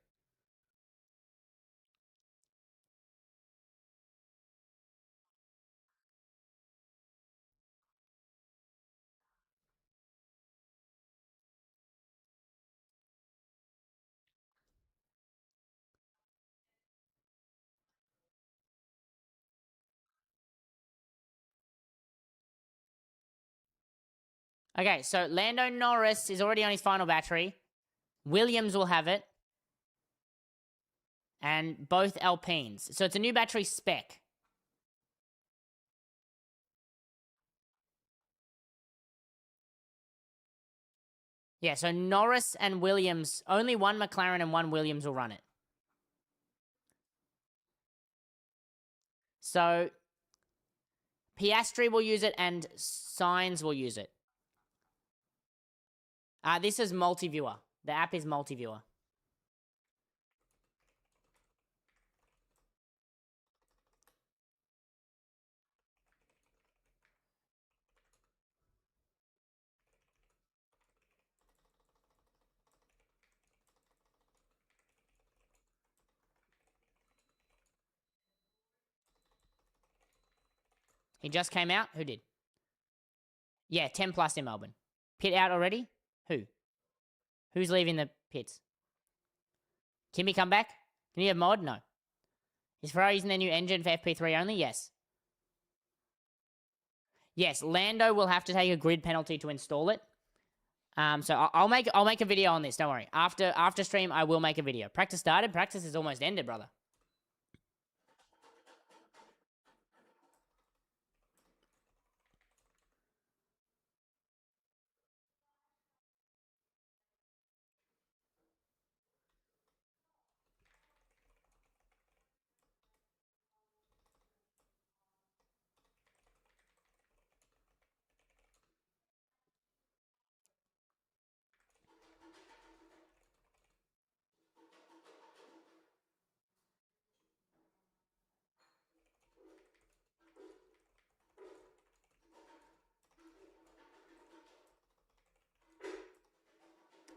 Speaker 1: Okay, so Lando Norris is already on his final battery. Williams will have it. And both Alpines. So it's a new battery spec. Yeah, so Norris and Williams, only one McLaren and one Williams will run it. So Piastri will use it and Sainz will use it. This is multi-viewer. The app is multi-viewer. He just came out? Who did? Yeah, 10 plus in Melbourne. Pit out already? Who? Who's leaving the pits? Kimmy come back? Can you have mod? No. Is Ferrari using their new engine for FP3 only? Yes. Yes, Lando will have to take a grid penalty to install it. So I'll make a video on this. Don't worry. After stream, I will make a video. Practice started. Practice is almost ended, brother.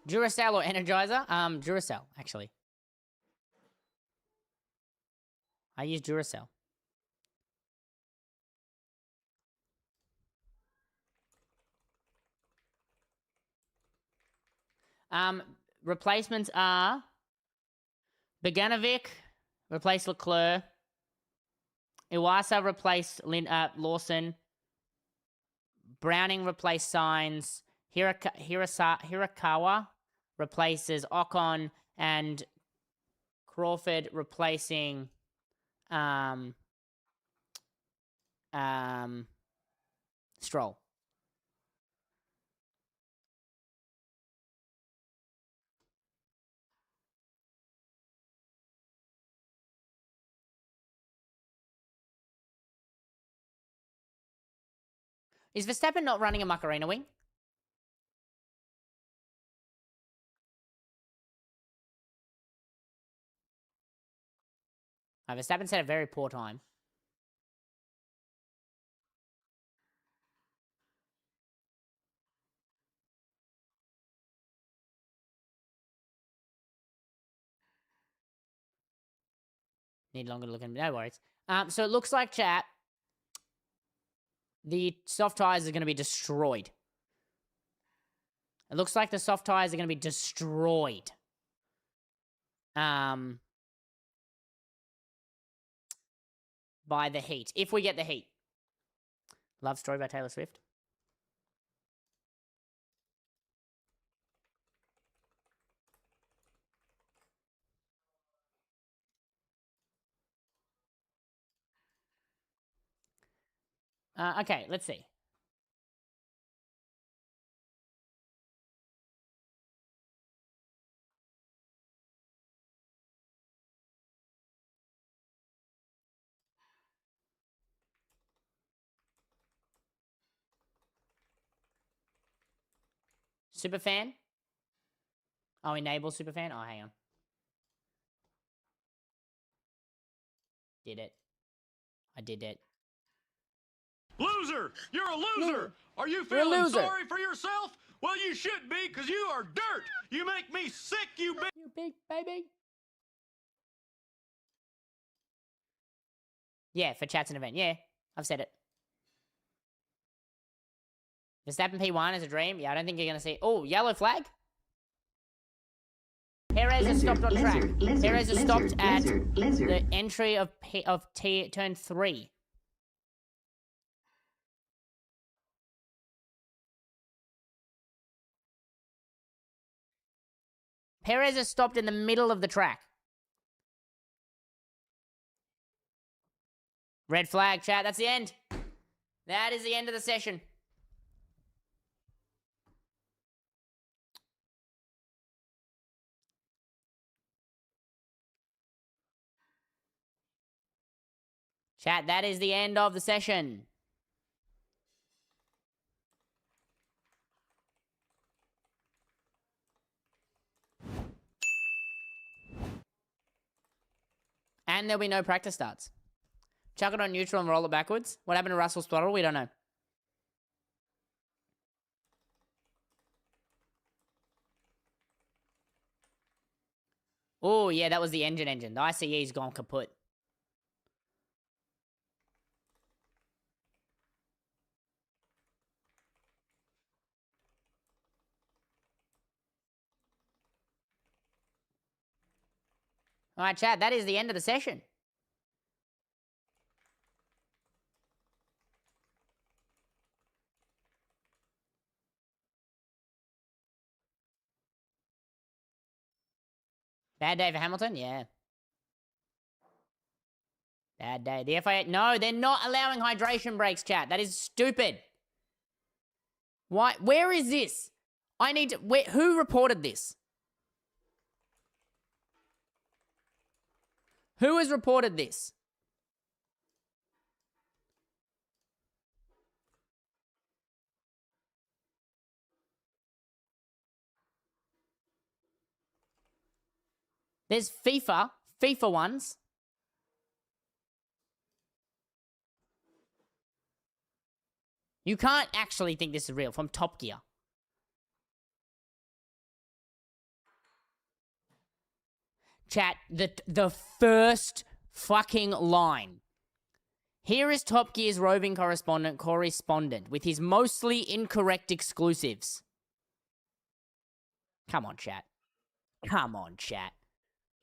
Speaker 1: Duracell or Energizer? Duracell, actually. I use Duracell. Replacements are Beganovic, replace Leclerc. Iwasa replaced Lawson. Browning replaced Sainz. Hirakawa replaces Ocon, and Crawford replacing Stroll. Is Verstappen not running a Macarena wing? Verstappen set a very poor time. Need longer to look in. No worries. So it looks like, chat, The soft tires are going to be destroyed. It looks like the soft tires are going to be destroyed. By the heat. If we get the heat. Love Story by Taylor Swift. Okay, let's see. Superfan? Oh, enable Superfan? Oh, hang on. Did it. I did it.
Speaker 4: Loser! You're a loser! Are you
Speaker 1: You're a
Speaker 4: feeling
Speaker 1: loser.
Speaker 4: sorry for yourself? Well, you should be, because you are dirt! You make me sick, you big...
Speaker 1: You big baby. Yeah, for chats and event. Yeah, I've said it. Verstappen P1 is a dream. Yeah, I don't think you're going to see... Oh, yellow flag? Perez has stopped on track. Perez has stopped at the entry of turn 3. Perez has stopped in the middle of the track. Red flag, chat. That's the end. That is the end of the session. Chat, that is the end of the session. And there'll be no practice starts. Chuck it on neutral and roll it backwards. What happened to Russell's throttle? We don't know. Oh, yeah, that was the engine. The ICE's gone kaput. All right, chat, that is the end of the session. Bad day for Hamilton? Yeah. Bad day. The FIA... No, they're not allowing hydration breaks, chat. That is stupid. Why? Where is this? I need to... Who reported this? Who has reported this? There's FIFA ones. You can't actually think this is real from Top Gear. Chat, the first fucking line. Here is Top Gear's roving correspondent with his mostly incorrect exclusives. Come on, chat. Come on, chat.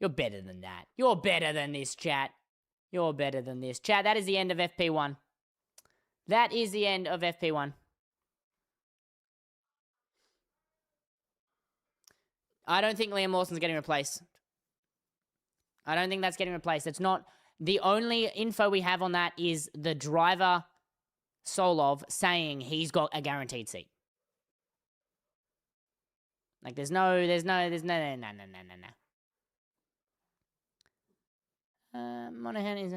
Speaker 1: You're better than that. You're better than this, chat. You're better than this. Chat, that is the end of FP1. That is the end of FP1. I don't think Liam Lawson's getting replaced. I don't think that's getting replaced. It's not... The only info we have on that is the driver, Solov, saying he's got a guaranteed seat. Like, there's no. Monahan is...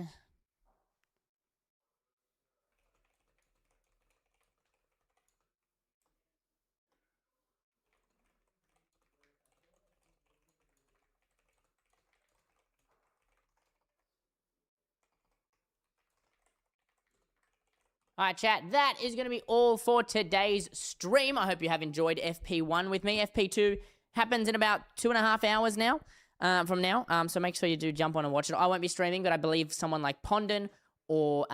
Speaker 1: All right, chat, that is going to be all for today's stream. I hope you have enjoyed FP1 with me. FP2 happens in about 2.5 hours now, from now. So make sure you do jump on and watch it. I won't be streaming, but I believe someone like Pondon or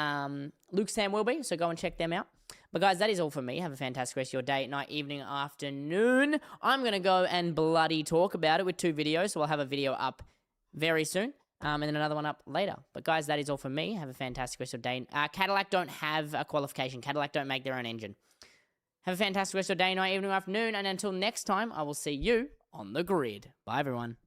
Speaker 1: Luke Sam will be, so go and check them out. But guys, that is all for me. Have a fantastic rest of your day, night, evening, afternoon. I'm going to go and bloody talk about it with 2 videos, so I'll have a video up very soon. And then another one up later. But guys, that is all for me. Have a fantastic rest of your day. Cadillac don't have a qualification. Cadillac don't make their own engine. Have a fantastic rest of your day, night, evening, afternoon. And until next time, I will see you on the grid. Bye, everyone.